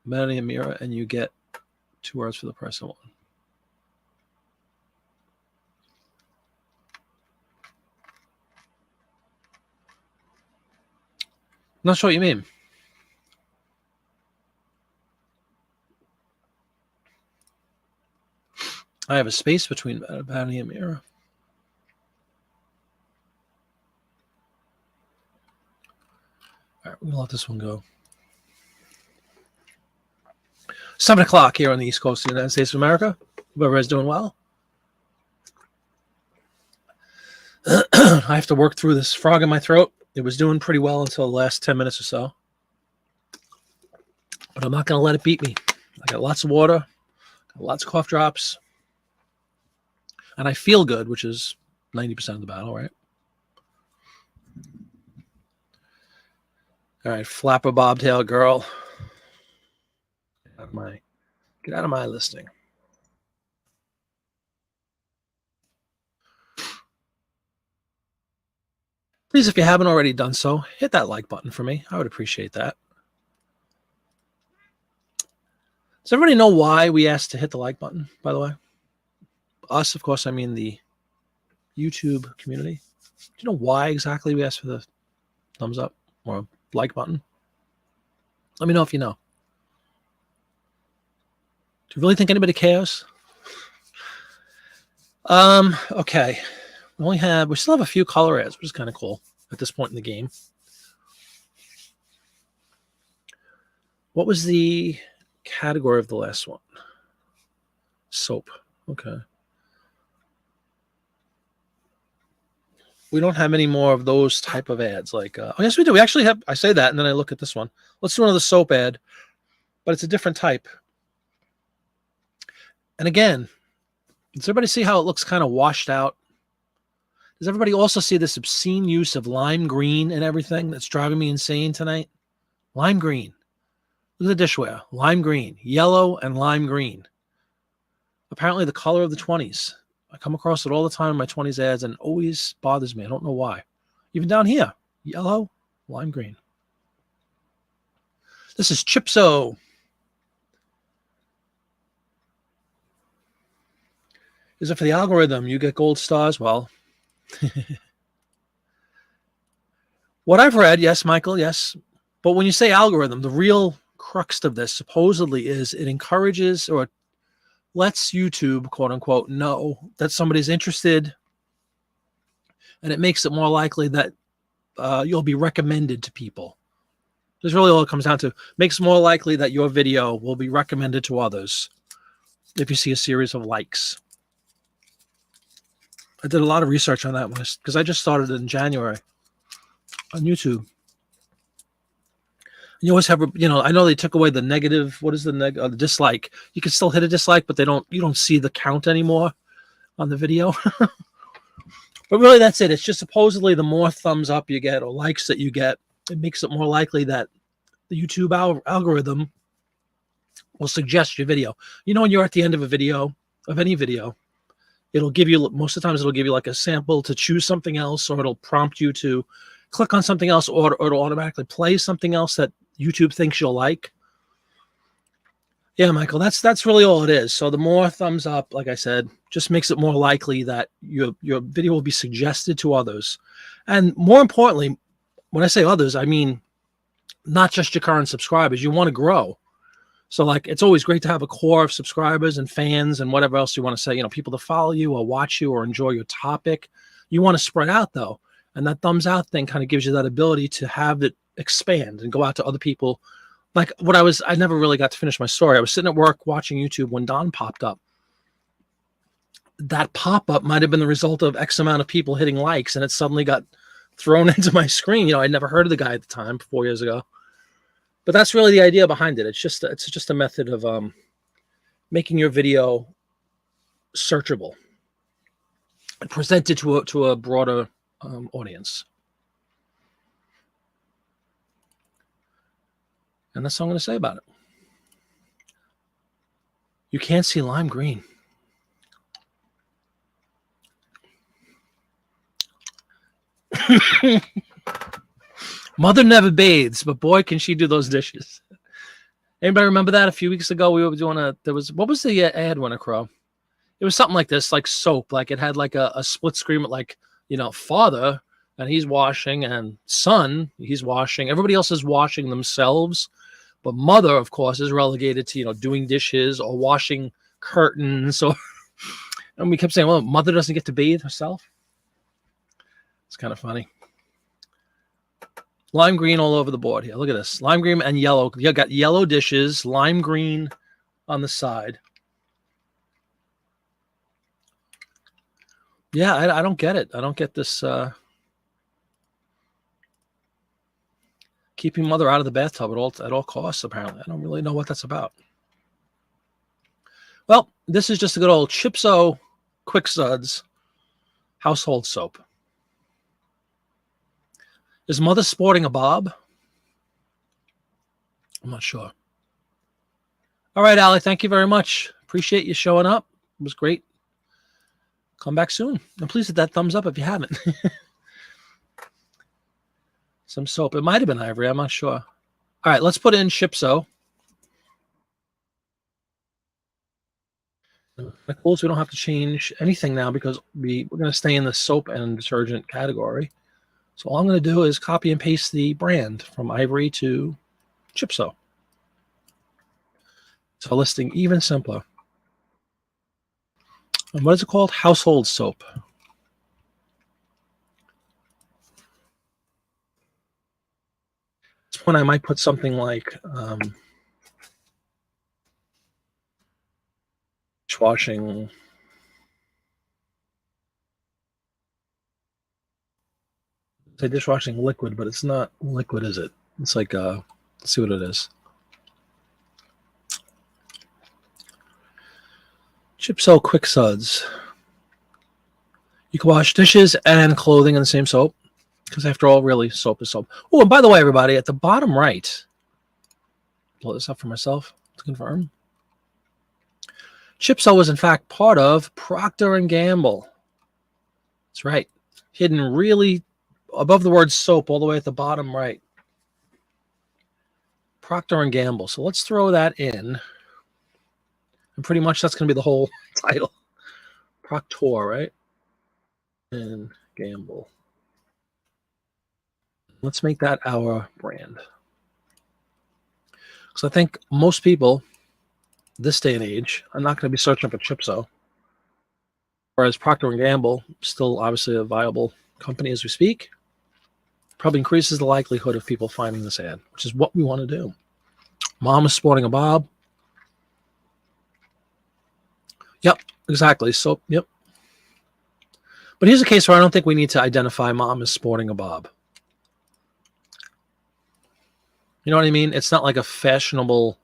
Vanity and mirror, and you get 2 words for the price of 1. I'm not sure what you mean. I have a space between vanity and mirror. All right, we're going to let this one go. 7 o'clock here on the East Coast of the United States of America. Hope everybody's doing well. I have to work through this frog in my throat. It was doing pretty well until the last 10 minutes or so. But I'm not going to let it beat me. I got lots of water, got lots of cough drops. And I feel good, which is 90% of the battle, right? All right, flapper bobtail girl. Get out of my listing. Please, if you haven't already done so, hit that like button for me. I would appreciate that. Does everybody know why we asked to hit the like button, by the way? Us, of course, I mean the YouTube community. Do you know why exactly we asked for the thumbs up or like button? Let me know if you know. Do you really think anybody cares? Okay. We still have a few color ads, which is kind of cool at this point in the game. What was the category of the last one? Soap. Okay. We don't have any more of those type of ads. Like, oh, yes, we do. We actually have, I say that, and then I look at this one. Let's do another soap ad, but it's a different type. And again, does everybody see how it looks kind of washed out? Does everybody also see this obscene use of lime green and everything that's driving me insane tonight? Lime green. Look at the dishware. Lime green. Yellow and lime green. Apparently the color of the 20s. I come across it all the time in my 20s ads and it always bothers me. I don't know why. Even down here. Yellow, lime green. This is Chipso. Is it for the algorithm? You get gold stars? Well, what I've read, yes, Michael, yes. But when you say algorithm, the real crux of this supposedly is it encourages or lets YouTube, quote unquote, know that somebody's interested, and it makes it more likely that you'll be recommended to people. That's really all it comes down to. Makes it more likely that your video will be recommended to others if you see a series of likes. I did a lot of research on that because I just started in January on YouTube. You always have, I know they took away the negative. What is the dislike? You can still hit a dislike, but you don't see the count anymore on the video. But really, that's it. It's just supposedly the more thumbs up you get or likes that you get, it makes it more likely that the YouTube algorithm will suggest your video. When you're at the end of a video, of any video, it'll give you, most of the times it'll give you like a sample to choose something else, or it'll prompt you to click on something else, or it'll automatically play something else that YouTube thinks you'll like. Yeah, Michael, that's really all it is. So the more thumbs up, like I said, just makes it more likely that your video will be suggested to others. And more importantly, when I say others, I mean not just your current subscribers. You want to grow. So like, it's always great to have a core of subscribers and fans and whatever else you want to say, people to follow you or watch you or enjoy your topic. You want to spread out though. And that thumbs out thing kind of gives you that ability to have it expand and go out to other people. Like I never really got to finish my story. I was sitting at work watching YouTube when Don popped up. That pop-up might have been the result of X amount of people hitting likes, and it suddenly got thrown into my screen. I'd never heard of the guy at the time, 4 years ago. But that's really the idea behind it. It's just a method of making your video searchable and presented to a broader audience. And that's all I'm going to say about it. You can't see lime green. Mother never bathes, but boy, can she do those dishes. Anybody remember that? A few weeks ago, we were doing what was the ad, Winter Crow? It was something like this, like soap. Like it had like a split screen with like, father, and he's washing, and son, he's washing. Everybody else is washing themselves. But mother, of course, is relegated to, doing dishes or washing curtains. And we kept saying, well, mother doesn't get to bathe herself. It's kind of funny. Lime green all over the board here. Look at this. Lime green and yellow. You got yellow dishes, lime green on the side. Yeah, I don't get it. I don't get this keeping mother out of the bathtub at all costs, apparently. I don't really know what that's about. Well, this is just a good old Chipso Quick Suds household soap. Is mother sporting a bob? I'm not sure. All right, Allie, thank you very much. Appreciate you showing up. It was great. Come back soon. And please hit that thumbs up if you haven't. Some soap. It might have been Ivory. I'm not sure. All right, let's put in Chipso. Michael's, we don't have to change anything now because we're going to stay in the soap and detergent category. So all I'm going to do is copy and paste the brand from Ivory to Chipso. So listing even simpler. And what is it called? Household soap. This one I might put something like dishwashing. Say dishwashing liquid, but it's not liquid, is it? It's like let's see what it is. Chipso Quick Suds. You can wash dishes and clothing in the same soap, because after all, really, soap is soap. Oh, and by the way, everybody, at the bottom right, blow this up for myself to confirm. Chipso was in fact part of Procter & Gamble. That's right. Hidden really above the word soap, all the way at the bottom right. Procter & Gamble. So let's throw that in. And pretty much that's going to be the whole title. Procter, right? And Gamble. Let's make that our brand. So I think most people this day and age. I'm not going to be searching for Chipso. Whereas Procter & Gamble, still obviously a viable company as we speak, probably increases the likelihood of people finding this ad, which is what we want to do. Mom is sporting a bob. Yep, exactly. So, yep. But here's a case where I don't think we need to identify mom as sporting a bob. You know what I mean? It's not like a fashionable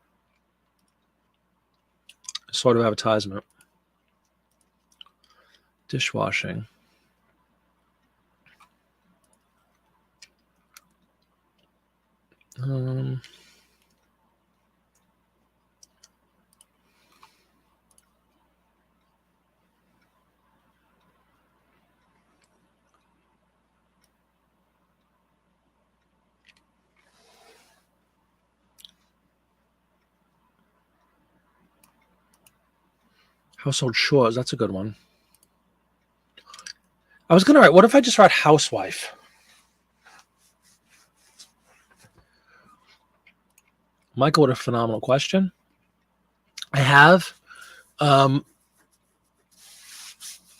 sort of advertisement. Dishwashing. Household chores. That's a good one. I was going to write, what if I just write housewife? Michael, what a phenomenal question. I have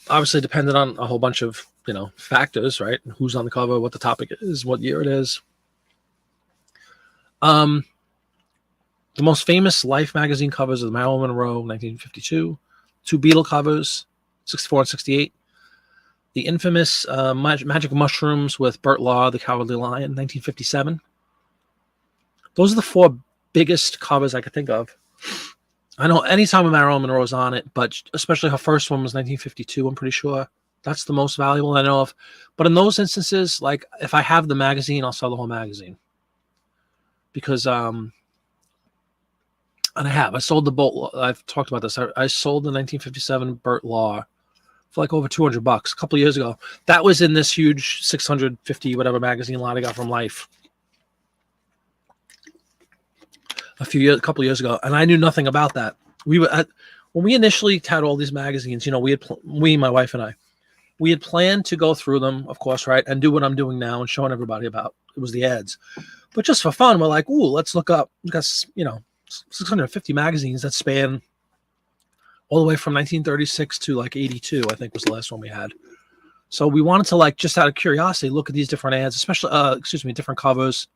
obviously depended on a whole bunch of, factors, right? Who's on the cover, what the topic is, what year it is. The most famous Life magazine covers are the Marilyn Monroe, 1952, two Beatle covers, 64 and 68. The infamous Magic Mushrooms with Burt Law, The Cowardly Lion, 1957. Those are the four biggest covers I could think of. I know anytime Marilyn Monroe was on it, but especially her first one was 1952, I'm pretty sure. That's the most valuable I know of. But in those instances, like if I have the magazine, I'll sell the whole magazine. Because, and I sold the bolt. I've talked about this. I sold the 1957 Burt Law for like over $200 a couple of years ago. That was in this huge 650 whatever magazine lot I got from Life a couple of years ago, and I knew nothing about that. We were when we initially had all these magazines. My wife and I, we had planned to go through them, of course, right, and do what I'm doing now and showing everybody about. It was the ads, but just for fun, we're like, ooh, let's look up. We got 650 magazines that span all the way from 1936 to like 82, I think was the last one we had. So we wanted to, like, just out of curiosity, look at these different ads, especially, different covers,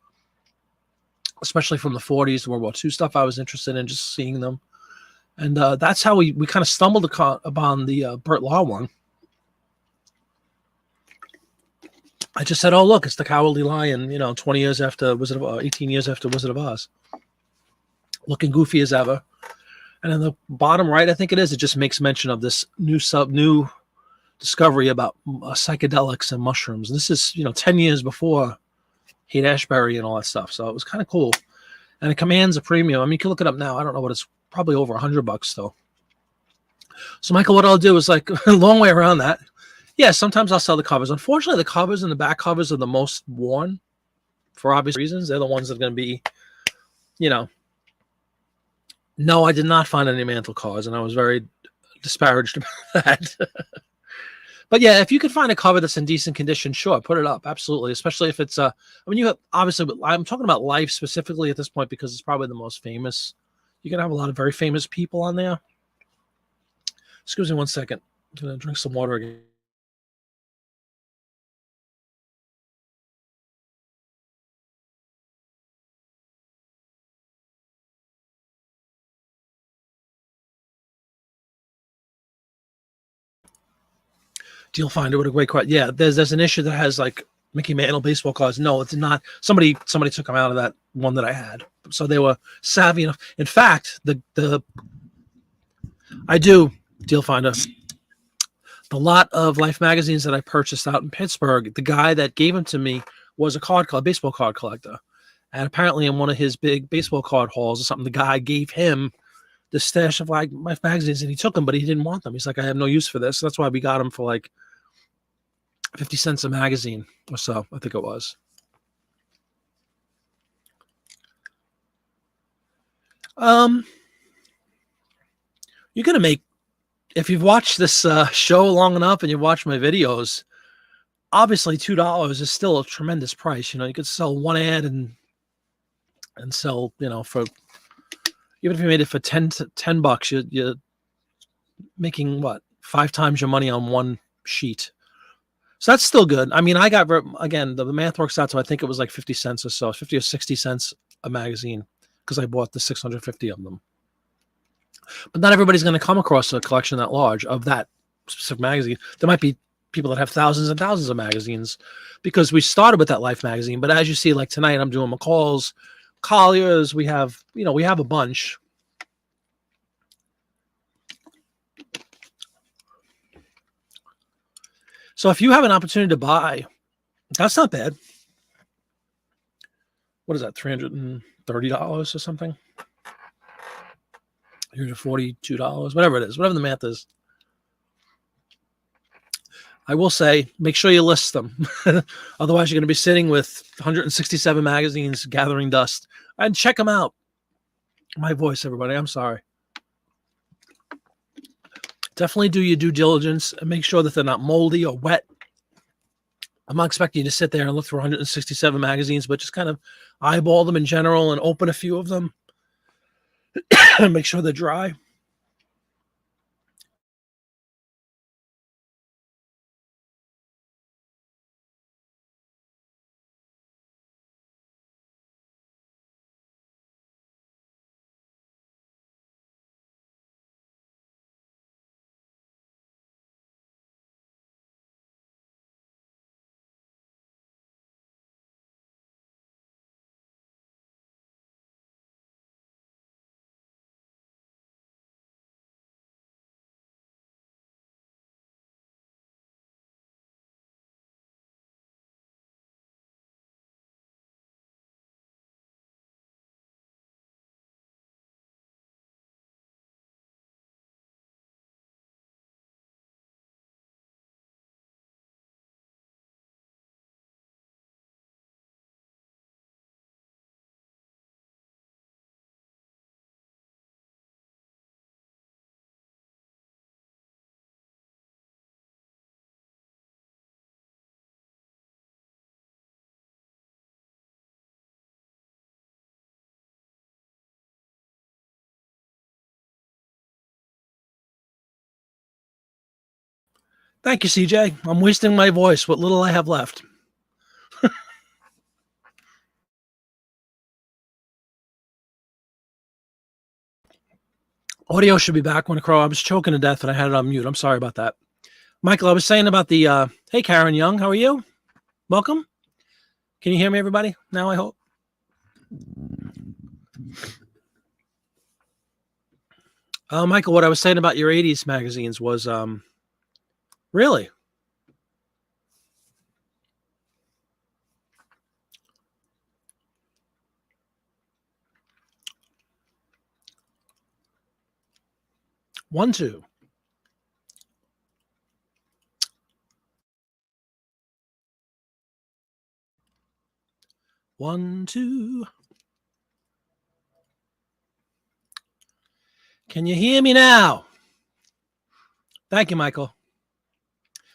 especially from the 40s, World War II stuff I was interested in, just seeing them. And that's how we kind of stumbled upon the Burt Law one. I just said, oh, look, it's the Cowardly Lion, 20 years after 18 years after Wizard of Oz. Looking goofy as ever. And in the bottom right, I think it just makes mention of this new discovery about psychedelics and mushrooms. And this is, 10 years before Haight-Ashbury and all that stuff. So it was kind of cool. And it commands a premium. I mean, you can look it up now. I don't know what it's probably over $100 still. So Michael, what I'll do is like a long way around that. Yeah, sometimes I'll sell the covers. Unfortunately, the covers and the back covers are the most worn for obvious reasons. They're the ones that are going to be, No, I did not find any mantle cars, and I was very disparaged about that. But yeah, if you can find a cover that's in decent condition, sure, put it up. Absolutely. Especially if it's, you have, obviously, I'm talking about Life specifically at this point because it's probably the most famous. You can have a lot of very famous people on there. Excuse me one second. I'm going to drink some water again. Deal Finder, what a great question. Yeah, there's an issue that has like Mickey Mantle baseball cards. No, it's not. Somebody took them out of that one that I had. So they were savvy enough. In fact, I do Deal Finder. The lot of Life magazines that I purchased out in Pittsburgh, the guy that gave them to me was a baseball card collector. And apparently in one of his big baseball card hauls or something, the guy gave him the stash of like Life magazines and he took them, but he didn't want them. He's like, I have no use for this. So that's why we got them for like 50 cents a magazine or so, I think it was. You're going to make, if you've watched this show long enough and you've watched my videos, obviously $2 is still a tremendous price. You could sell one ad and sell, for Even if you made it for 10 bucks, you're making what, 5 times your money on one sheet. So that's still good. I mean, I got, again, the math works out to, I think it was like 50 cents or so, 50 or 60 cents a magazine, because I bought the 650 of them. But not everybody's going to come across a collection that large of that specific magazine. There might be people that have thousands and thousands of magazines, because we started with that Life magazine. But as you see, like tonight, I'm doing Mccall's, Collier's. We have a bunch. So if you have an opportunity to buy, that's not bad. What is that, $330 or something? $42, whatever it is, whatever the math is. I will say, make sure you list them. Otherwise, you're going to be sitting with 167 magazines gathering dust. And check them out. My voice, everybody. I'm sorry. Definitely do your due diligence and make sure that they're not moldy or wet. I'm not expecting you to sit there and look through 167 magazines, but just kind of eyeball them in general and open a few of them and make sure they're dry. Thank you, CJ. I'm wasting my voice, what little I have left. Audio should be back when Crow. I was choking to death and I had it on mute. I'm sorry about that. Michael, I was saying about the, hey, Karen Young, how are you? Welcome. Can you hear me, everybody? Now, I hope. Michael, what I was saying about your 80s magazines was, really? One, two. One, two. Can you hear me now? Thank you, Michael.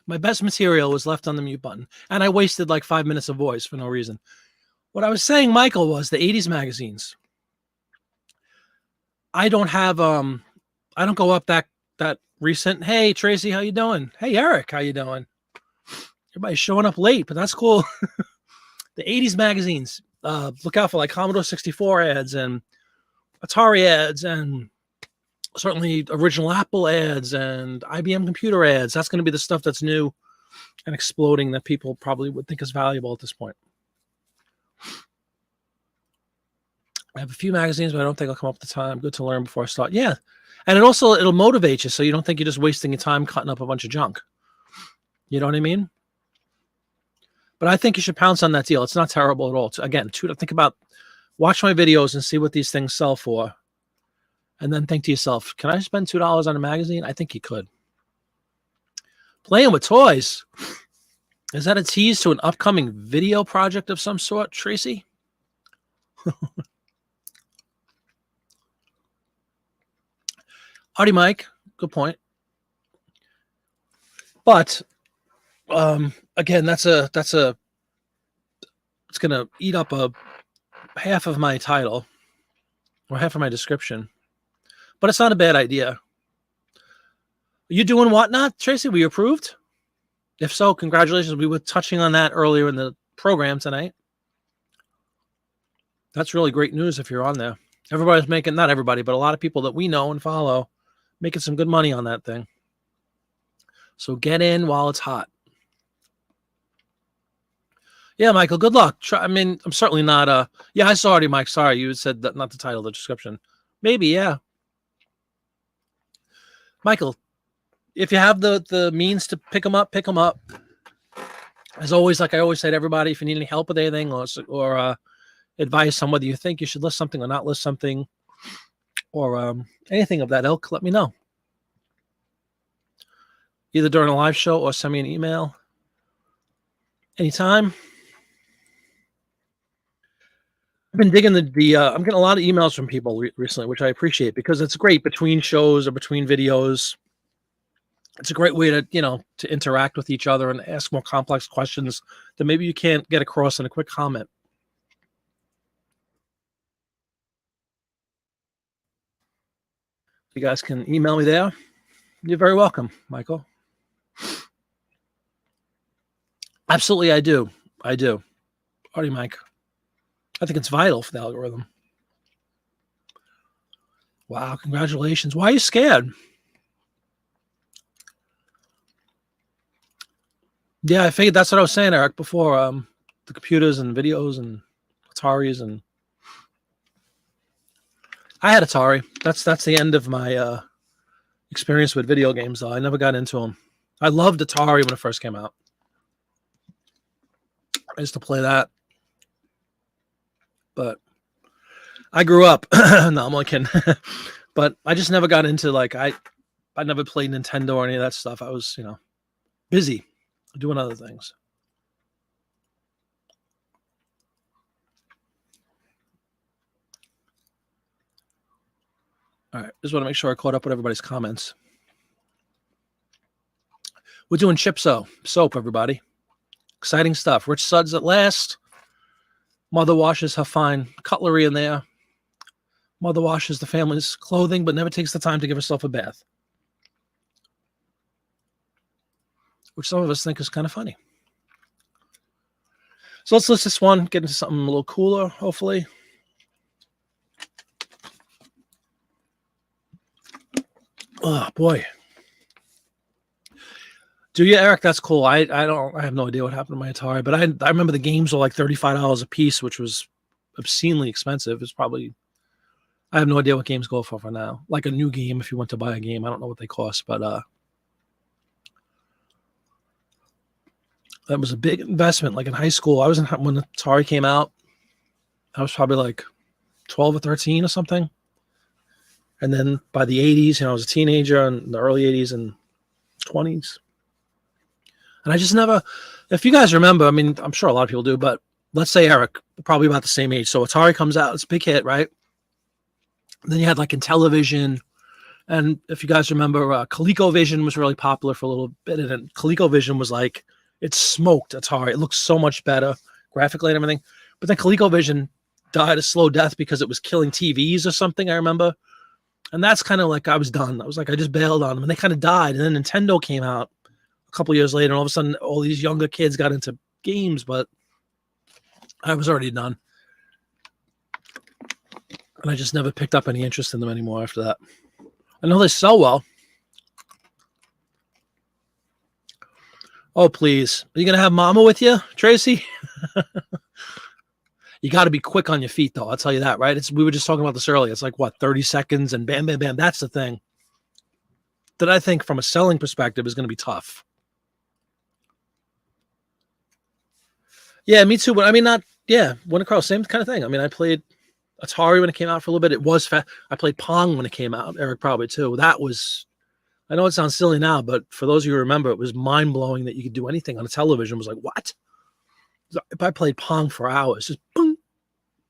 My best material was left on the mute button, and I wasted like 5 minutes of voice for no reason. What I was saying, Michael, was the 80s magazines. I don't have, I don't go up that recent. Hey, Tracy, how you doing? Hey, Eric, how you doing? Everybody's showing up late, but that's cool. The 80s magazines, look out for like Commodore 64 ads and Atari ads and certainly original Apple ads and IBM computer ads. That's going to be the stuff that's new and exploding that people probably would think is valuable at this point. I have a few magazines, but I don't think I'll come up with the time. Good to learn before I start. Yeah. And it'll motivate you, so you don't think you're just wasting your time cutting up a bunch of junk. You know what I mean? But I think you should pounce on that deal. It's not terrible at all. Again, think about, watch my videos and see what these things sell for. And then think to yourself, can I spend $2 on a magazine? I think you could. Playing with toys. Is that a tease to an upcoming video project of some sort, Tracy? Howdy, Mike. Good point. But again, it's going to eat up half of my title or half of my description. but it's not a bad idea. Are you doing whatnot, Tracy? Were you approved? If so, congratulations. We were touching on that earlier in the program tonight. That's really great news if you're on there. Everybody's making, not everybody, but a lot of people that we know and follow, making some good money on that thing. So get in while it's hot. Yeah, Michael, good luck. I mean, I'm certainly not, yeah, I saw already, Mike. Sorry, you said that, not the title, the description. Maybe, yeah. Michael, if you have the means to pick them up, pick them up. As always, like I always say to everybody, if you need any help with anything or advice on whether you think you should list something or not list something or anything of that ilk, let me know. Either during a live show or send me an email anytime. I've been digging I'm getting a lot of emails from people recently, which I appreciate because it's great between shows or between videos. It's a great way to, to interact with each other and ask more complex questions that maybe you can't get across in a quick comment. You guys can email me there. You're very welcome, Michael. Absolutely, I do. Alrighty, Mike. I think it's vital for the algorithm. Wow, congratulations. Why are you scared? Yeah, I figured that's what I was saying, Eric, before. The computers and videos and Ataris, and I had Atari. That's the end of my experience with video games, though. I never got into them. I loved Atari when it first came out. I used to play that. But I grew up. No, I'm only kidding. But I just never got into, like, I never played Nintendo or any of that stuff. I was, busy doing other things. All right, just want to make sure I caught up with everybody's comments. We're doing chip soap, everybody. Exciting stuff. Rich suds at last. Mother washes her fine cutlery in there. Mother washes the family's clothing, but never takes the time to give herself a bath. Which some of us think is kind of funny. So let's list this one, get into something a little cooler, hopefully. Oh, boy. Do you, Eric? That's cool. I have no idea what happened to my Atari, but I remember the games were like $35 a piece, which was obscenely expensive. It's probably, I have no idea what games go for now. Like a new game, if you went to buy a game, I don't know what they cost, but that was a big investment. Like in high school, when Atari came out, I was probably like 12 or 13 or something. And then by the 80s, I was a teenager in the early 80s and 20s. And I just never, if you guys remember, I mean, I'm sure a lot of people do, but let's say Eric, probably about the same age. So Atari comes out, it's a big hit, right? And then you had like Intellivision. And if you guys remember, ColecoVision was really popular for a little bit. And then ColecoVision was like, it smoked Atari. It looked so much better graphically and everything. But then ColecoVision died a slow death because it was killing TVs or something, I remember. And that's kind of like, I was done. I was like, I just bailed on them. And they kind of died. And then Nintendo came out a couple years later. And all of a sudden, all these younger kids got into games. But I was already done. And I just never picked up any interest in them anymore after that. I know they sell well. Oh, please. Are you going to have Mama with you, Tracy? You got to be quick on your feet, though. I'll tell you that, right? We were just talking about this earlier. It's like, what, 30 seconds and bam, bam, bam. That's the thing that I think from a selling perspective is going to be tough. Yeah, me too. But I mean, Winter Cross, same kind of thing. I mean, I played Atari when it came out for a little bit. It was fast. I played Pong when it came out. Eric probably too. That was, I know it sounds silly now, but for those of you who remember, it was mind-blowing that you could do anything on a television. It was like, what? If I played Pong for hours, just boom,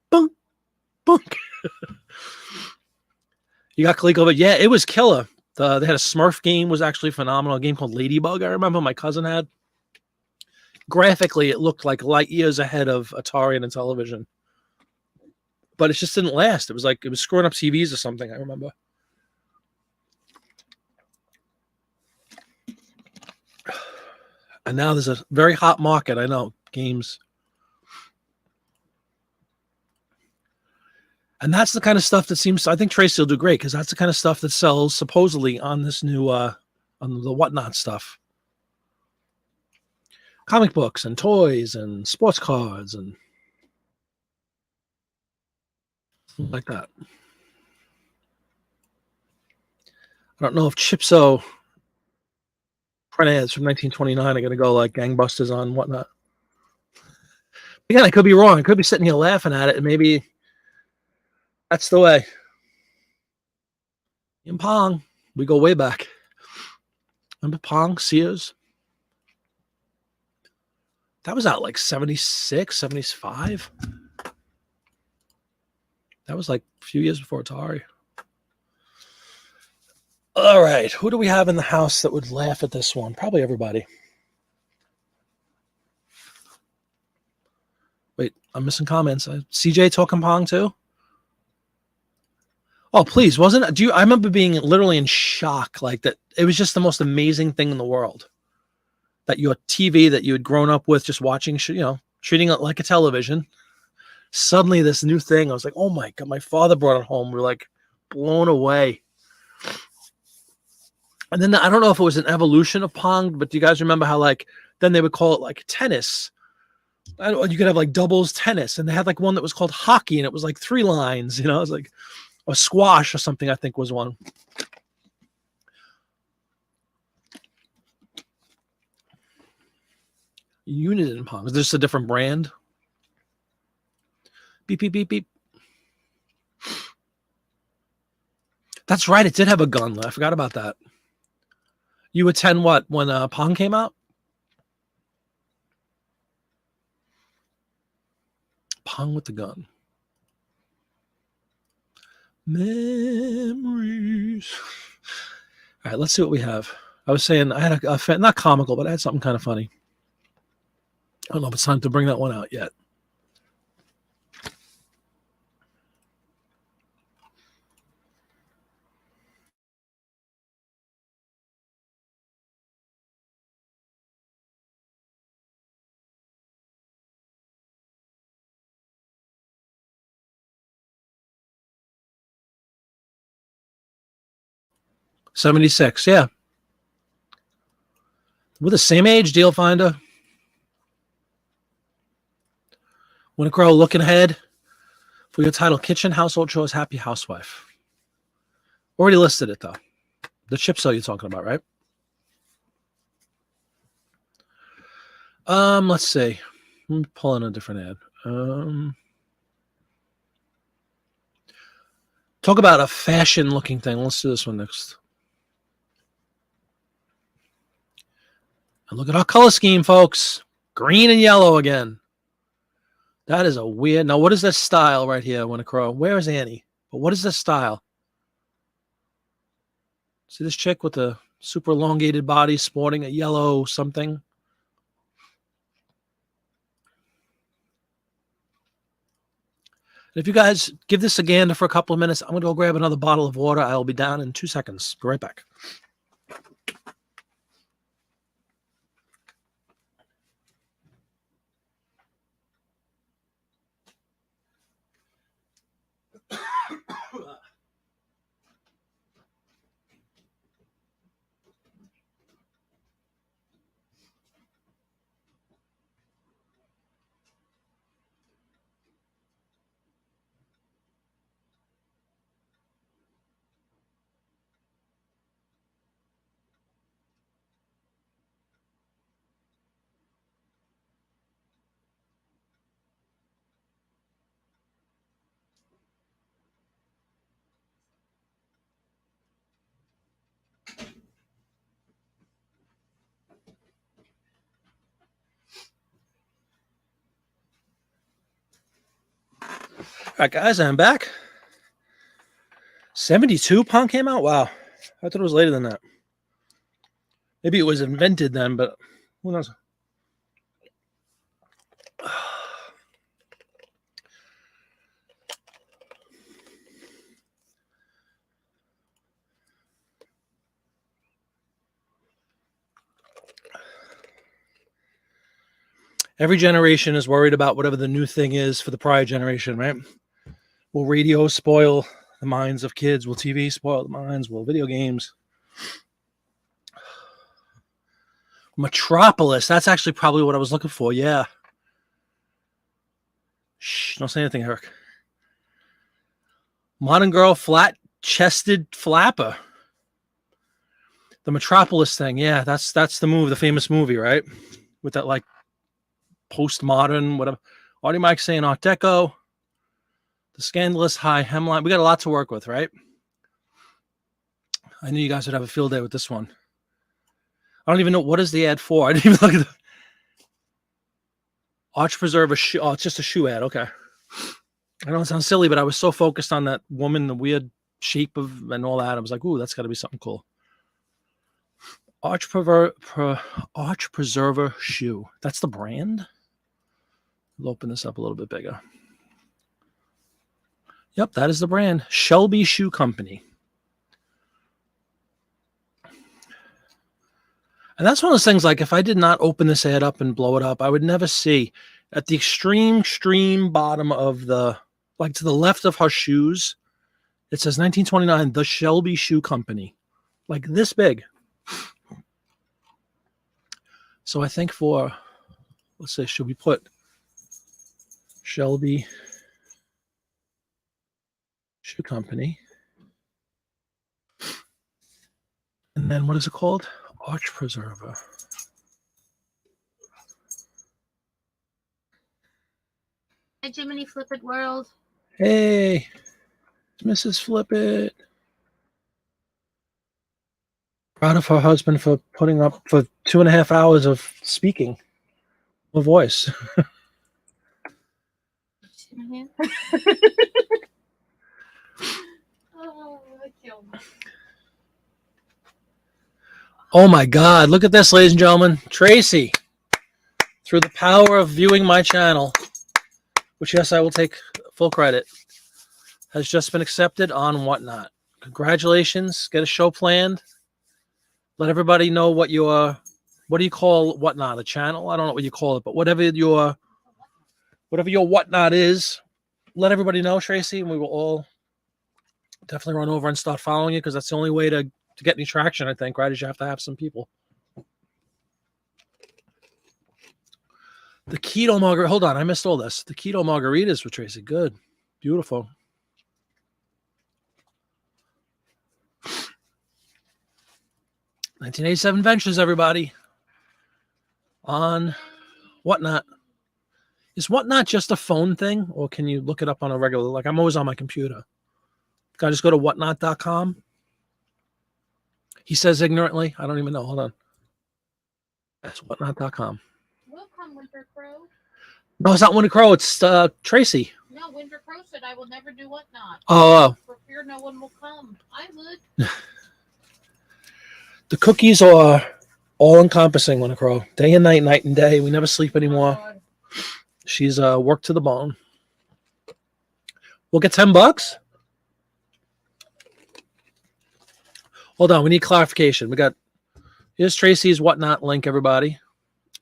boom, boom. You got Coleco, but yeah, it was killer. They had a Smurf game, was actually phenomenal. A game called Ladybug, I remember my cousin had. Graphically, it looked like light years ahead of Atari and Intellivision. But it just didn't last. It was like, it was screwing up TVs or something, I remember. And now there's a very hot market. I know, games. And that's the kind of stuff that seems, I think Tracy will do great because that's the kind of stuff that sells supposedly on this new, on the whatnot stuff. Comic books and toys and sports cards and like that. I don't know if Chipso print ads from 1929 are going to go like gangbusters on whatnot. Again, I could be wrong. I could be sitting here laughing at it, and maybe that's the way. In Pong, we go way back. Remember Pong, Sears? That was out like 76, 75. That was like a few years before Atari. All right. Who do we have in the house that would laugh at this one? Probably everybody. Wait, I'm missing comments. CJ talking Pong too? Oh, please. Wasn't it? I remember being literally in shock like that. It was just the most amazing thing in the world. That your TV that you had grown up with just watching, treating it like a television. Suddenly this new thing, I was like, oh my God, my father brought it home. We're like blown away. And then I don't know if it was an evolution of Pong, but do you guys remember how like then they would call it like tennis? You could have like doubles tennis, and they had like one that was called hockey, and it was like 3 lines. It was like a squash or something. I think was one. Unit in Pong. Is this a different brand? Beep beep beep beep. That's right. It did have a gun. I forgot about that. You attend what when Pong came out? Pong with the gun. Memories. All right, let's see what we have. I was saying I had a not comical, but I had something kind of funny. I don't know if it's time to bring that one out yet. '76, yeah. We're the same age, Deal Finder. Winter Crow looking ahead for your title: Kitchen, Household Chores, Happy Housewife. Already listed it though. The Chipso you're talking about, right? Let's see. Let me pull in a different ad. Talk about a fashion-looking thing. Let's do this one next. And look at our color scheme, folks. Green and yellow again. That is a weird. Now, what is this style right here, Winter Crow? Where is Annie? But what is this style? See this chick with the super elongated body sporting a yellow something? And if you guys give this a gander for a couple of minutes, I'm going to go grab another bottle of water. I'll be down in 2 seconds. Be right back. All right, guys, I'm back. 72 Pong came out? Wow. I thought it was later than that. Maybe it was invented then, but who knows? Every generation is worried about whatever the new thing is for the prior generation, right? Will radio spoil the minds of kids? Will TV spoil the minds? Will video games? Metropolis. That's actually probably what I was looking for. Yeah. Shh, don't say anything, Eric. Modern Girl, flat-chested flapper. The Metropolis thing. Yeah, that's the movie, the famous movie, right? With that like postmodern, whatever. Audie Mike saying Art Deco. The scandalous high hemline. We got a lot to work with, right? I knew you guys would have a field day with this one. I don't even know what is the ad for. I didn't even look at the Arch Preserver shoe. Oh, it's just a shoe ad. Okay. I know it sounds silly, but I was so focused on that woman, the weird shape of and all that. I was like, ooh, that's got to be something cool. Arch Preserver shoe. That's the brand. We'll open this up a little bit bigger. Yep, that is the brand. Shelby Shoe Company. And that's one of those things, like if I did not open this ad up and blow it up, I would never see at the extreme bottom of the, like to the left of her shoes, it says 1929, the Shelby Shoe Company. Like this big. So I think for, let's say, should we put Shelby Shoe Company? And then what is it called? Arch Preserver. Hi, Jiminy Flip It World. Hey, Mrs. Flip It. Proud of her husband for putting up for 2.5 hours of speaking. A voice. Oh, that killed me. Oh my God, look at this, ladies and gentlemen. Tracy, through the power of viewing my channel, which, yes, I will take full credit, has just been accepted on Whatnot. Congratulations. Get a show planned. Let everybody know what do you call Whatnot? A channel? I don't know what you call it, but whatever your Whatnot is, let everybody know, Tracy, and we will all definitely run over and start following you, because that's the only way to get any traction, I think, right? Is you have to have some people. The keto margarita. Hold on, I missed all this. The keto margaritas with Tracy. Good. Beautiful. $1987 Ventures, everybody. On Whatnot. Is Whatnot just a phone thing, or can you look it up on a regular, like I'm always on my computer. Can I just go to whatnot.com? He says ignorantly. I don't even know. Hold on. That's whatnot.com. Welcome, Winter Crow. No, it's not Winter Crow. It's Tracy. No, Winter Crow said I will never do Whatnot. Oh. For fear no one will come. I would. The cookies are all-encompassing, Winter Crow. Day and night, night and day. We never sleep anymore. Oh, She's worked to the bone. We'll get $10. Hold on, we need clarification. Here's Tracy's Whatnot link, everybody.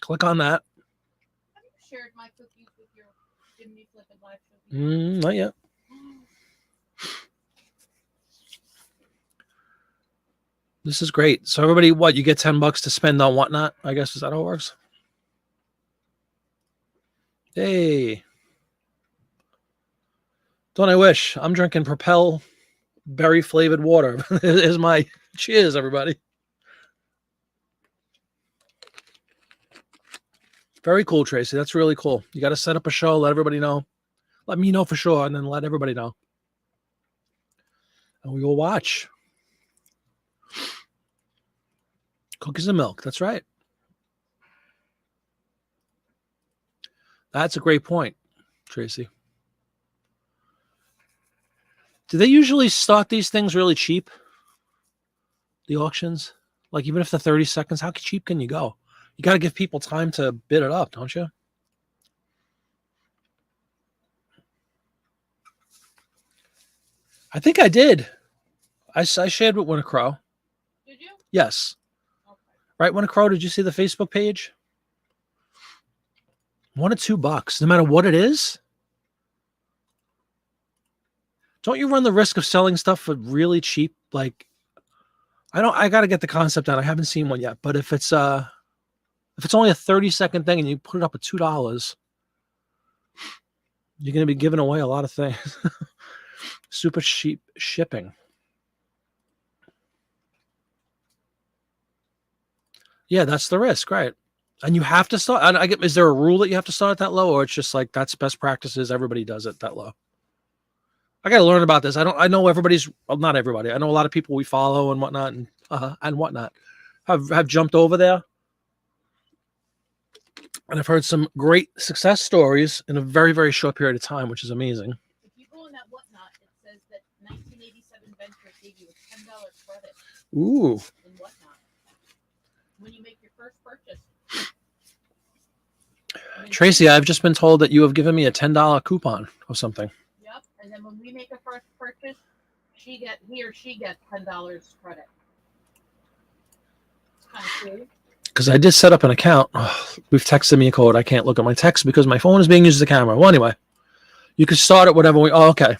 Click on that. have you shared my cookies with your Jiminy Flip It live cookies? Not yet. This is great. So everybody, you get $10 to spend on Whatnot? I guess, is that how it works? Hey. Don't I wish? I'm drinking Propel berry flavored water. Here's my cheers, everybody. Very cool, Tracy. That's really cool. You got to set up a show, let everybody know. Let me know for sure, and then let everybody know. And we will watch. Cookies and milk. That's right. That's a great point, Tracy. Do they usually start these things really cheap? The auctions? Like, even if the 30 seconds, how cheap can you go? You got to give people time to bid it up, don't you? I think I did. I shared with Winter Crow. Did you? Yes. Okay. Right, Winter Crow, did you see the Facebook page? $1 or $2, no matter what it is. Don't you run the risk of selling stuff for really cheap? Like, I got to get the concept out. I haven't seen one yet, but if it's only a 30-second thing and you put it up at $2, you're going to be giving away a lot of things. Super cheap shipping. Yeah, that's the risk, right? And you have to start. I get. Is there a rule that you have to start at that low, or it's just like that's best practices? Everybody does it that low. I got to learn about this. I know everybody's. Well, not everybody. I know a lot of people we follow and whatnot and whatnot have jumped over there. And I've heard some great success stories in a very, very short period of time, which is amazing. If you go on that Whatnot, it says that 1987 Ventures gave you a $10 credit. Ooh. In Whatnot. When you make your first purchase. Tracy, I've just been told that you have given me a $10 coupon or something. Yep. And then when we make a first purchase, he or she gets $10 credit. It's kind of cool. Because I did set up an account. Oh, we've texted me a code. I can't look at my text because my phone is being used as a camera. Well, anyway, you can start at whatever we. Oh, okay.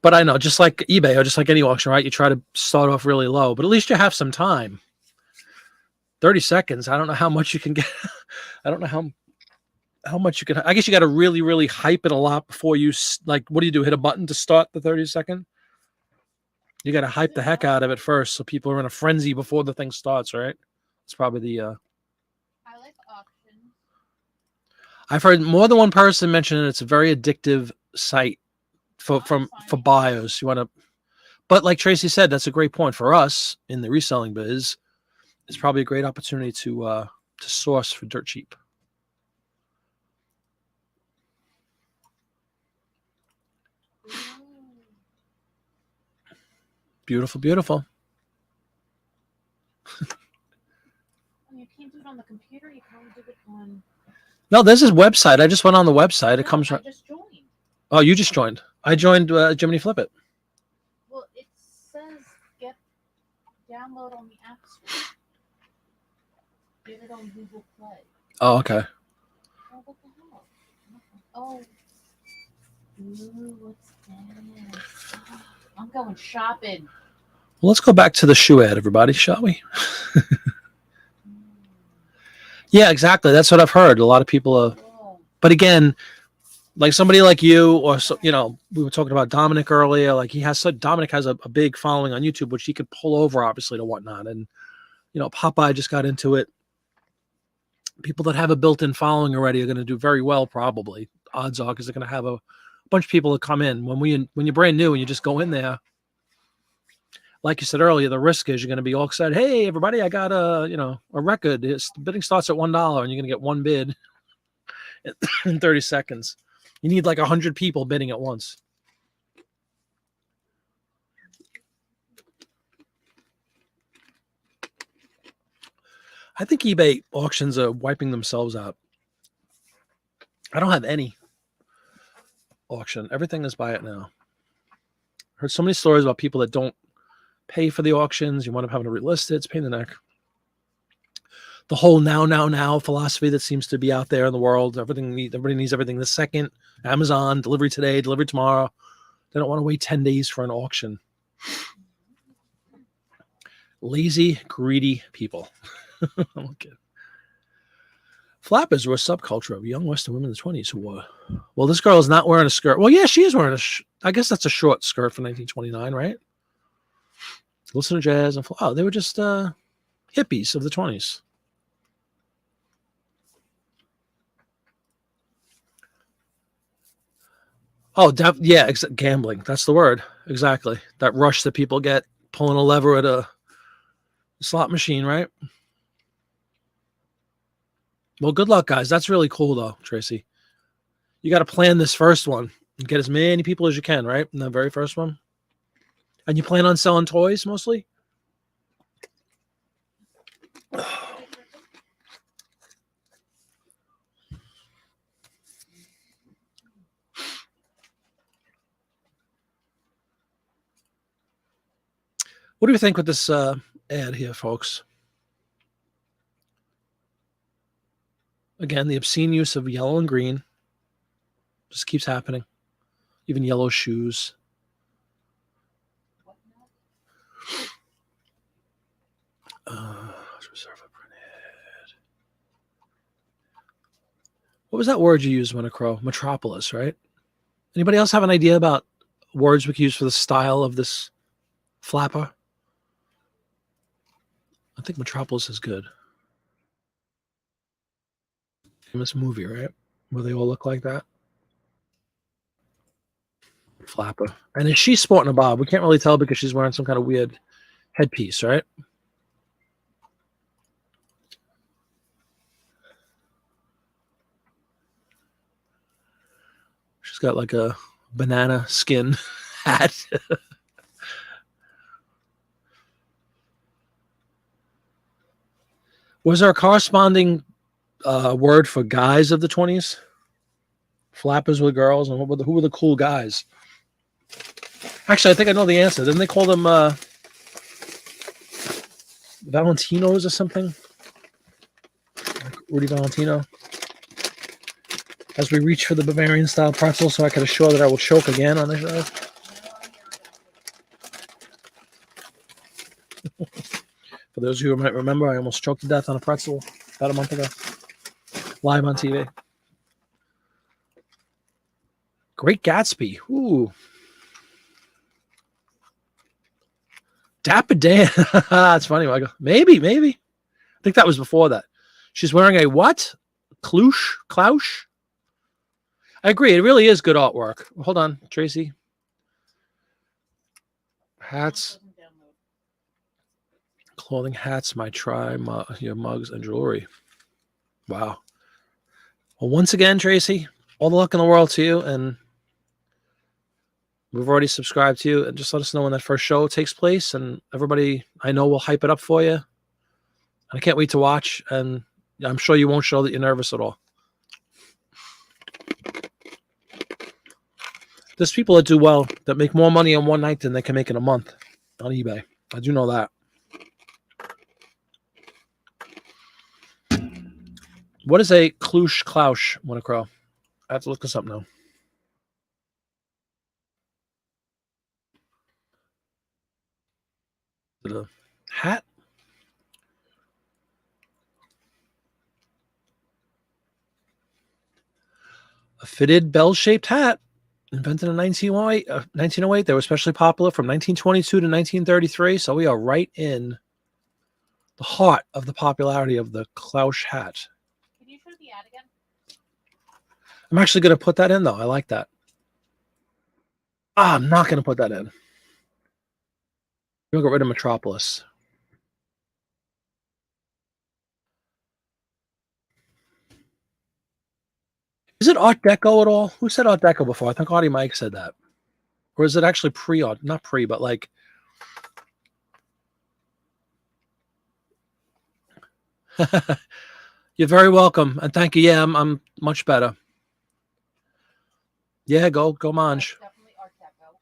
But I know, just like eBay or just like any auction, right? You try to start off really low, but at least you have some time. 30 seconds. I don't know how much you can get. I don't know how much you can. I guess you got to really, really hype it a lot before you like. What do you do? Hit a button to start the 30-second? You got to hype the heck out of it first, so people are in a frenzy before the thing starts, right? It's probably the. I like auctions. I've heard more than one person mention it. It's a very addictive site for buyers. You want to, but like Tracy said, that's a great point for us in the reselling biz. It's probably a great opportunity to source for dirt cheap. Beautiful, beautiful. You can't do it on the computer. You can only do it on. No, there's his website. I just went on the website. It comes right. I just joined. Oh, you just joined. I joined Jiminy Flip It. Well, it says download on the App Store. Get it on Google Play. Oh, okay. Oh, what the hell? Oh. Ooh, what's that? I'm going shopping. Well, let's go back to the shoe ad, everybody, shall we? Yeah, exactly. That's what I've heard. A lot of people are. But again, like somebody like you, or we were talking about Dominic earlier. Like Dominic has a big following on YouTube, which he could pull over, obviously, to whatnot. And Popeye just got into it. People that have a built-in following already are going to do very well, probably. Odds are, because they're going to have a bunch of people that come in. When you're brand new and you just go in there, like you said earlier, the risk is you're going to be all excited. Hey, everybody, I got a record. The bidding starts at $1, and you're going to get one bid in 30 seconds. You need like 100 people bidding at once. I think eBay auctions are wiping themselves out. I don't have any auction. Everything is buy it now. Heard so many stories about people that don't pay for the auctions. You wind up having to relist it. It's a pain in the neck. The whole now philosophy that seems to be out there in the world. Everybody needs everything this second. Amazon, delivery today, delivery tomorrow. They don't want to wait 10 days for an auction. Lazy, greedy people. Okay. Flappers were a subculture of young Western women in the 20s who wore. Well, this girl is not wearing a skirt. Well, yeah, she is wearing I guess that's a short skirt for 1929, right? Listen to jazz and they were just hippies of the 20s. Oh, yeah, gambling. That's the word. Exactly. That rush that people get pulling a lever at a slot machine, right? Well, good luck, guys. That's really cool, though, Tracy. You got to plan this first one and get as many people as you can, right? In the very first one. And you plan on selling toys mostly? What do you think with this ad here, folks? Again, the obscene use of yellow and green just keeps happening. Even yellow shoes. What was that word you used, Winter Crow? Metropolis, right? Anybody else have an idea about words we could use for the style of this flapper? I think Metropolis is good. Famous movie, right? Where they all look like that. Flapper. And is she sporting a bob? We can't really tell because she's wearing some kind of weird headpiece, right? She's got like a banana skin hat. Was there a corresponding word for guys of the 20s? Flappers were girls, and who were the cool guys? Actually, I think I know the answer. Didn't they call them Valentinos or something? Like Rudy Valentino. As we reach for the Bavarian style pretzel, so I can assure that I will choke again on this show. For those of you who might remember, I almost choked to death on a pretzel about a month ago, live on TV. Great Gatsby. Ooh. Dapper Dan. That's funny, Michael. Maybe. I think that was before that. She's wearing a what? Klausch? I agree. It really is good artwork. Hold on, Tracy. Hats. Clothing, hats, your mugs, and jewelry. Wow. Well, once again, Tracy, all the luck in the world to you. And we've already subscribed to you. And just let us know when that first show takes place. And everybody I know will hype it up for you. And I can't wait to watch. And I'm sure you won't show that you're nervous at all. There's people that do well, that make more money in one night than they can make in a month on eBay. I do know that. What is a Klausch, Winnicrow? I have to look this up now. Is it a hat? A fitted bell-shaped hat. Invented in 1908. They were especially popular from 1922 to 1933. So we are right in the heart of the popularity of the Klausch hat. Can you show the ad again? I'm actually going to put that in, though. I like that. I'm not going to put that in. We'll get rid of Metropolis. Is it Art Deco at all? Who said Art Deco before? I think Audie Mike said that. Or is it actually pre-art? Not pre, but like... You're very welcome. And thank you. Yeah, I'm much better. Yeah, go Mange. Definitely Art Deco.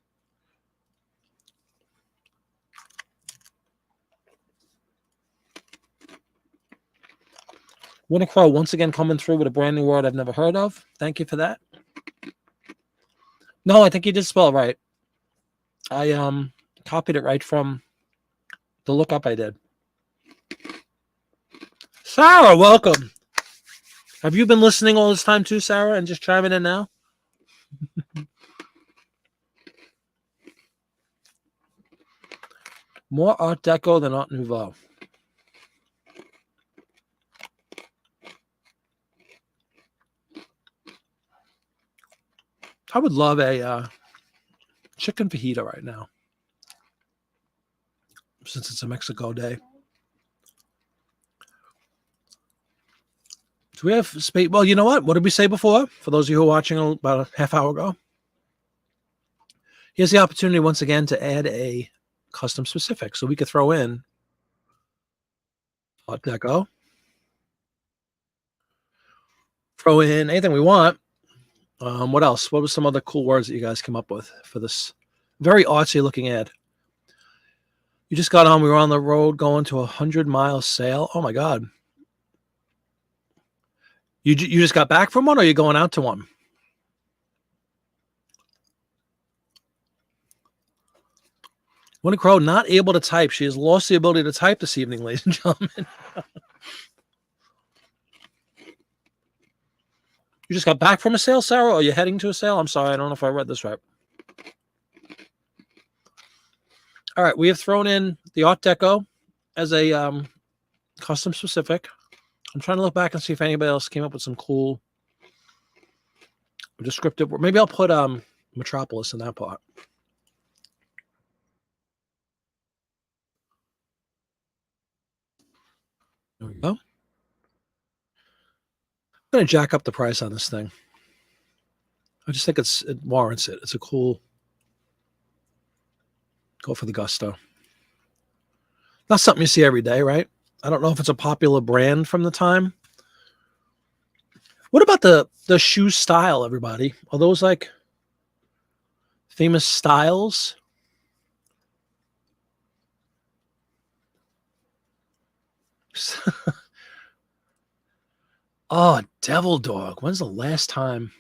Winter Crow once again coming through with a brand new word I've never heard of. Thank you for that. No, I think you did spell it right. I copied it right from the lookup I did. Sarah, welcome. Have you been listening all this time too, Sarah, and just chiming in now? More Art Deco than Art Nouveau. I would love a chicken fajita right now, since it's a Mexico day. Do we have space? Well, you know what? What did we say before? For those of you who are watching about a half hour ago, here's the opportunity once again to add a custom specific. So we could throw in Art Deco, throw in anything we want. What else? What were some other cool words that you guys came up with for this very artsy looking ad? You just got on. We were on the road going to 100-mile sail. Oh my God. You just got back from one, or are you going out to one? Winnie Crow not able to type. She has lost the ability to type this evening, ladies and gentlemen. You just got back from a sale, Sarah, or are you heading to a sale? I'm sorry, I don't know if I read this right. All right, we have thrown in the Art Deco as a custom specific. I'm trying to look back and see if anybody else came up with some cool descriptive. Maybe I'll put Metropolis in that part. There we go. I'm going to jack up the price on this thing. I just think it warrants it. It's a cool. Go for the gusto. Not something you see every day, right? I don't know if it's a popular brand from the time. What about the shoe style, everybody? Are those like famous styles? Oh, Devil Dog. When's the last time?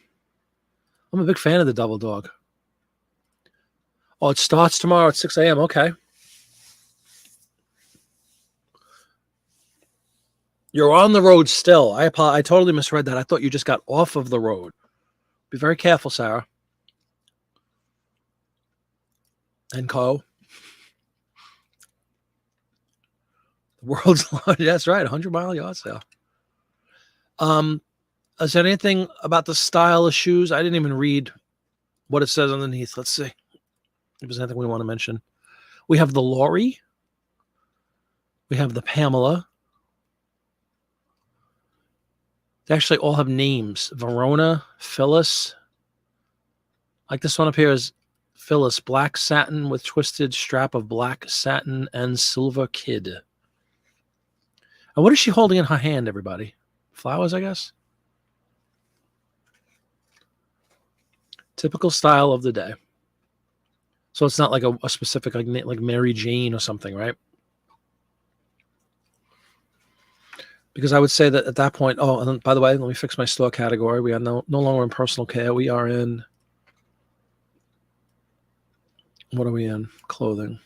I'm a big fan of the Devil Dog. Oh, it starts tomorrow at 6 a.m. Okay. You're on the road still. I totally misread that. I thought you just got off of the road. Be very careful, Sarah. And Co. The world's largest. That's right. 100-mile yard sale. Is there anything about the style of shoes? I didn't even read what it says underneath. Let's see if there's anything we want to mention. We have the Lori. We have the Pamela. They actually all have names. Verona, Phyllis. Like this one up here is Phyllis, black satin with twisted strap of black satin and silver kid. And what is she holding in her hand, everybody? Flowers, I guess? Typical style of the day. So it's not like a specific, like Mary Jane or something, right? Because I would say that at that point, oh, and by the way, let me fix my store category. We are no longer in personal care. We are in, what are we in? Clothing.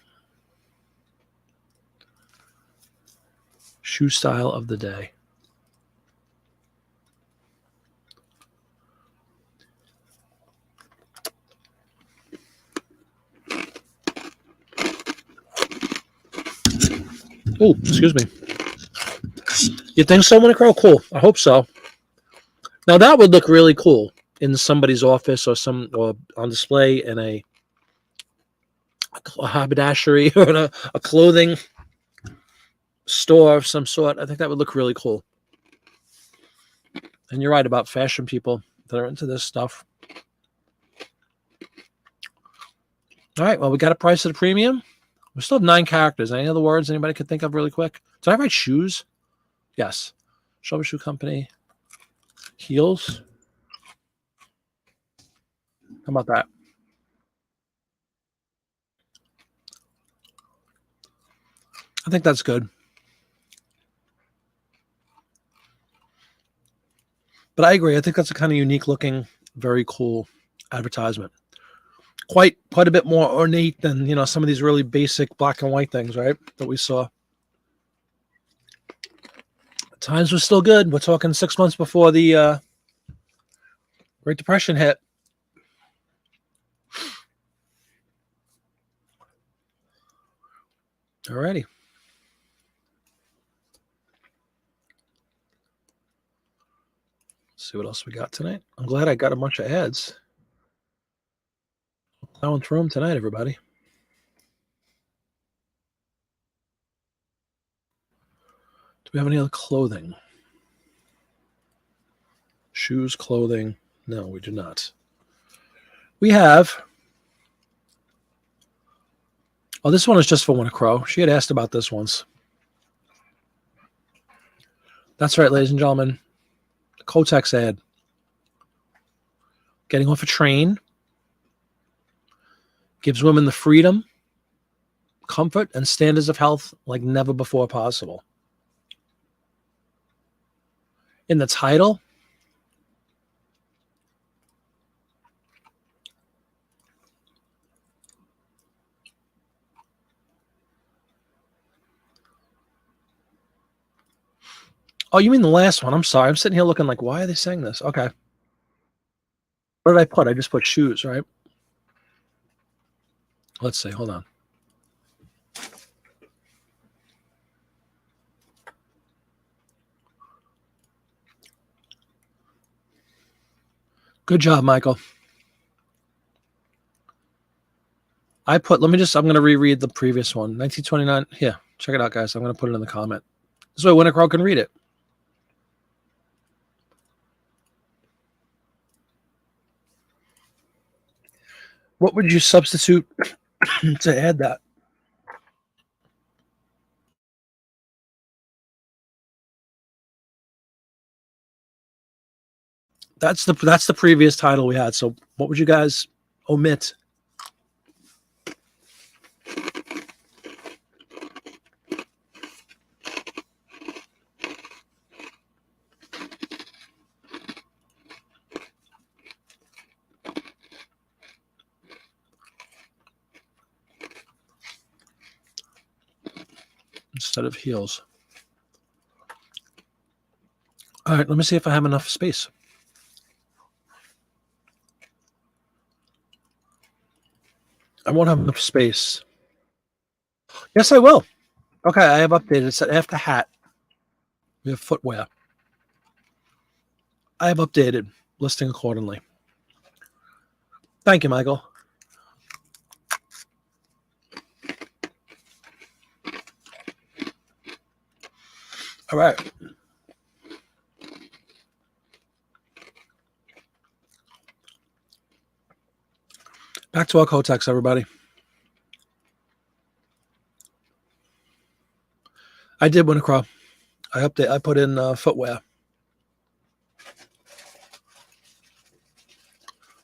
Shoe style of the day. Oh, excuse me. You think so, Winnie Crow? Cool. I hope so. Now that would look really cool in somebody's office or on display in a haberdashery or in a clothing store of some sort. I think that would look really cool. And you're right about fashion people that are into this stuff. All right. Well, we got a price at a premium. We still have 9 characters. Any other words anybody could think of really quick? Did I write shoes? Yes. Show Shoe Company. Heels. How about that? I think that's good. But I agree. I think that's a kind of unique looking, very cool advertisement. Quite a bit more ornate than, some of these really basic black and white things, right? That we saw. Times were still good. We're talking 6 months before the Great Depression hit. Alrighty. Let's see what else we got tonight. I'm glad I got a bunch of ads. Plowing through them tonight, everybody. Do we have any other clothing? Shoes, clothing. No, we do not. We have. Oh, this one is just for Winnie Crow. She had asked about this once. That's right, ladies and gentlemen. The Kotex ad. Getting off a train. Gives women the freedom, comfort, and standards of health like never before possible. In the title, Oh, you mean the last one? I'm sorry. I'm sitting here looking like, why are they saying this? Okay. What did I put? I just put shoes, right? Let's see. Hold on. Good job, Michael. I'm going to reread the previous one. 1929. Here, check it out, guys. I'm going to put it in the comment. This way Winter Crow can read it. What would you substitute to add that? That's the previous title we had. So what would you guys omit? Instead of heels. All right, let me see if I have enough space. I won't have enough space. Yes, I will. Okay, I have updated. It said after hat, we have footwear. I have updated, listing accordingly. Thank you, Michael. All right. Back to our Kotex, everybody. I did win a crow. I put in footwear.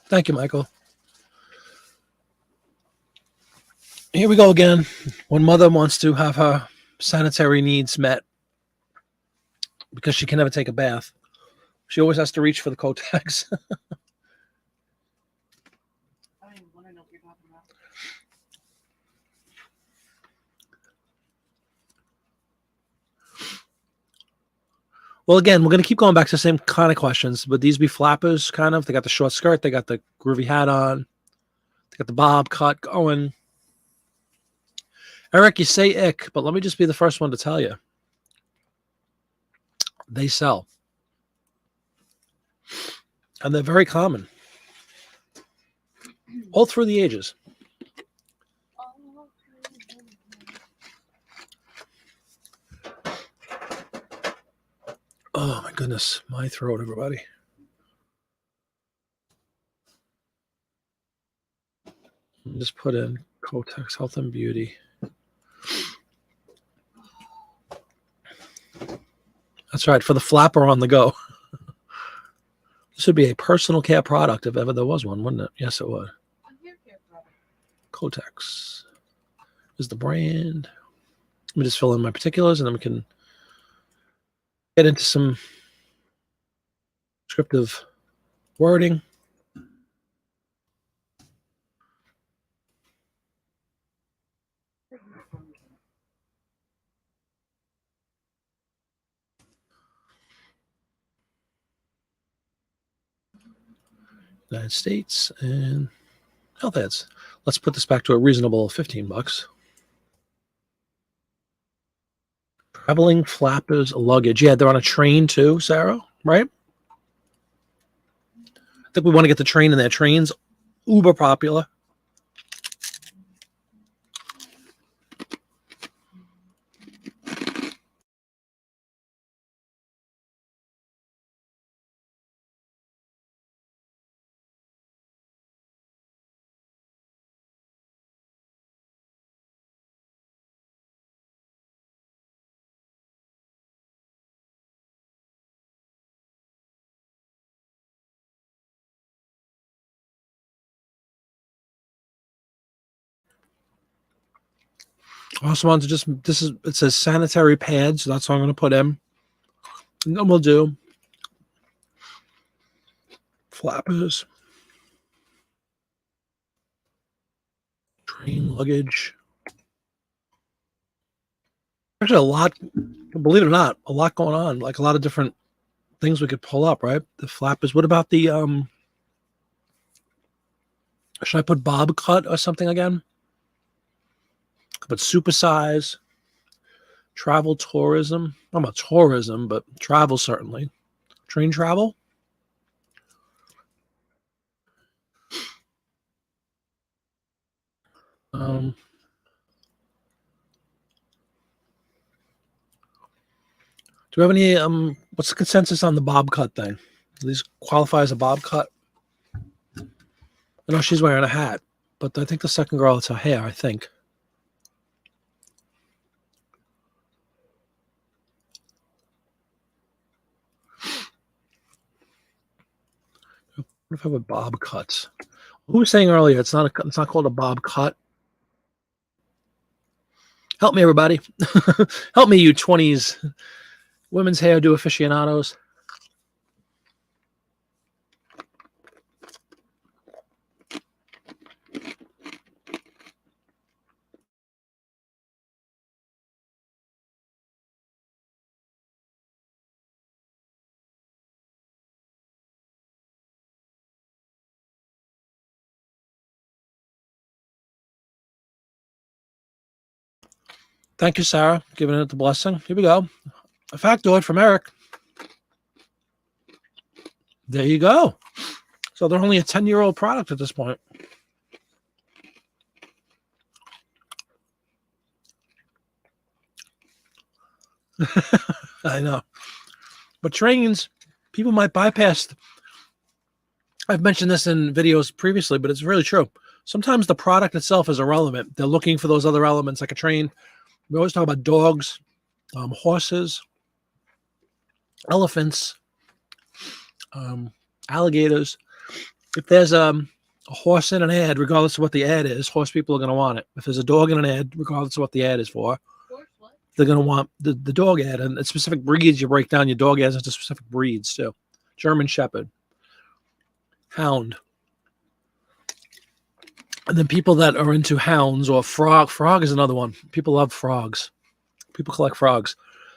Thank you, Michael. Here we go again. When mother wants to have her sanitary needs met because she can never take a bath, she always has to reach for the Kotex. I don't even want to know what you're talking about. Well, again, we're going to keep going back to the same kind of questions. Would these be flappers, kind of? They got the short skirt. They got the groovy hat on. They got the bob cut going. Eric, you say ick, but let me just be the first one to tell you. They sell. And they're very common. All through the ages. Oh, my goodness. My throat, everybody. Just put in Kotex Health and Beauty. That's right, for the flapper on the go. This would be a personal care product if ever there was one, wouldn't it? Yes, it would. A hair care product. Kotex is the brand. Let me just fill in my particulars and then we can get into some descriptive wording. United States and health ads. Let's put this back to a reasonable $15. Traveling flappers luggage. Yeah, they're on a train too, Sarah, right? I think we want to get the train in there. Train's uber popular. Also want to just, it says sanitary pads. So that's what I'm going to put in. And then we'll do flappers, train luggage. Actually, a lot, believe it or not, a lot going on. Like a lot of different things we could pull up, right? The flappers. What about the should I put bob cut or something again? But supersize, travel tourism. Not about tourism, but travel certainly. Train travel. Do we have any what's the consensus on the bob cut thing? Do these qualify as a bob cut? I know she's wearing a hat, but I think the second girl, it's her hair, I think. What if I have a bob cuts? Who was saying earlier it's not called a bob cut? Help me, everybody. Help me, you 20s women's hairdo aficionados. Thank you, Sarah, giving it the blessing. Here we go. A factoid from Eric. There you go. So they're only a 10-year-old product at this point. I know. But trains, people might bypass. I've mentioned this in videos previously, but it's really true. Sometimes the product itself is irrelevant. They're looking for those other elements like a train. We always talk about dogs, horses, elephants, alligators. If there's a horse in an ad, regardless of what the ad is, horse people are going to want it. If there's a dog in an ad, regardless of what the ad is for, they're going to want the dog ad. And specific breeds, you break down your dog ads into specific breeds too. German Shepherd, Hound. And then people that are into hounds or frog. Frog is another one. People love frogs. People collect frogs.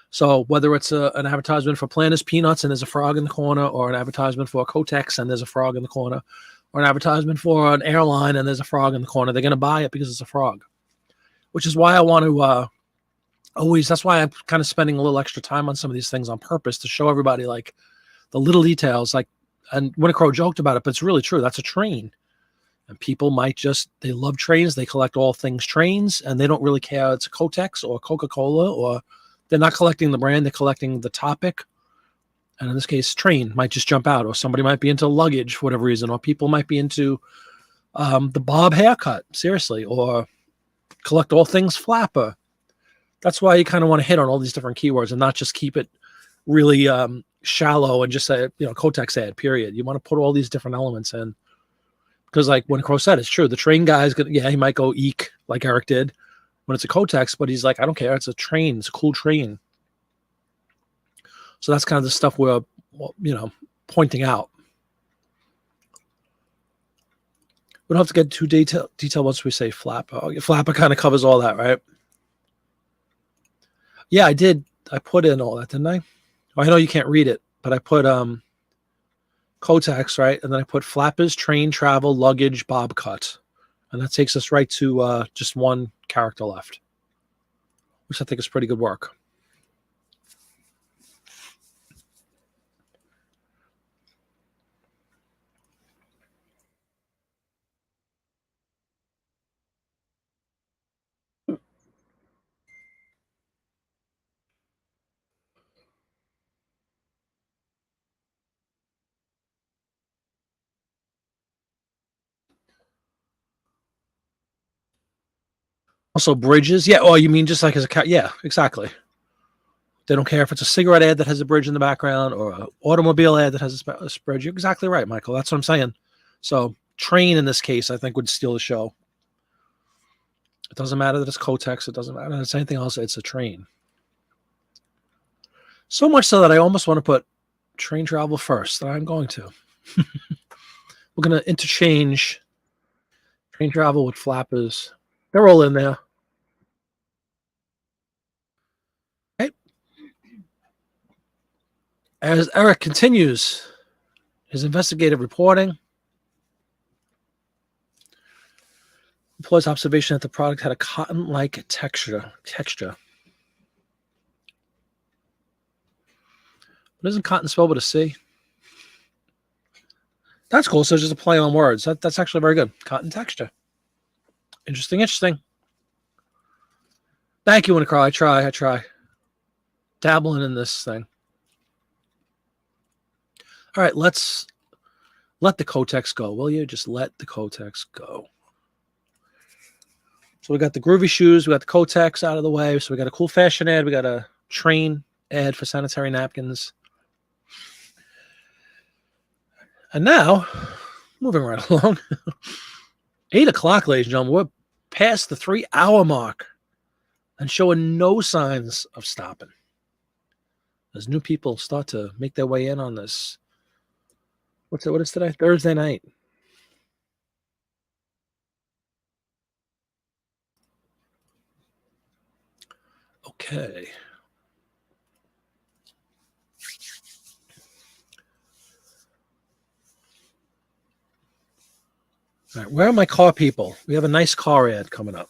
So whether it's an advertisement for Planters Peanuts and there's a frog in the corner, or an advertisement for Kotex and there's a frog in the corner, or an advertisement for an airline and there's a frog in the corner, they're going to buy it because it's a frog. Which is why I want to that's why I'm kind of spending a little extra time on some of these things on purpose, to show everybody like the little details. Like, and Winnie Crow joked about it, but it's really true. That's a train. And people might they love trains. They collect all things trains, and they don't really care. It's a Kotex or Coca-Cola, or they're not collecting the brand. They're collecting the topic. And in this case, train might just jump out, or somebody might be into luggage for whatever reason, or people might be into the bob haircut, seriously, or collect all things flapper. That's why you kind of want to hit on all these different keywords and not just keep it really shallow and just say, Kotex ad, period. You want to put all these different elements in. Because like when Crow said, it's true. The train guy's he might go eek like Eric did when it's a Kotex, but he's like, I don't care. It's a train. It's a cool train. So that's kind of the stuff we're, pointing out. We don't have to get too detailed once we say flapper. Flapper kind of covers all that, right? Yeah, I did. I put in all that, didn't I? I know you can't read it, but I put Kotex, right? And then I put flappers, train, travel, luggage, bob cut. And that takes us right to just one character left, which I think is pretty good work. Also, bridges. Yeah. Oh, you mean just like as a yeah, exactly. They don't care if it's a cigarette ad that has a bridge in the background or an automobile ad that has a bridge. You're exactly right, Michael. That's what I'm saying. So train in this case, I think, would steal the show. It doesn't matter that it's Kotex. It doesn't matter that it's anything else. It's a train. So much so that I almost want to put train travel first, and I'm going to. We're going to interchange train travel with flappers. They're all in there. As Eric continues his investigative reporting, employs observation that the product had a cotton-like texture. But isn't cotton spelled with a C? That's cool. So it's just a play on words. That's actually very good. Cotton texture. Interesting. Thank you, Winnicrow. I try. Dabbling in this thing. All right, let's let the Kotex go, will you? Just let the Kotex go. So we got the groovy shoes. We got the Kotex out of the way. So we got a cool fashion ad. We got a train ad for sanitary napkins. And now, moving right along, 8 o'clock, ladies and gentlemen, we're past the 3-hour mark and showing no signs of stopping. As new people start to make their way in on this. What is today? Thursday night. Okay. All right, where are my car people? We have a nice car ad coming up.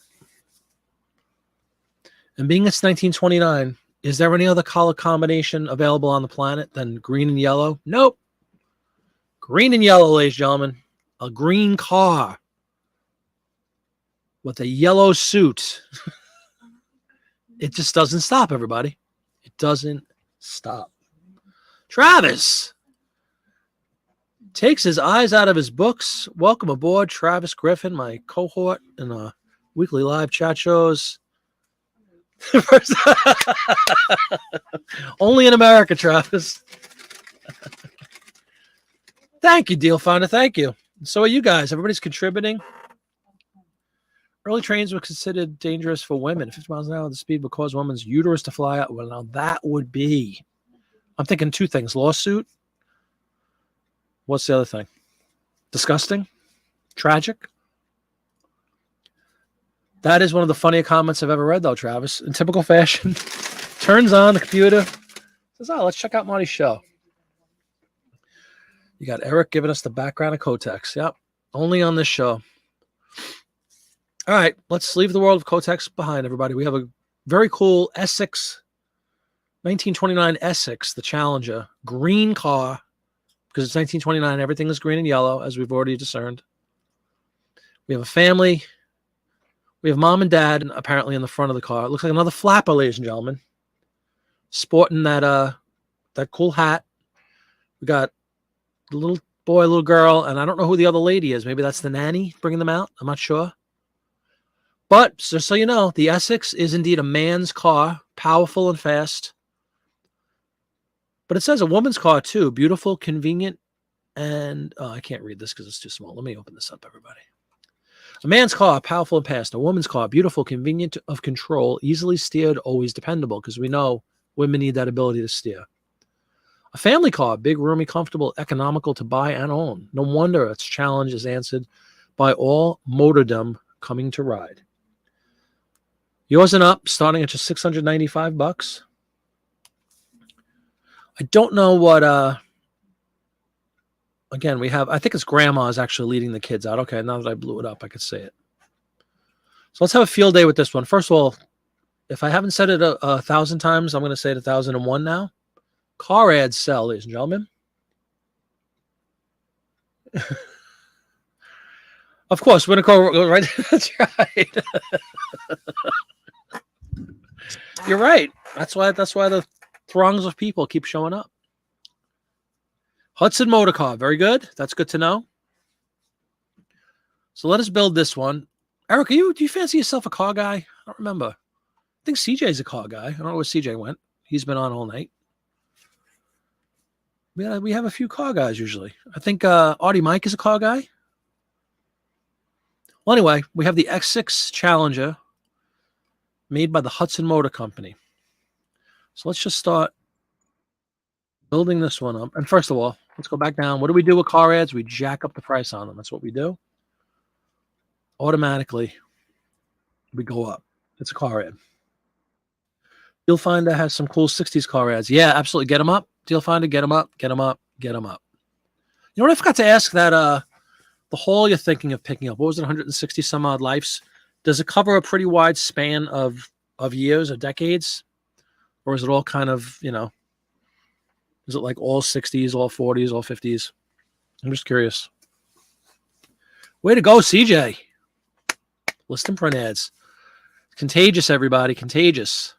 And being it's 1929, is there any other color combination available on the planet than green and yellow? Nope. Green and yellow, ladies and gentlemen. A green car with a yellow suit. It just doesn't stop, everybody. It doesn't stop. Travis takes his eyes out of his books. Welcome aboard, Travis Griffin, my cohort in the weekly live chat shows. Only in America, Travis. Thank you, Deal Finder. Thank you. So are you guys. Everybody's contributing. Early trains were considered dangerous for women. 50 miles an hour, the speed would cause women's uterus to fly out. Well, now that would be, I'm thinking 2 things. Lawsuit. What's the other thing? Disgusting. Tragic. That is one of the funnier comments I've ever read, though, Travis. In typical fashion, turns on the computer, says, oh, let's check out Marty's show. You got Eric giving us the background of Kotex. Yep. Only on this show. All right, let's leave the world of Kotex behind, everybody. We have a very cool Essex, 1929 Essex, the Challenger, green car, because it's 1929. Everything is green and yellow, as we've already discerned. We have a family. We have mom and dad apparently in the front of the car. It looks like another flapper, ladies and gentlemen, sporting that cool hat. We got the little boy, little girl, and I don't know who the other lady is. Maybe that's the nanny bringing them out. I'm not sure. But just so you know, the Essex is indeed a man's car, powerful and fast. But it says a woman's car too, beautiful, convenient, and I can't read this because it's too small. Let me open this up, everybody. A man's car, powerful and fast. A woman's car, beautiful, convenient of control, easily steered, always dependable, because we know women need that ability to steer. A family car, big, roomy, comfortable, economical to buy and own. No wonder its challenge is answered by all motordom coming to ride. Yours and up, starting at just $695. I don't know what, again, we have, I think it's grandma is actually leading the kids out. Okay, now that I blew it up, I could say it. So let's have a field day with this one. First of all, if I haven't said it 1,000 times, I'm going to say it 1,001 now. Car ads sell, ladies and gentlemen. Of course, we're going to go right. That's right. You're right. That's why the throngs of people keep showing up. Hudson Motor Car. Very good. That's good to know. So let us build this one. Eric, do you fancy yourself a car guy? I don't remember. I think CJ's a car guy. I don't know where CJ went. He's been on all night. We have a few car guys usually. I think Audie Mike is a car guy. Well, anyway, we have the X6 Challenger made by the Hudson Motor Company. So let's just start building this one up. And first of all, let's go back down. What do we do with car ads? We jack up the price on them. That's what we do. Automatically, we go up. It's a car ad. You'll find that has some cool 60s car ads. Yeah, absolutely. Get them up. Deal Finder, get them up, get them up, get them up. You know what I forgot to ask? That the hall you're thinking of picking up, what was it, 160 some odd lives? Does it cover a pretty wide span of years or decades? Or is it all kind of, you know, is it like all 60s, all 40s, all 50s? I'm just curious. Way to go, CJ. List and print ads. Contagious, everybody. Contagious.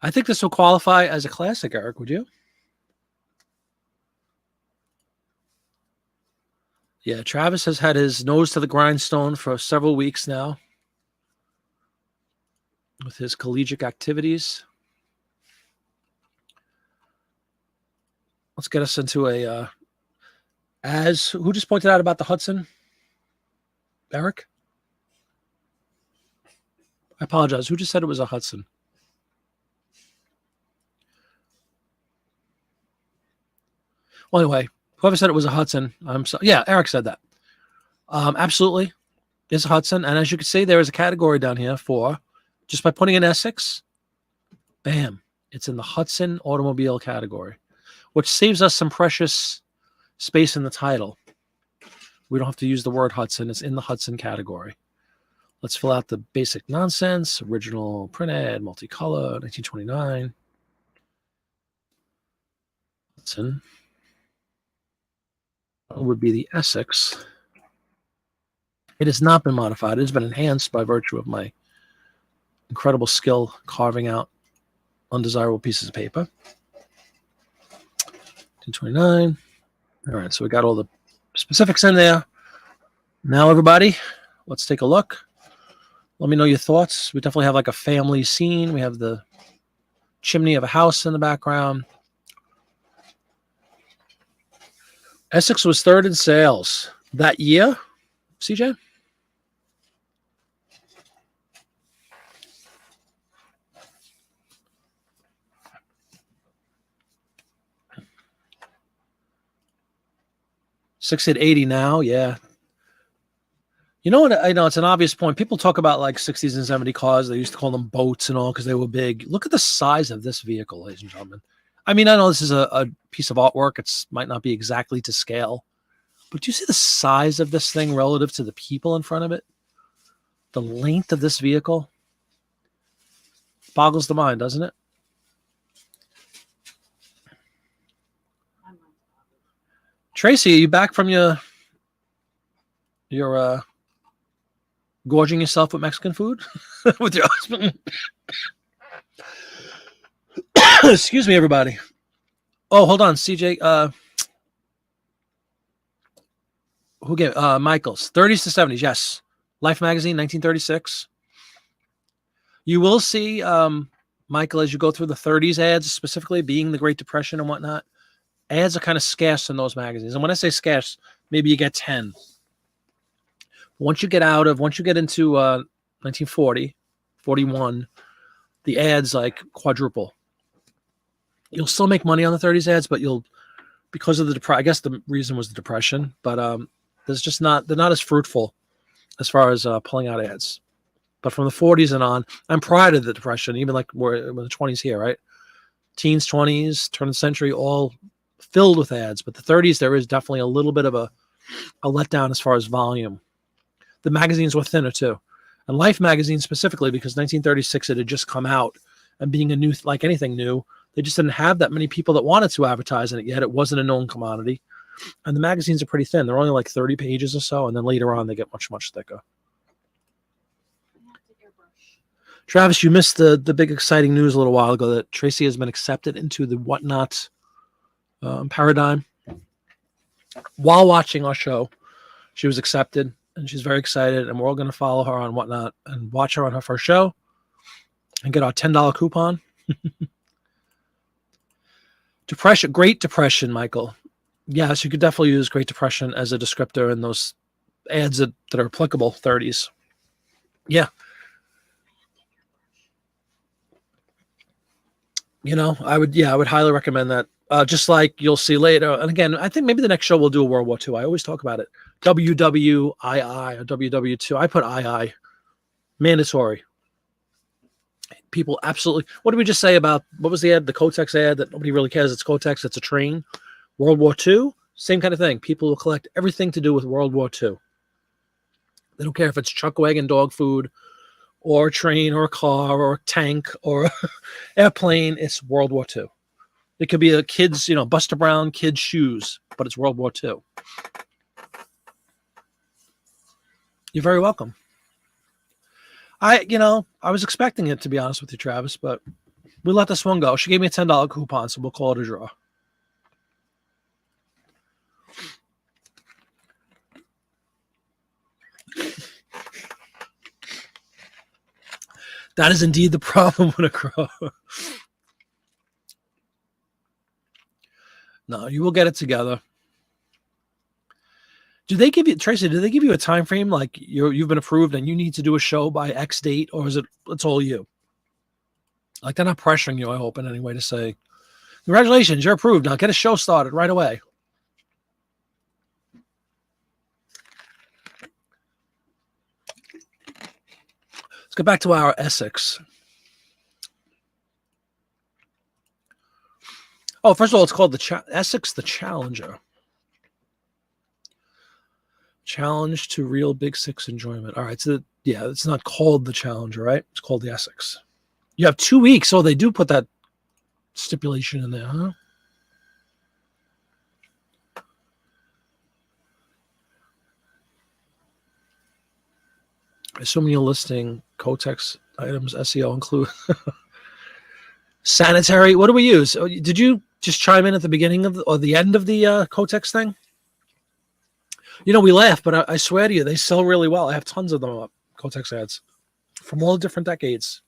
I think this will qualify as a classic, Eric. Would you? Yeah, Travis has had his nose to the grindstone for several weeks now with his collegiate activities. Let's get us into a who just pointed out about the Hudson? Eric? I apologize. Who just said it was a Hudson? Well, anyway, whoever said it was a Hudson, I'm sorry. Yeah, Eric said that. Absolutely. It's a Hudson. And as you can see, there is a category down here for, just by putting in Essex, bam, it's in the Hudson automobile category, which saves us some precious space in the title. We don't have to use the word Hudson. It's in the Hudson category. Let's fill out the basic nonsense. Original print ad, multicolor, 1929. Hudson would be the Essex. It has not been modified. It has been enhanced by virtue of my incredible skill carving out undesirable pieces of paper. 1929. All right, so we got all the specifics in there. Now, everybody, let's take a look. Let me know your thoughts. We definitely have like a family scene. We have the chimney of a house in the background. Essex was third in sales that year. CJ? Six at 80 now, yeah. You know what? I know it's an obvious point. People talk about like 60s and 70s cars. They used to call them boats and all because they were big. Look at the size of this vehicle, ladies and gentlemen. I mean, I know this is a piece of artwork. It might not be exactly to scale. But do you see the size of this thing relative to the people in front of it? The length of this vehicle boggles the mind, doesn't it? Tracy, are you back from your gorging yourself with Mexican food with your husband? Excuse me, everybody. Oh, hold on, CJ. Who gave Michael's 30s to 70s? Yes, Life magazine, 1936. You will see, Michael, as you go through the 30s ads, specifically being the Great Depression and whatnot. Ads are kind of scarce in those magazines. And when I say scarce, maybe you get 10. Once you get into 1940, 41, the ads like quadruple. You'll still make money on the 30s ads, but because of I guess the reason was the Depression, but they're not as fruitful as far as pulling out ads. But from the 40s and on, and prior to the Depression, even like we're in the 20s here, right? Teens, 20s, turn of the century, all filled with ads. But the 30s, there is definitely a little bit of a letdown as far as volume. The magazines were thinner too. And Life magazine specifically, because 1936 it had just come out, and being a new, like anything new, they just didn't have that many people that wanted to advertise in it yet. It wasn't a known commodity. And the magazines are pretty thin. They're only like 30 pages or so, and then later on they get much, much thicker. Travis, you missed the big exciting news a little while ago that Tracy has been accepted into the Whatnot paradigm. While watching our show, she was accepted, and she's very excited, and we're all going to follow her on Whatnot and watch her on her first show and get our $10 coupon. Depression, Great Depression, Michael. Yes, you could definitely use Great Depression as a descriptor in those ads that are applicable, 30s. Yeah. You know, I would highly recommend that. Just like you'll see later. And again, I think maybe the next show we'll do a World War II. I always talk about it. WWII or WW2. I put II. Mandatory. People absolutely. What did we just say about what was the ad? The Kotex ad that nobody really cares. It's Kotex. It's a train. World War II. Same kind of thing. People will collect everything to do with World War II. They don't care if it's chuck wagon dog food or a train or a car or a tank or airplane. It's World War II. It could be a kid's, Buster Brown kid's shoes, but it's World War II. You're very welcome. I was expecting it, to be honest with you, Travis, but we let this one go. She gave me a $10 coupon, so we'll call it a draw. That is indeed the problem with a crow. No, you will get it together. Do they give you, Tracy, do they give you a time frame like you've been approved and you need to do a show by X date, or is it's all you? Like they're not pressuring you, I hope, in any way to say, congratulations, you're approved. Now get a show started right away. Let's go back to our Essex. Oh, first of all, it's called the Essex the Challenger. Challenge to real Big Six enjoyment. All right, so it's not called the Challenger, right? It's called the Essex. You have 2 weeks. Oh, they do put that stipulation in there, huh? Assuming you're listing Kotex items, SEO include sanitary. What do we use? Oh, did you just chime in at the beginning of or the end of the Kotex thing? We laugh, but I swear to you, they sell really well. I have tons of them up, Kotex ads, from all different decades.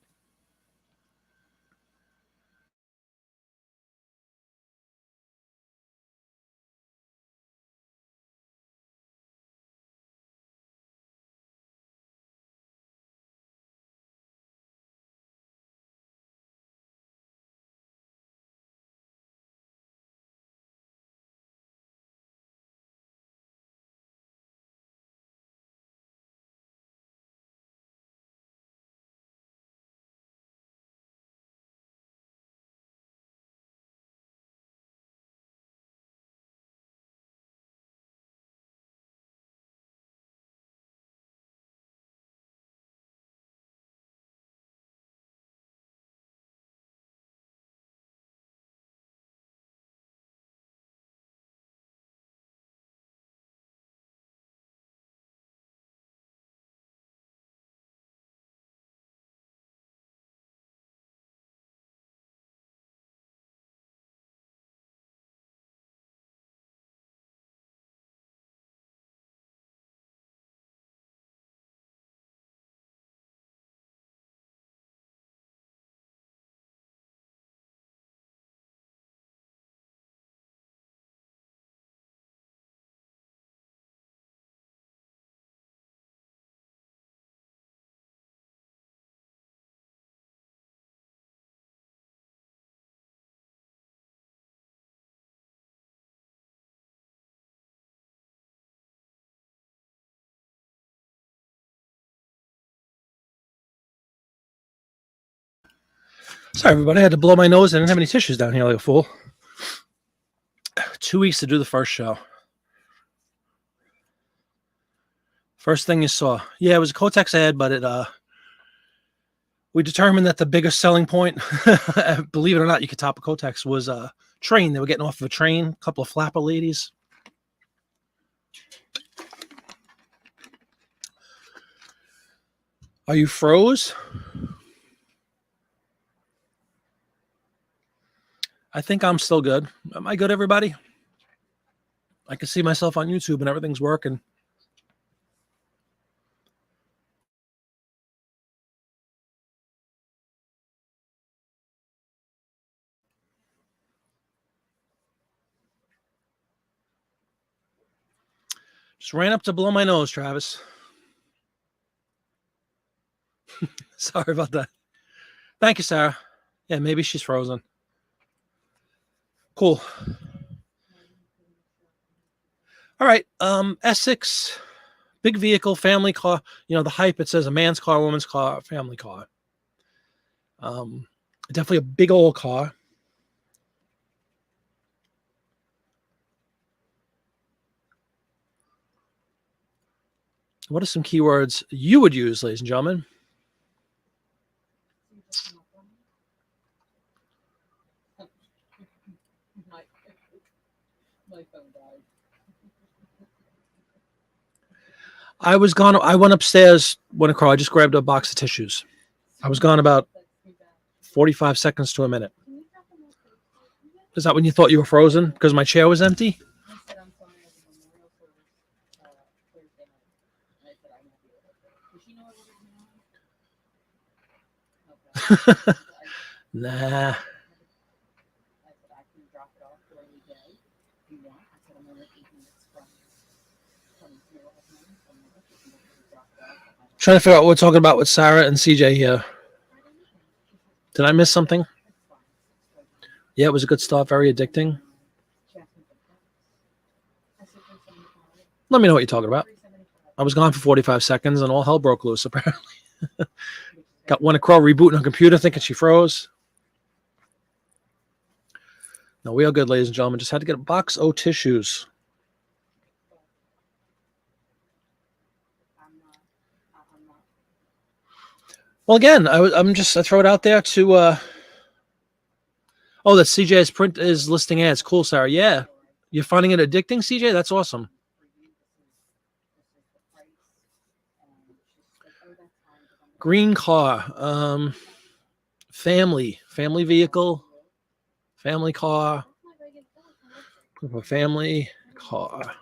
Sorry, everybody. I had to blow my nose. I didn't have any tissues down here like a fool. 2 weeks to do the first show. First thing you saw. Yeah, it was a Kotex ad, but we determined that the biggest selling point, believe it or not, you could top a Kotex, was a train. They were getting off of a train, a couple of flapper ladies. Are you froze? I think I'm still good. Am I good, everybody? I can see myself on YouTube and everything's working. Just ran up to blow my nose, Travis. Sorry about that. Thank you, Sarah. Yeah, maybe she's frozen. Cool. All right. Essex, big vehicle, family car. The hype, it says a man's car, woman's car, family car. Definitely a big old car. What are some keywords you would use, ladies and gentlemen? My phone died. I went upstairs, went across. I just grabbed a box of tissues. I was gone about 45 seconds to a minute. Is that when you thought you were frozen because my chair was empty? I said I'm sorry, I was in memorial service Thursday night. And I said I won't be able to. Does she know I wasn't here? Okay. Nah. I said I can drop it off during the day if you want. I said I'm only 8 minutes from here at home. So I'm like, if you want me to drop it off. Trying to figure out what we're talking about with Sarah and CJ here. Did I miss something? Yeah, it was a good start. Very addicting. Let me know what you're talking about. I was gone for 45 seconds and all hell broke loose, apparently. Got one across rebooting her computer thinking she froze. No, we are good, ladies and gentlemen. Just had to get a box of tissues. Well, again, I throw it out there to oh, that CJ's print is listing ads. Cool, Sarah. Yeah. You're finding it addicting, CJ? That's awesome. Green car. Family vehicle. Family car. A family car.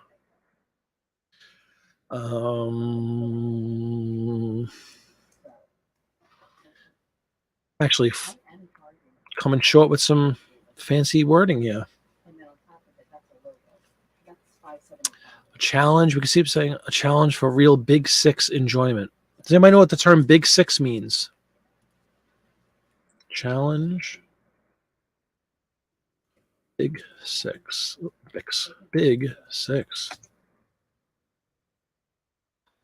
Actually coming short with some fancy wording here. A challenge. We can see it saying a challenge for real big six enjoyment. Does anybody know what the term big six means? Challenge. Big six. Big six.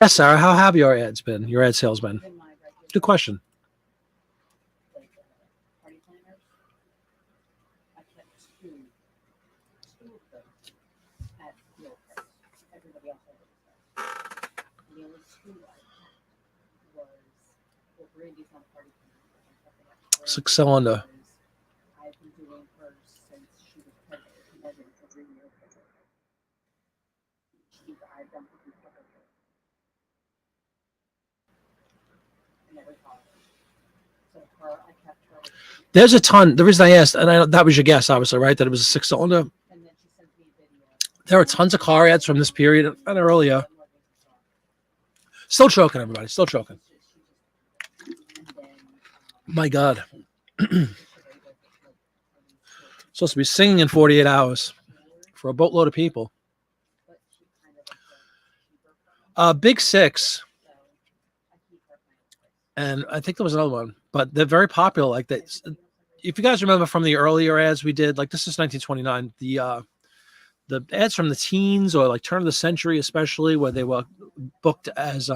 Yes, Sarah, how have your ads been? Your ad sales been? Good question. Six-cylinder. There's a ton. The reason I asked, and that was your guess, obviously, right? That it was a six-cylinder. There are tons of car ads from this period and earlier. Still choking, everybody. Still choking. My God. Supposed to be singing in 48 hours for a boatload of people. Big Six. And I think there was another one, but they're very popular. Like that. If you guys remember from the earlier ads we did, like this is 1929, the ads from the teens or like turn of the century, especially where they were booked as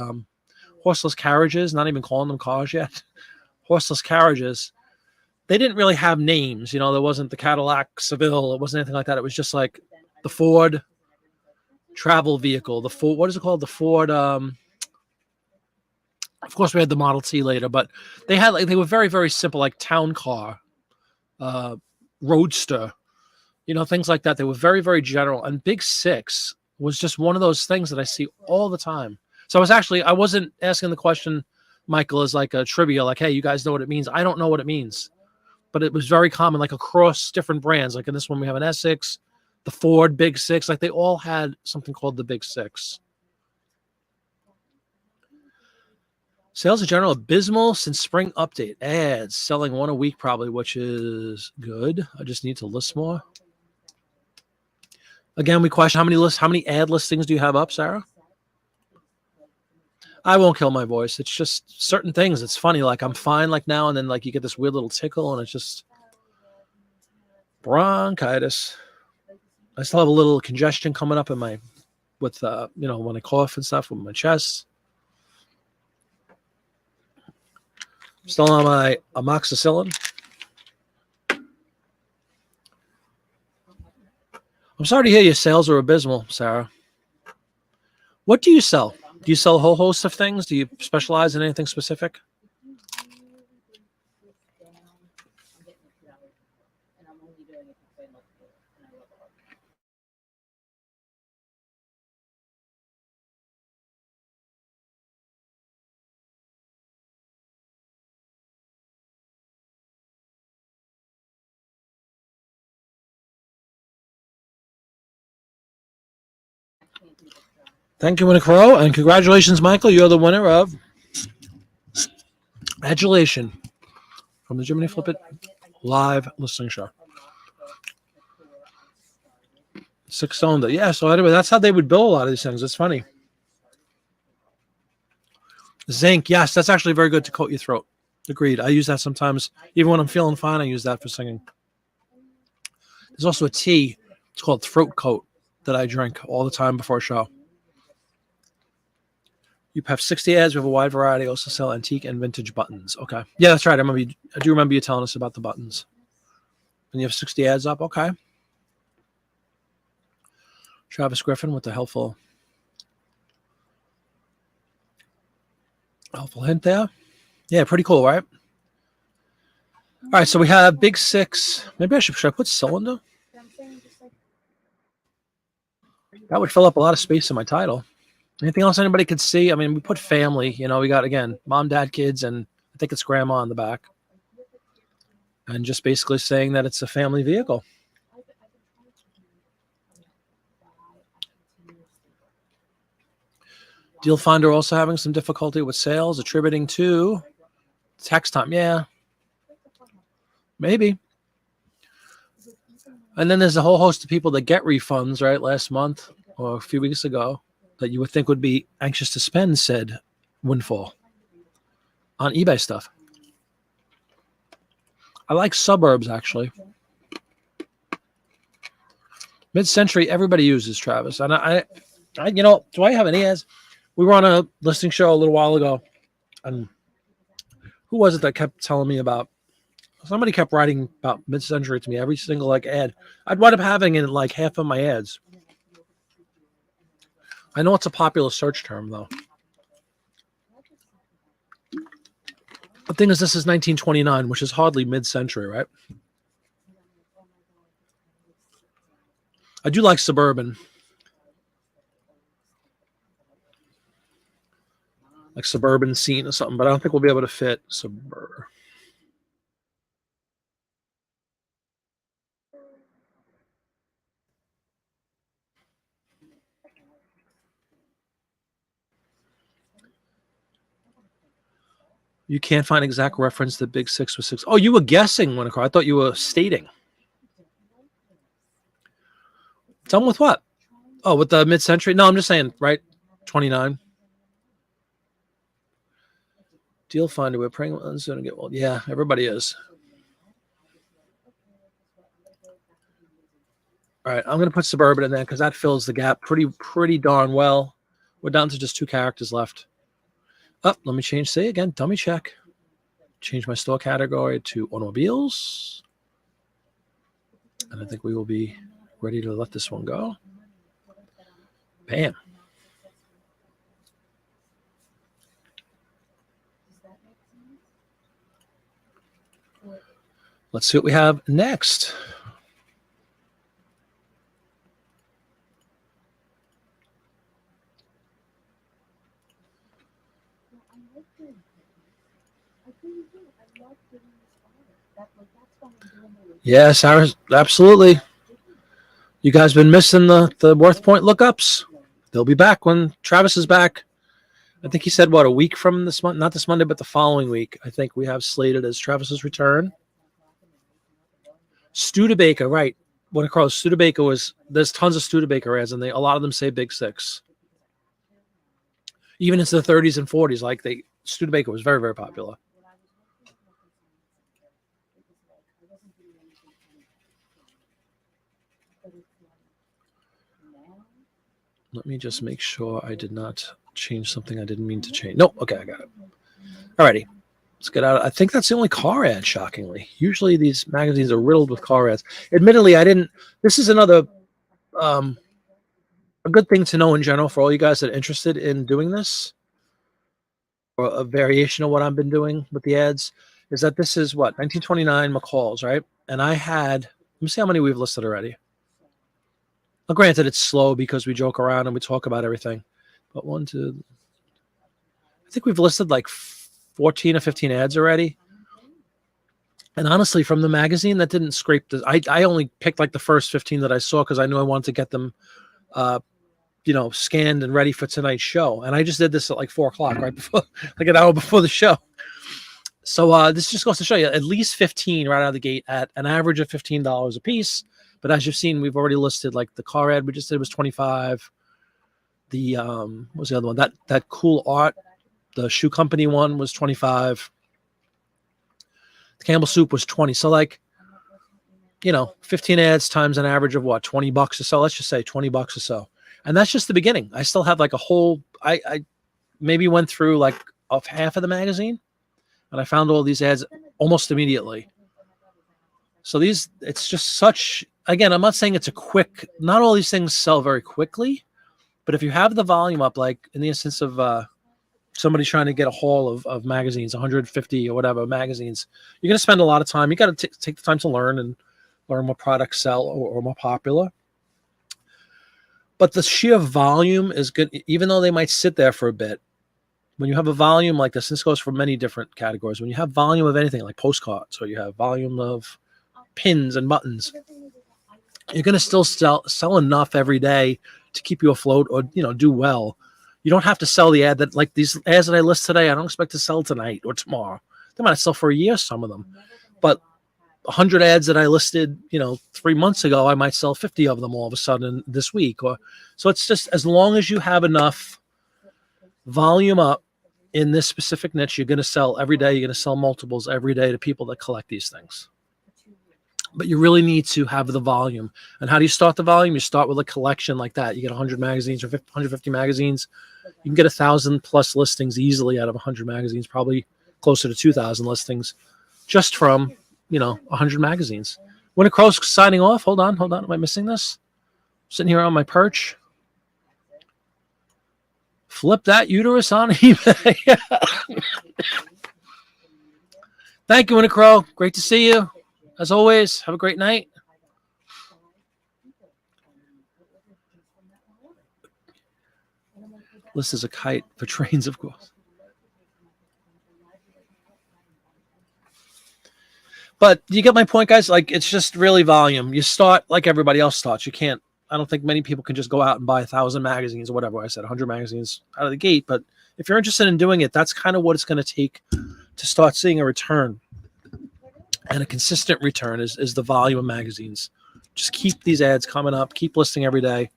horseless carriages, not even calling them cars yet, horseless carriages. They didn't really have names, you know. There wasn't the Cadillac Seville, it wasn't anything like that. It was just like the Ford travel vehicle, the Ford, what is it called? The Ford. Of course, we had the Model T later, but they had they were very, very simple, like town car, roadster, you know, things like that. They were very, very general. And Big Six was just one of those things that I see all the time. So I wasn't asking the question, Michael, as like a trivia, like, hey, you guys know what it means? I don't know what it means, but it was very common, like across different brands. Like in this one, we have an Essex, the Ford Big Six. Like they all had something called the Big Six. Sales in general abysmal since spring update. Ads selling one a week probably, which is good. I just need to list more. Again, we question how many ad listings do you have up, Sarah? I won't kill my voice. It's just certain things. It's funny. Like I'm fine like now, and then like you get this weird little tickle, and it's just bronchitis. I still have a little congestion coming up in my when I cough and stuff with my chest. Still on my amoxicillin. I'm sorry to hear your sales are abysmal, Sarah. What do you sell? Do you sell a whole host of things? Do you specialize in anything specific? Thank you, Winnie Crow, and congratulations, Michael. You're the winner of Adulation from the Jiminy Flip It live listening show. 6-cylinder. Yeah, so anyway, that's how they would bill a lot of these things. It's funny. Zinc. Yes, that's actually very good to coat your throat. Agreed. I use that sometimes. Even when I'm feeling fine, I use that for singing. There's also a tea. It's called Throat Coat that I drink all the time before a show. You have 60 ads. We have a wide variety. Also sell antique and vintage buttons. Okay. Yeah, that's right. I do remember you telling us about the buttons. And you have 60 ads up. Okay. Travis Griffin with the helpful hint there. Yeah, pretty cool, right? All right, so we have Big Six. Maybe should I put cylinder? That would fill up a lot of space in my title. Anything else anybody could see? I mean, we put family. You know, we got, again, mom, dad, kids, and I think it's grandma on the back. And just basically saying that it's a family vehicle. Deal Finder also having some difficulty with sales, attributing to tax time. Yeah, maybe. And then there's a whole host of people that get refunds, right, last month or a few weeks ago that you would think would be anxious to spend said windfall on eBay stuff. I like Suburbs, actually. Mid-century, everybody uses, Travis. And I you know, do I have any ads? We were on a listing show a little while ago, and who was it that kept telling me about? Somebody kept writing about mid-century to me, every single ad. I'd wind up having it in like half of my ads. I know it's a popular search term, though. The thing is, this is 1929, which is hardly mid-century, right? I do like Suburban. Like Suburban Scene or something, but I don't think we'll be able to fit Suburban. You can't find exact reference to Big Six was 6. Oh, you were guessing, Winnicott. I thought you were stating. Tell them with what? Oh, with the mid-century? No, I'm just saying, right? 29. Deal Finder. We're praying on soon to get well. Yeah, everybody is. All right, I'm going to put Suburban in there because that fills the gap pretty darn well. We're down to just 2 characters left. Oh, let me change. Say again, dummy check. Change my store category to automobiles. And I think we will be ready to let this one go. Bam. Let's see what we have next. Yeah, Sarah, absolutely. You guys been missing the Worth Point lookups. They'll be back when Travis is back. I think he said, what, a week from this month? Not this Monday, but the following week. I think we have slated as Travis's return. Studebaker, right. What I call Studebaker was, there's tons of Studebaker ads, and a lot of them say Big Six. Even into the 30s and 40s, like Studebaker was very, very popular. Let me just make sure I did not change something I didn't mean to change. No, okay, I got it. Alrighty. Let's get out. I think that's the only car ad, shockingly. Usually these magazines are riddled with car ads. Admittedly, I didn't. This is another a good thing to know in general for all you guys that are interested in doing this, or a variation of what I've been doing with the ads, is that this is what 1929 Mccalls, right? And I had. Let me see how many we've listed already. Well, granted, it's slow because we joke around and we talk about everything. But one, two, I think we've listed like 14 or 15 ads already. And honestly, from the magazine, that didn't scrape the. I only picked like the first 15 that I saw because I knew I wanted to get them, scanned and ready for tonight's show. And I just did this at like 4 o'clock, right before, like an hour before the show. So this just goes to show you at least 15 right out of the gate at an average of $15 a piece. But as you've seen, we've already listed like the car ad we just did was 25. The what was the other one? That cool art, the shoe company one was 25. The Campbell soup was 20. So like, 15 ads times an average of what, $20 or so. Let's just say $20 or so. And that's just the beginning. I still have like a whole. I maybe went through like of half of the magazine, and I found all these ads almost immediately. So it's just such. Again, I'm not saying it's a quick. Not all these things sell very quickly, but if you have the volume up, like in the instance of somebody trying to get a haul of magazines, 150 or whatever magazines, you're going to spend a lot of time. You got to take the time to learn and learn what products sell or more popular. But the sheer volume is good, even though they might sit there for a bit. When you have a volume like this goes for many different categories. When you have volume of anything like postcards, or you have volume of pins and buttons, you're going to still sell enough every day to keep you afloat or, do well. You don't have to sell the ad that, like these ads that I list today, I don't expect to sell tonight or tomorrow. They might sell for a year, some of them. But 100 ads that I listed, 3 months ago, I might sell 50 of them all of a sudden this week. So it's just as long as you have enough volume up in this specific niche, you're going to sell every day. You're going to sell multiples every day to people that collect these things. But you really need to have the volume. And how do you start the volume? You start with a collection like that. You get 100 magazines or 150 magazines. You can get 1,000 plus listings easily out of 100 magazines, probably closer to 2,000 listings just from, 100 magazines. Winter Crow's signing off. Hold on. Am I missing this? Sitting here on my perch. Flip that uterus on eBay. Thank you, Winter Crow. Great to see you. As always, have a great night. List is a kite for trains, of course. But you get my point, guys. Like, it's just really volume. You start like everybody else starts. I don't think many people can just go out and buy 1,000 magazines or whatever. I said 100 magazines out of the gate. But if you're interested in doing it, that's kind of what it's going to take to start seeing a return. And a consistent return is the volume of magazines. Just keep these ads coming up. Keep listing every day.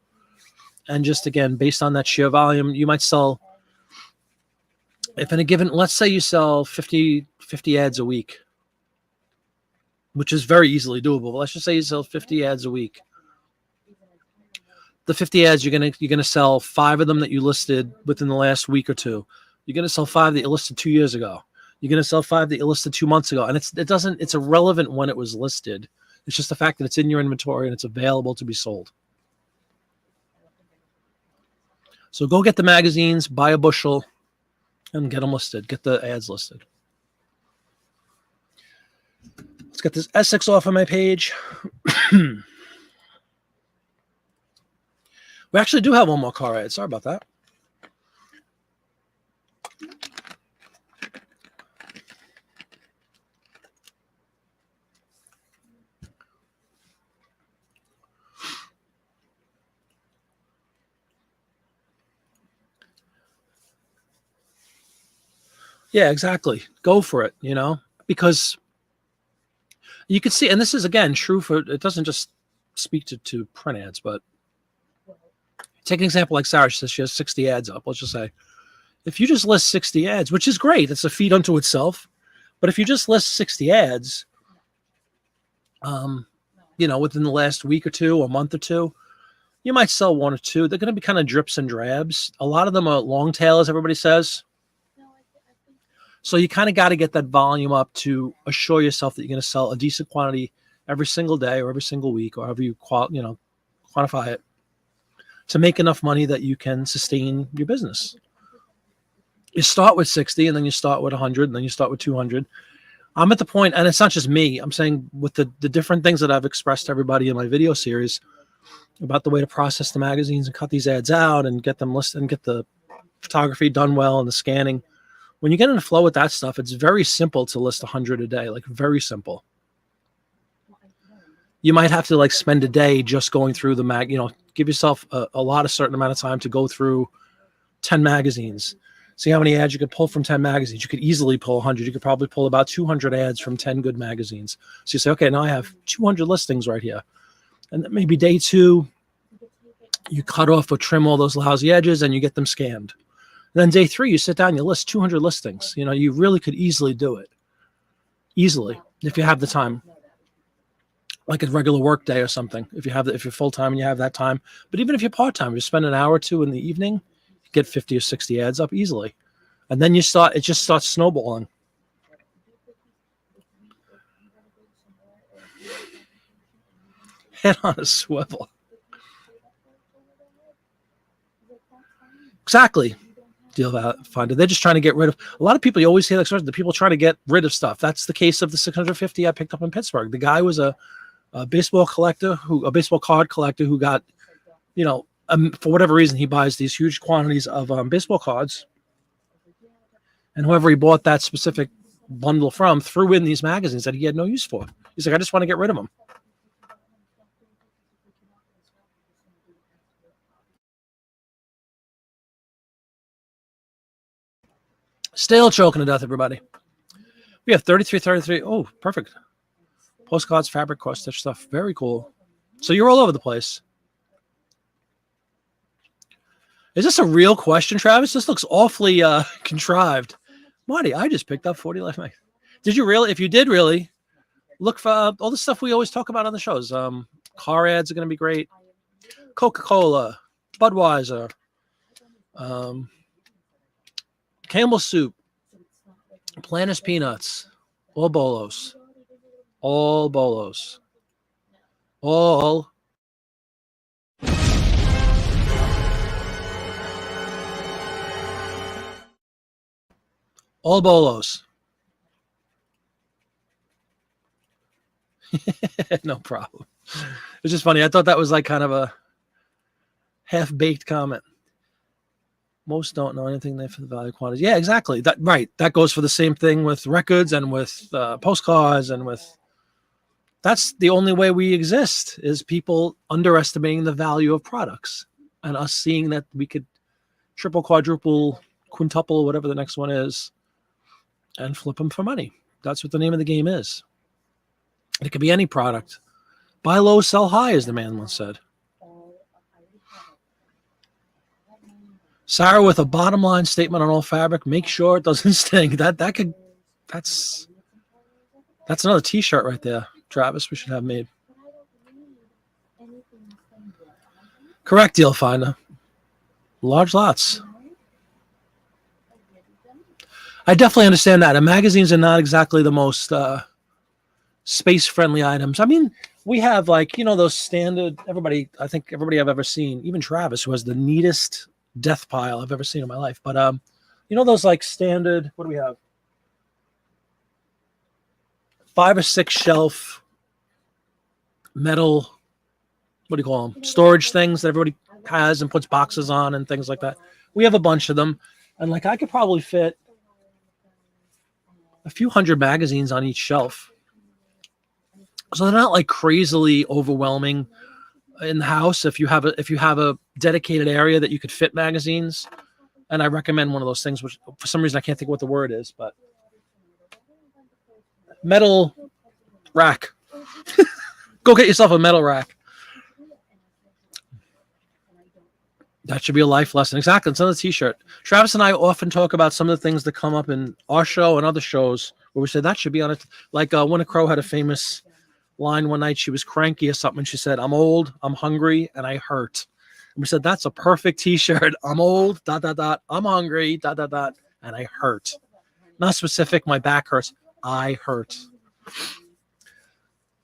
And just, again, based on that sheer volume, you might sell, if in a given, let's say you sell 50 ads a week, which is very easily doable. Let's just say you sell 50 ads a week. The 50 ads, you're gonna sell 5 of them that you listed within the last week or two. You're gonna sell 5 that you listed 2 years ago. You're gonna sell 5 that you listed 2 months ago. And it's irrelevant when it was listed. It's just the fact that it's in your inventory and it's available to be sold. So go get the magazines, buy a bushel, and get them listed. Get the ads listed. Let's get this Essex off of my page. We actually do have one more car ad. Sorry about that. Yeah, exactly. Go for it, because you can see, and this is, again, true for, it doesn't just speak to print ads, but take an example like Sarah. She says she has 60 ads up. Let's just say, if you just list 60 ads, which is great, it's a feat unto itself. But if you just list 60 ads, within the last week or two or month or two, you might sell 1 or 2. They're going to be kind of drips and drabs. A lot of them are long tail, as everybody says. So you kind of got to get that volume up to assure yourself that you're going to sell a decent quantity every single day or every single week or however you quantify it to make enough money that you can sustain your business. You start with 60 and then you start with 100 and then you start with 200. I'm at the point, and it's not just me, I'm saying with the different things that I've expressed to everybody in my video series about the way to process the magazines and cut these ads out and get them listed and get the photography done well and the scanning. When you get in the flow with that stuff, it's very simple to list 100 a day, like very simple. You might have to like spend a day just going through the give yourself a certain amount of time to go through 10 magazines. See how many ads you could pull from 10 magazines. You could easily pull 100. You could probably pull about 200 ads from 10 good magazines. So you say, okay, now I have 200 listings right here. And then maybe day 2, you cut off or trim all those lousy edges and you get them scanned. And then day 3, you sit down, you list 200 listings. You really could easily do it. Easily, if you have the time. Like a regular work day or something. If you're full-time and you have that time. But even if you're part-time, you spend an hour or 2 in the evening, you get 50 or 60 ads up easily. And then it just starts snowballing. Head on a swivel. Exactly. Deal finder. They're just trying to get rid of a lot of people. You always hear the people trying to get rid of stuff. That's the case of the 650 I picked up in Pittsburgh. The guy was a baseball card collector who got, for whatever reason, he buys these huge quantities of baseball cards. And whoever he bought that specific bundle from threw in these magazines that he had no use for. He's like, I just want to get rid of them. Still choking to death, everybody. We have 33. Oh, perfect. Postcards, fabric, cross stitch stuff. Very cool. So you're all over the place. Is this a real question, Travis? This looks awfully contrived. Marty, I just picked up 40 Life Mag. Did you really? If you did really, look for all the stuff we always talk about on the shows. Car ads are going to be great. Coca-Cola, Budweiser, Campbell soup, Planters peanuts, all bolos. All bolos. All. All bolos. No problem. It's just funny. I thought that was like kind of a half-baked comment. Most don't know anything there for the value quantity. Yeah, exactly. That goes for the same thing with records and with postcards and with. That's the only way we exist is people underestimating the value of products and us seeing that we could triple, quadruple, quintuple, whatever the next one is, and flip them for money. That's what the name of the game is. It could be any product. Buy low, sell high, as the man once said. Sarah with a bottom line statement on all fabric. Make sure it doesn't stink. That's another T-shirt right there, Travis. We should have made. Correct, deal finder. Large lots. I definitely understand that. And magazines are not exactly the most space-friendly items. I mean, we have those standard. I think everybody I've ever seen, even Travis, who has the neatest death pile I've ever seen in my life. But those standard, what do we have? 5 or 6 shelf metal, what do you call them? Storage things that everybody has and puts boxes on and things like that. We have a bunch of them. And I could probably fit a few hundred magazines on each shelf. So they're not crazily overwhelming in the house. If you have a dedicated area that you could fit magazines, and I recommend one of those things, which for some reason I can't think what the word is, but metal rack. Go get yourself a metal rack. That should be a life lesson. Exactly. It's another T-shirt. Travis and I often talk about some of the things that come up in our show and other shows where we say that should be on it. Winnie Crow had a famous line one night. She was cranky or something. She said, "I'm old, I'm hungry, and I hurt." And we said, that's a perfect T-shirt. I'm old, ... I'm hungry, ... and I hurt. Not specific. My back hurts. I hurt.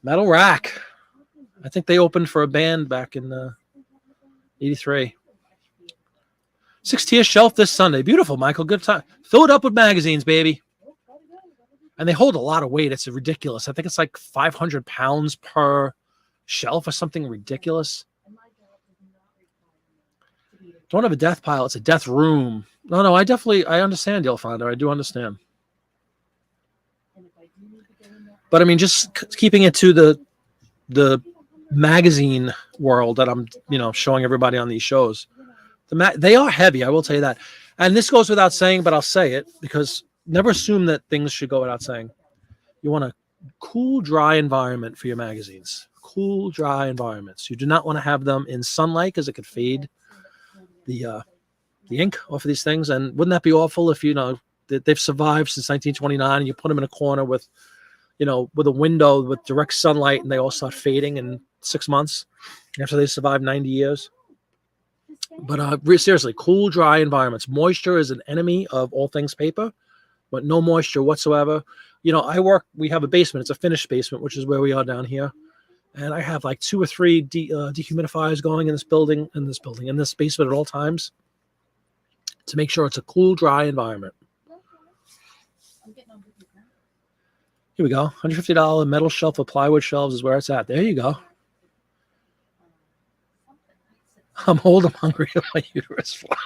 Metal Rack. I think they opened for a band back in 83. 6-tier shelf this Sunday. Beautiful, Michael. Good time. Fill it up with magazines, baby. And they hold a lot of weight. It's ridiculous. I think it's like 500 pounds per shelf or something ridiculous. Don't have a death pile. It's a death room. No, I understand, Yelfonder. I do understand. But I mean, just keeping it to the magazine world that I'm, showing everybody on these shows. They are heavy, I will tell you that. And this goes without saying, but I'll say it because never assume that things should go without saying. You want a cool, dry environment for your magazines. Cool, dry environments. You do not want to have them in sunlight because it could fade the ink off of these things. And wouldn't that be awful if, they've survived since 1929 and you put them in a corner with a window with direct sunlight and they all start fading in 6 months after they survive 90 years. But seriously, cool, dry environments. Moisture is an enemy of all things paper, but no moisture whatsoever. We have a basement. It's a finished basement, which is where we are down here. And I have like 2 or 3 dehumidifiers going in this basement at all times to make sure it's a cool, dry environment. Here we go. $150 metal shelf of plywood shelves is where it's at. There you go. I'm old, I'm hungry, my uterus flat.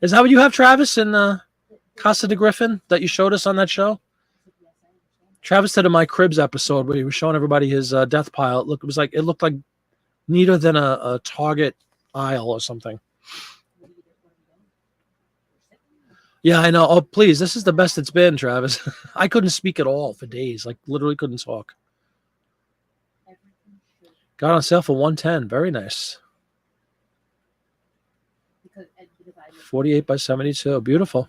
Is that what you have, Travis, in Casa de Griffin that you showed us on that show? Travis did a My Cribs episode where he was showing everybody his death pile. It looked like neater than a Target aisle or something. Yeah, I know. Oh, please, this is the best it's been, Travis. I couldn't speak at all for days. Like, literally couldn't talk. Got on sale for $110. Very nice. 48 by 72. Beautiful.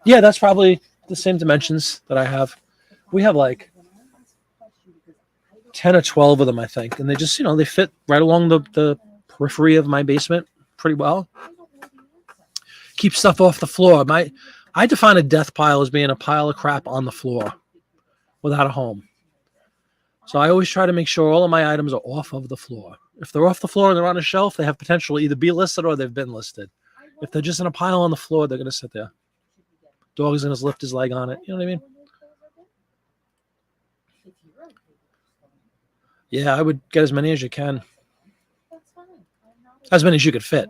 Yeah, that's probably the same dimensions that I have. We have like 10 or 12 of them, I think. And they just, they fit right along the periphery of my basement pretty well. Keep stuff off the floor. I define a death pile as being a pile of crap on the floor without a home. So I always try to make sure all of my items are off of the floor. If they're off the floor and they're on a shelf, they have potential to either be listed or they've been listed. If they're just in a pile on the floor, they're going to sit there. Dog's going to lift his leg on it. You know what I mean? Yeah, I would get as many as you can. As many as you could fit.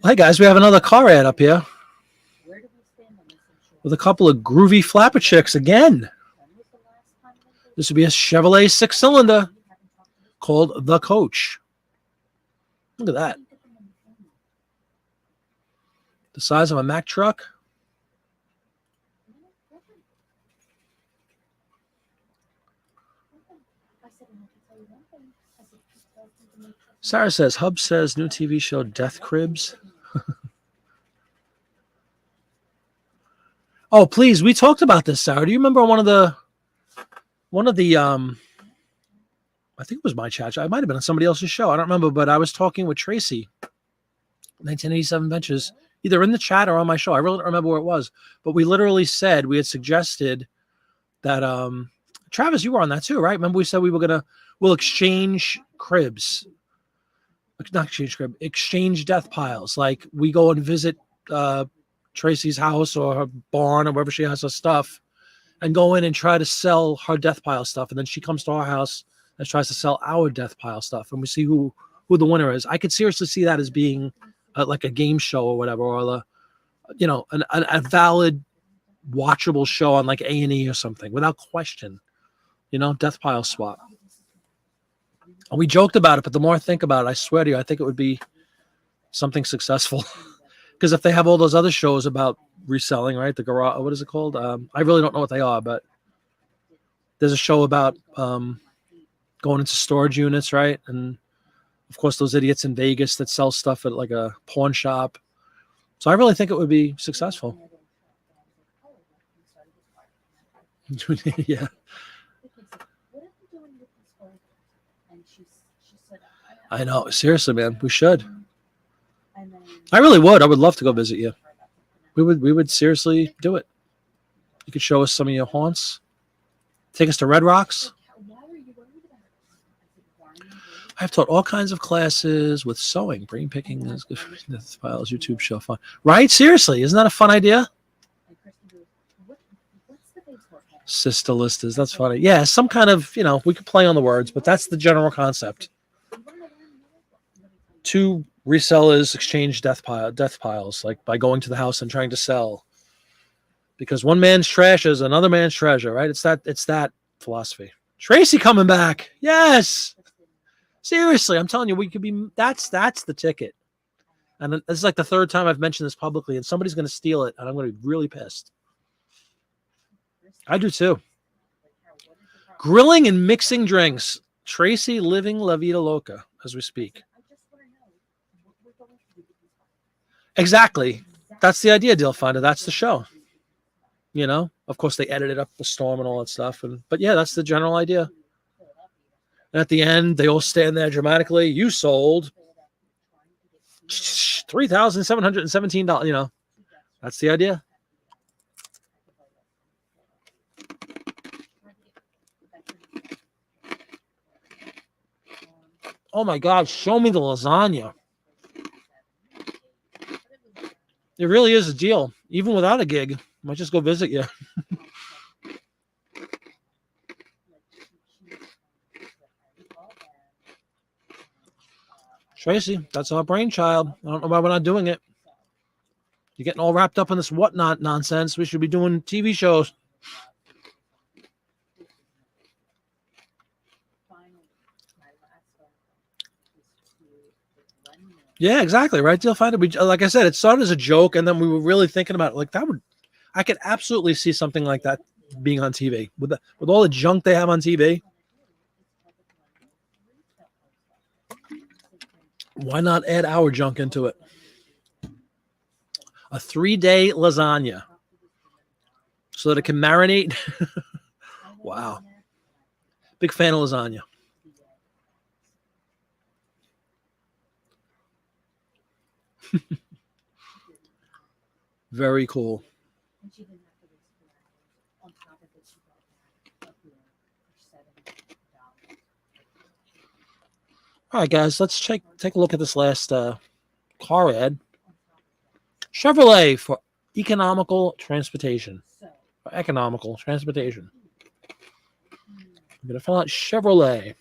Hey guys, we have another car ad up here with a couple of groovy flapper chicks again. This would be a Chevrolet 6-cylinder called the Coach. Look at that. The size of a Mack truck. Sarah says, Hub says new TV show Death Cribs. Oh, please. We talked about this, Sarah. Do you remember one of the I think it was my chat. I might have been on somebody else's show. I don't remember, but I was talking with Tracy, 1987 Ventures, either in the chat or on my show. I really don't remember where it was, but we literally said, we had suggested that, Travis, you were on that too, right? Remember we said we'll exchange cribs. Not exchange crib, exchange death piles. Like we go and visit Tracy's house or her barn or wherever she has her stuff and go in and try to sell her death pile stuff. And then she comes to our house and tries to sell our death pile stuff. And we see who the winner is. I could seriously see that as being like a game show or whatever, or a valid watchable show on like A&E or something without question, death pile swap. And we joked about it, but the more I think about it, I swear to you, I think it would be something successful. Because if they have all those other shows about reselling, right? The garage, what is it called? I really don't know what they are, but there's a show about going into storage units, right? And of course, those idiots in Vegas that sell stuff at like a pawn shop. So I really think it would be successful. Yeah. I know. Seriously, man, we should. I really would. I would love to go visit you. We would seriously do it. You could show us some of your haunts. Take us to Red Rocks. Why are you worried about it? I said, why are you worried? I've taught all kinds of classes with sewing, brain picking is good for death files, YouTube show fun. Right? Seriously, isn't that a fun idea? And Kristen goes, what's the baseball cap? Sister listas, that's funny. Yeah, some kind of, we could play on the words, but that's the general concept. You wanna learn more? Let me tell you. Two resellers exchange death piles, like by going to the house and trying to sell. Because one man's trash is another man's treasure, right? It's that philosophy. Tracy coming back. Yes. Seriously, I'm telling you, we could be that's the ticket. And this is like the third time I've mentioned this publicly, and somebody's gonna steal it, and I'm gonna be really pissed. I do too. Grilling and mixing drinks. Tracy living La Vida Loca as we speak. I just want to know what we're going to do with these files. Exactly. That's the idea, Deal Finder. That's the show. Of course they edited up the storm and all that stuff. But yeah, that's the general idea. And at the end, they all stand there dramatically. You sold $3,717. That's the idea. Oh my God, show me the lasagna. It really is a deal. Even without a gig, might just go visit you. Tracy, that's our brainchild. I don't know why we're not doing it. You're getting all wrapped up in this whatnot nonsense. We should be doing TV shows. Yeah, exactly. Right, Deal Finder. Like I said, it started as a joke, and then we were really thinking about it. Like I could absolutely see something like that being on TV with all the junk they have on TV. Why not add our junk into it? A 3-day lasagna so that it can marinate. Wow. Big fan of lasagna. Very cool. All right, guys, let's take a look at this last car ad. Chevrolet for economical transportation. Economical transportation. I'm going to fill out Chevrolet.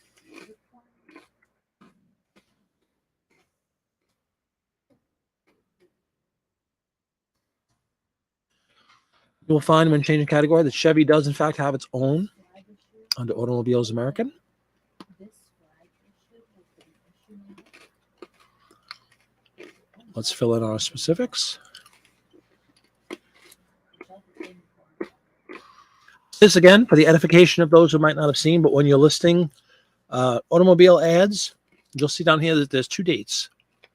You will find when changing category that Chevy does, in fact, have its own under Automobiles American. Let's fill in our specifics. This, again, for the edification of those who might not have seen, but when you're listing automobile ads, you'll see down here that there's 2 dates.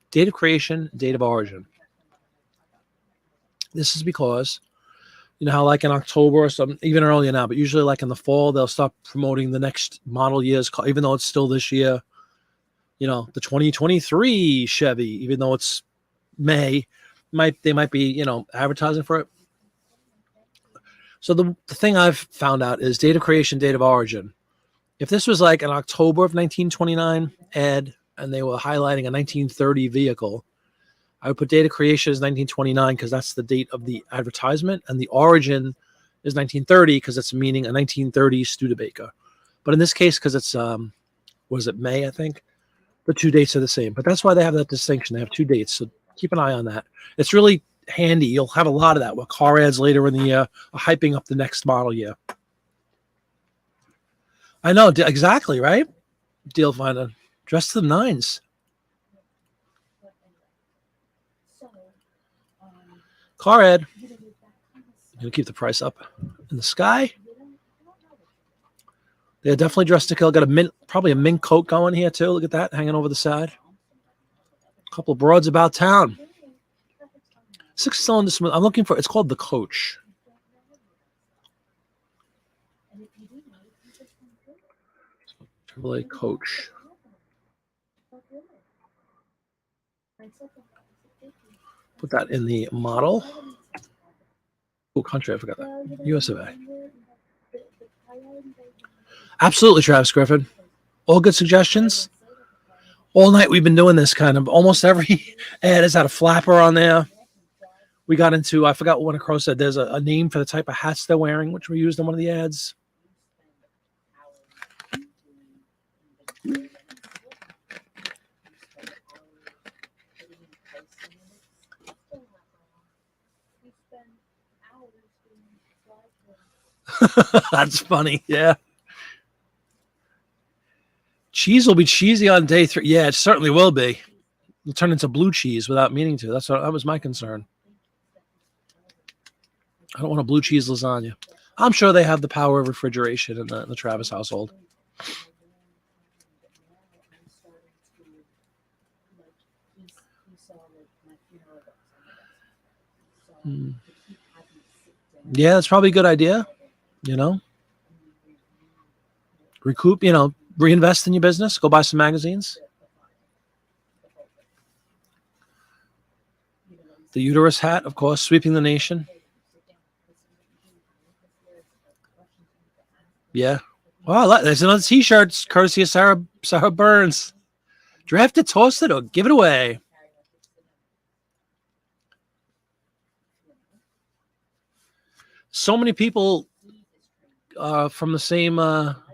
Date of creation, date of origin. This is because how like in October or something, even earlier now, but usually like in the fall, they'll start promoting the next model year's car, even though it's still this year. The 2023 Chevy, even though it's May, they might be, advertising for it. So the thing I've found out is date of creation, date of origin. If this was like an October of 1929 ad and they were highlighting a 1930 vehicle, I would put date of creation as 1929 because that's the date of the advertisement, and the origin is 1930 because it's meaning a 1930 Studebaker. But in this case, because it's May, I think, the 2 dates are the same. But that's why they have that distinction. They have 2 dates, so keep an eye on that. It's really handy. You'll have a lot of that with car ads later in the year, hyping up the next model year. I know, exactly, right? Deal Finder. Dress to the nines. Car ad. I'm going to keep the price up. In the sky. They're definitely dressed to kill. Got probably a mink coat going here too. Look at that, hanging over the side. A couple of broads about town. 6-cylinder smooth. I'm looking for. It's called the Coach. Chevrolet Coach. Put that in the model. Oh, country, I forgot that. US of A. Absolutely, Travis Griffin. All good suggestions. All night we've been doing this kind of. Almost every ad has had a flapper on there. We got into, I forgot what one of Crow said, there's a name for the type of hats they're wearing, which we used in one of the ads. That's funny. Yeah. Cheese will be cheesy on day 3. Yeah, it certainly will be. It'll turn into blue cheese without meaning to. That was my concern. I don't want a blue cheese lasagna. I'm sure they have the power of refrigeration in the Travis household. Yeah, that's probably a good idea. You know, recoup, reinvest in your business, go buy some magazines. The uterus hat, of course, sweeping the nation. Yeah. Wow, there's another t-shirt courtesy of Sarah Burns. Draft it, toss it, or give it away. So many people from the same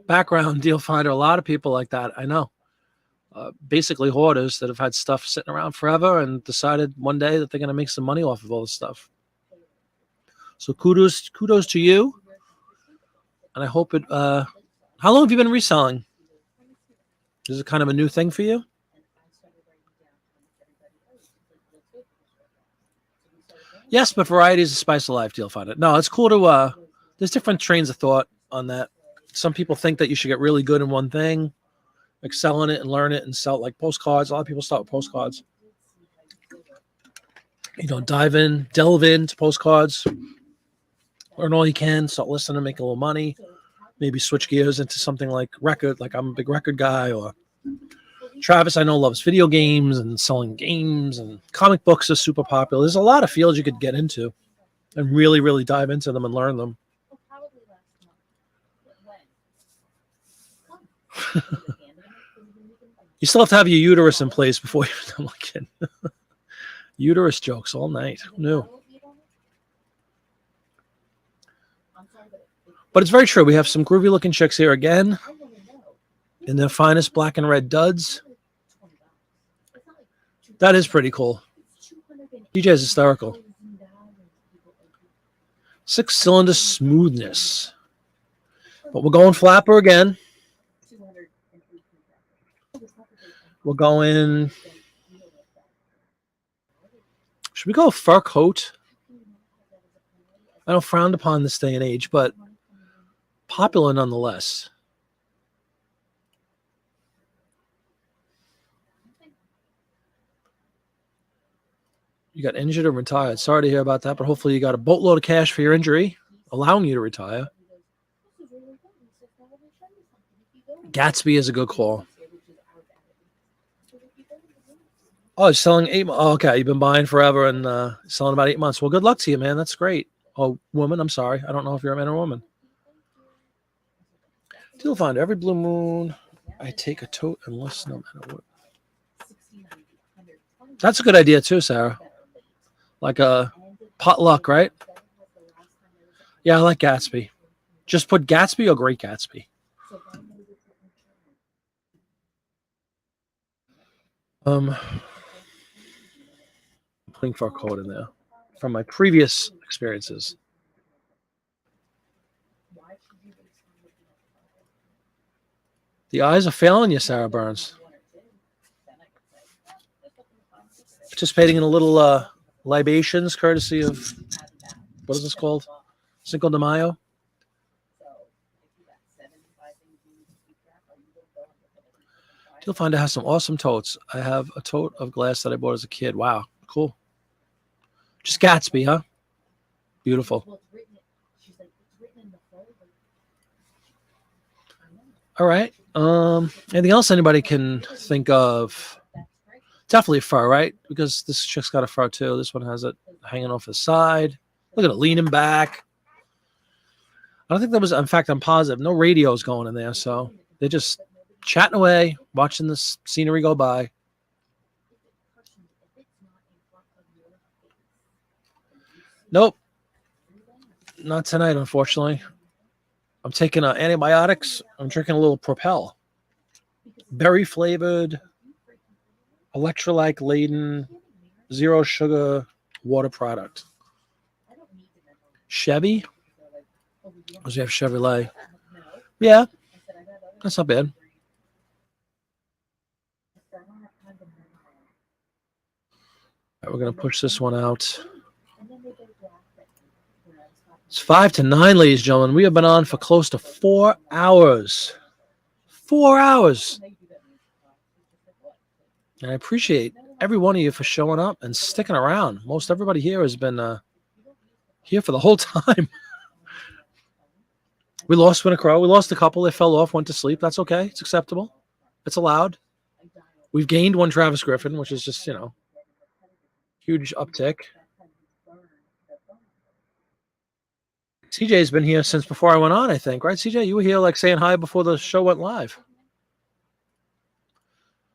background, Deal Finder, a lot of people like that, I know. Basically hoarders that have had stuff sitting around forever and decided one day that they're going to make some money off of all this stuff. So kudos to you. And I hope it, how long have you been reselling? Is it kind of a new thing for you? Yes, but variety is the spice of life, Deal Finder. No, it's cool to, there's different trains of thought on that. Some people think that you should get really good in one thing, excel in it and learn it and sell it like postcards. A lot of people start with postcards. Delve into postcards, learn all you can, start listening, make a little money, maybe switch gears into something like record, like I'm a big record guy, or Travis, I know, loves video games and selling games, and comic books are super popular. There's a lot of fields you could get into and really, really dive into them and learn them. You still have to have your uterus in place before you. I'm like kidding. Uterus jokes all night. No. But it's very true. We have some groovy looking chicks here again in their finest black and red duds. That is pretty cool. DJ is hysterical. 6-cylinder smoothness. But we're going flapper again. We're going. Should we go fur coat? I don't frowned upon this day and age, but popular nonetheless. You got injured or retired. Sorry to hear about that, but hopefully you got a boatload of cash for your injury, allowing you to retire. Gatsby is a good call. Oh, it's selling 8 months. Oh, okay, you've been buying forever and selling about 8 months. Well, good luck to you, man. That's great. Oh, woman, I'm sorry. I don't know if you're a man or a woman. Deal Finder. Every blue moon, I take a tote and listen no matter what. That's a good idea too, Sarah. Like a potluck, right? Yeah, I like Gatsby. Just put Gatsby or Great Gatsby. Putting fur coat in there from my previous experiences. The eyes are failing you, Sarah Burns. Participating in a little libations courtesy of, what is this called? Cinco de Mayo. You'll find it has some awesome totes. I have a tote of glass that I bought as a kid. Wow, cool. Just Gatsby, huh? Beautiful. All right. Anything else anybody can think of? Definitely fur, right? Because this chick's got a fur too. This one has it hanging off the side. Look at it leaning back. I don't think there was, in fact, I'm positive, no radios going in there. So they're just chatting away, watching the scenery go by. Nope. Not tonight, unfortunately. I'm taking antibiotics. I'm drinking a little Propel. Berry flavored, electrolyte laden, zero sugar water product. Chevy? Does he have Chevrolet? Yeah, that's not bad. All right, we're going to push this one out. It's 5 to 9, ladies and gentlemen. We have been on for close to 4 hours. 4 hours. And I appreciate every one of you for showing up and sticking around. Most everybody here has been here for the whole time. We lost Winter Crow. We lost a couple. They fell off, went to sleep. That's okay. It's acceptable. It's allowed. We've gained one Travis Griffin, which is just, huge uptick. CJ's been here since before I went on, I think. Right, CJ? You were here like saying hi before the show went live.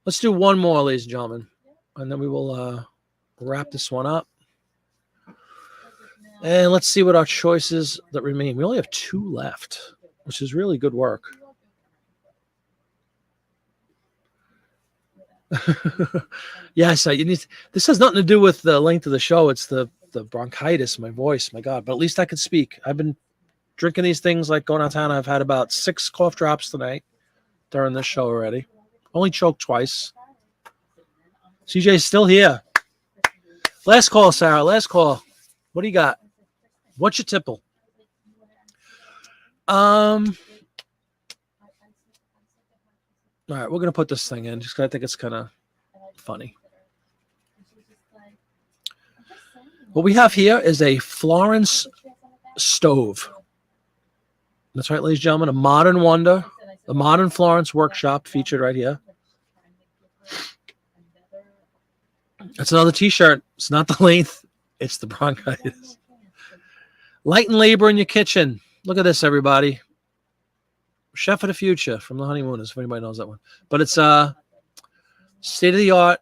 Let's do one more, ladies and gentlemen, and then we will wrap this one up. And let's see what our choices that remain. We only have 2 left, which is really good work. Yes, this has nothing to do with the length of the show. It's the bronchitis, my voice, my God. But at least I could speak. I've been drinking these things like going out of town. I've had about 6 cough drops tonight during this show already. Only choked twice. CJ's still here. Last call, Sarah. Last call. What do you got? What's your tipple? All right, we're gonna put this thing in just because I think it's kind of funny. What we have here is a Florence stove. That's right, ladies and gentlemen, a modern wonder, the modern Florence workshop featured right here. That's another t-shirt. It's not the length, it's the bronchitis. Lighten labor in your kitchen. Look at this, everybody. Chef of the Future from the Honeymooners, if anybody knows that one. But it's a state-of-the-art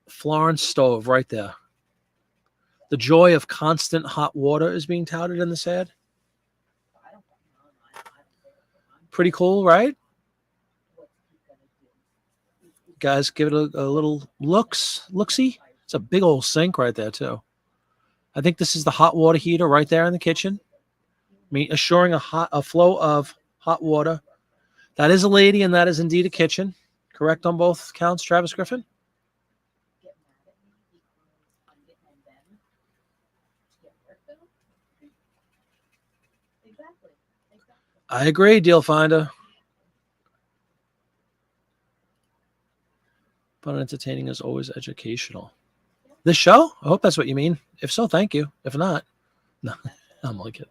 Florence stove right there. The joy of constant hot water is being touted in this ad. Pretty cool, right? Guys, give it a little look-see. It's a big old sink right there, too. I think this is the hot water heater right there in the kitchen. Assuring a flow of hot water. That is a lady, and that is indeed a kitchen. Correct on both counts, Travis Griffin? I agree, Deal Finder. But entertaining is always educational. This show? I hope that's what you mean. If so, thank you. If not, no, I'm only kidding.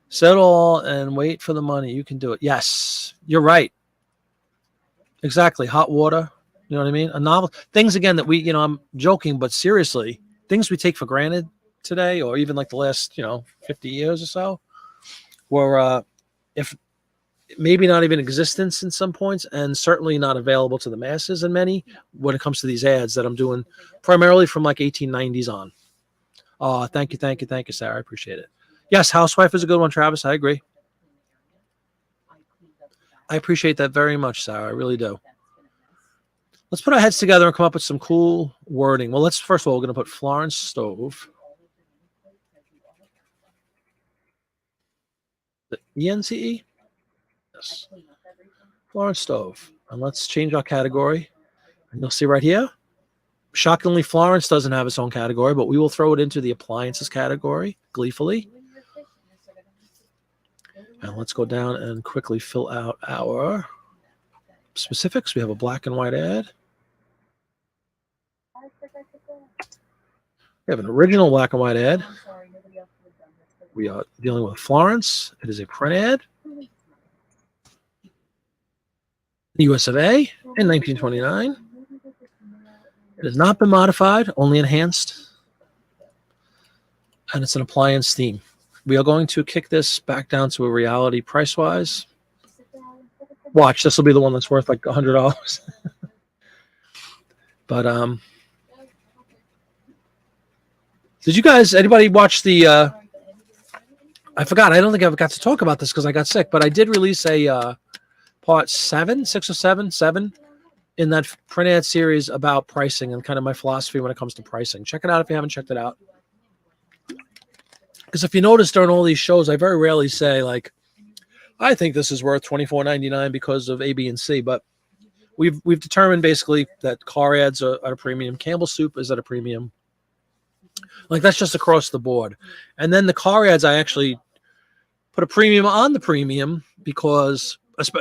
Settle and wait for the money. You can do it. Yes, you're right. Exactly. Hot water. You know what I mean? A novel. Things, again, that we, I'm joking, but seriously, things we take for granted today, or even like the last, 50 years or so, were, if maybe not even in existence in some points, and certainly not available to the masses in many when it comes to these ads that I'm doing primarily from like 1890s on. Oh, thank you, Sarah. I appreciate it. Yes, Housewife is a good one, Travis. I agree. I appreciate that very much, Sarah. I really do. Let's put our heads together and come up with some cool wording. Well, first of all, we're going to put Florence stove. The ENCE? Yes. Florence stove. And let's change our category. And you'll see right here. Shockingly, Florence doesn't have its own category, but we will throw it into the appliances category gleefully. And let's go down and quickly fill out our specifics. We have a black and white ad. We have an original black and white ad. We are dealing with Florence. It is a print ad. US of A in 1929. It has not been modified, only enhanced. and it's an appliance theme. We are going to kick this back down to a reality price-wise. Watch, this will be the one that's worth like $100. But did you guys, anybody watch the? I forgot. I don't think I got to talk about this because I got sick. But I did release a part 7, 6 or 7 in that print ad series about pricing and kind of my philosophy when it comes to pricing. Check it out if you haven't checked it out. Because if you notice during all these shows, I very rarely say like, I think this is worth $24.99 because of A, B, and C. But we've determined basically that car ads are at a premium. Campbell soup is at a premium. Like that's just across the board. And then the car ads, I actually put a premium on the premium because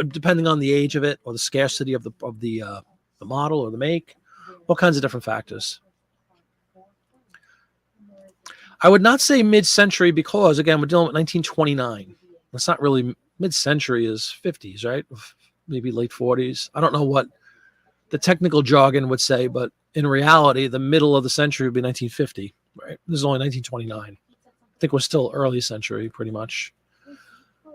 depending on the age of it or the scarcity of the model or the make, all kinds of different factors. I would not say mid-century because, again, we're dealing with 1929. That's not really mid-century is 50s, right? Maybe late 40s. I don't know what the technical jargon would say, but in reality, the middle of the century would be 1950, right? This is only 1929. I think we're still early century, pretty much.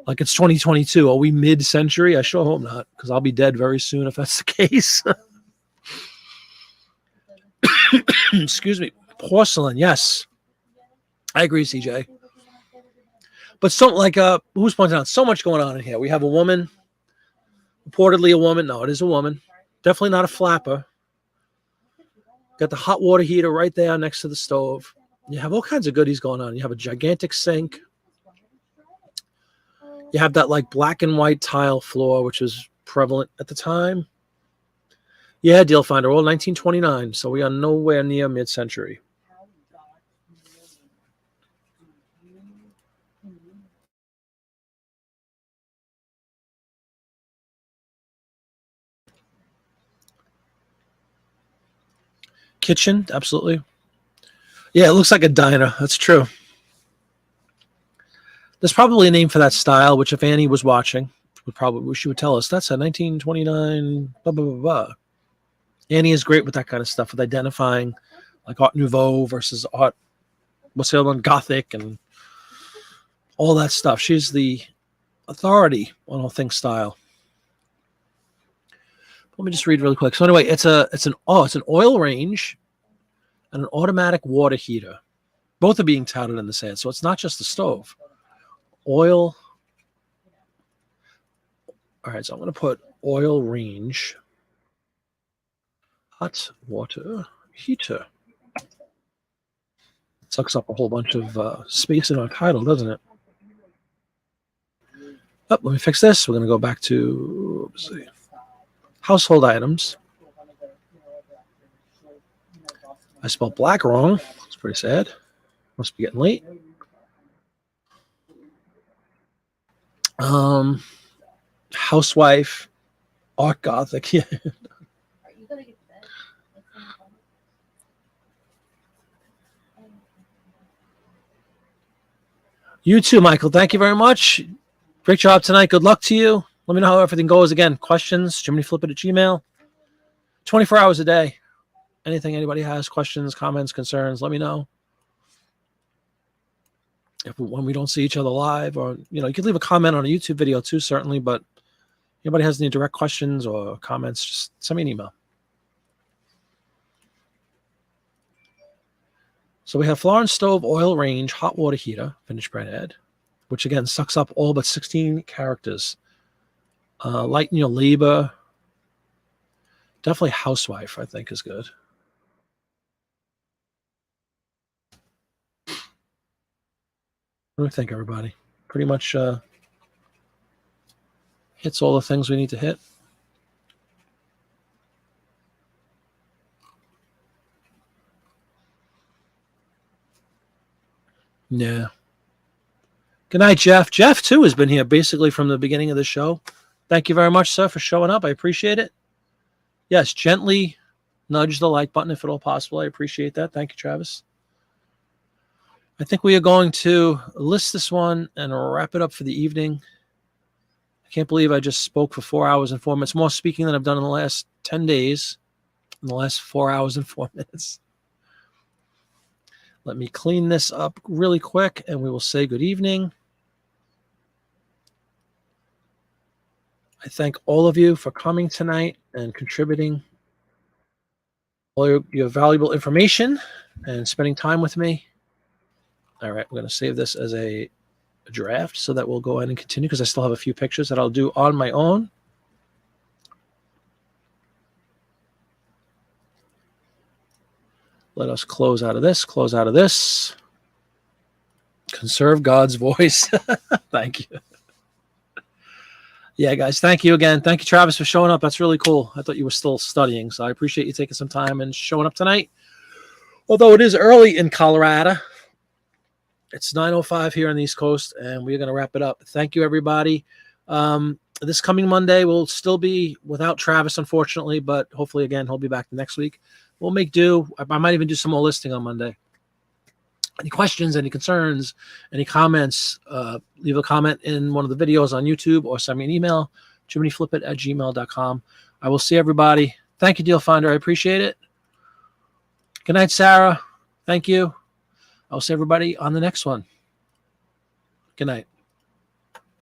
Like it's 2022. Are we mid-century? I sure hope not, because I'll be dead very soon if that's the case. Excuse me. Porcelain, yes. I agree, CJ. But so, like, who's pointing out so much going on in here? We have a woman, reportedly a woman. No, it is a woman. Definitely not a flapper. Got the hot water heater right there next to the stove. You have all kinds of goodies going on. You have a gigantic sink. You have that like black and white tile floor, which was prevalent at the time. Yeah, Deal Finder, all 1929. So we are nowhere near mid-century. Kitchen, absolutely. Yeah, it looks like a diner. That's true. There's probably a name for that style, which if Annie was watching, she would tell us that's a 1929 blah, blah, blah, blah. Annie is great with that kind of stuff, with identifying like Art Nouveau versus Art, what's the other one, Gothic and all that stuff. She's the authority on all things style. Let me just read really quick. So anyway, it's an oil range and an automatic water heater. Both are being touted in this ad. So it's not just the stove. Oil. All right, so I'm going to put oil range hot water heater. It sucks up a whole bunch of space in our title, doesn't it? Oh, let me fix this. We're going to go back to, let's see, household items. I spelled black wrong. It's pretty sad. Must be getting late. Housewife, Art Gothic. Yeah. You too, Michael. Thank you very much. Great job tonight. Good luck to you. Let me know how everything goes. Again, questions, JiminyFlipIt@gmail.com. 24 hours a day. Anything anybody has, questions, comments, concerns, let me know. When we don't see each other live, or you can leave a comment on a YouTube video too, certainly. But anybody has any direct questions or comments, just send me an email. So we have Florence stove, oil range, hot water heater, finished print ad, which again sucks up all but 16 characters. Lighten your labor. Definitely housewife, I think, is good. What do we think, everybody? Pretty much hits all the things we need to hit. Yeah. Good night, Jeff. Jeff, too, has been here basically from the beginning of the show. Thank you very much, sir, for showing up. I appreciate it. Yes, gently nudge the like button if at all possible. I appreciate that. Thank you, Travis. I think we are going to list this one and wrap it up for the evening. I can't believe I just spoke for 4 hours and 4 minutes. More speaking than I've done in the last 10 days, in the last 4 hours and 4 minutes. Let me clean this up really quick, and we will say good evening. I thank all of you for coming tonight and contributing all your valuable information and spending time with me. All right, we're going to save this as a draft so that we'll go ahead and continue because I still have a few pictures that I'll do on my own. Let us close out of this, close out of this. Conserve God's voice. Thank you. Yeah, guys, thank you again. Thank you, Travis, for showing up. That's really cool. I thought you were still studying, so I appreciate you taking some time and showing up tonight. Although it is early in Colorado. It's 9:05 here on the East Coast, and we're going to wrap it up. Thank you, everybody. This coming Monday will still be without Travis, unfortunately, but hopefully, again, he'll be back next week. We'll make do. I might even do some more listing on Monday. Any questions, any concerns, any comments, leave a comment in one of the videos on YouTube or send me an email, jiminyflippit@gmail.com. I will see everybody. Thank you, Deal Finder. I appreciate it. Good night, Sarah. Thank you. I'll see everybody on the next one. Good night.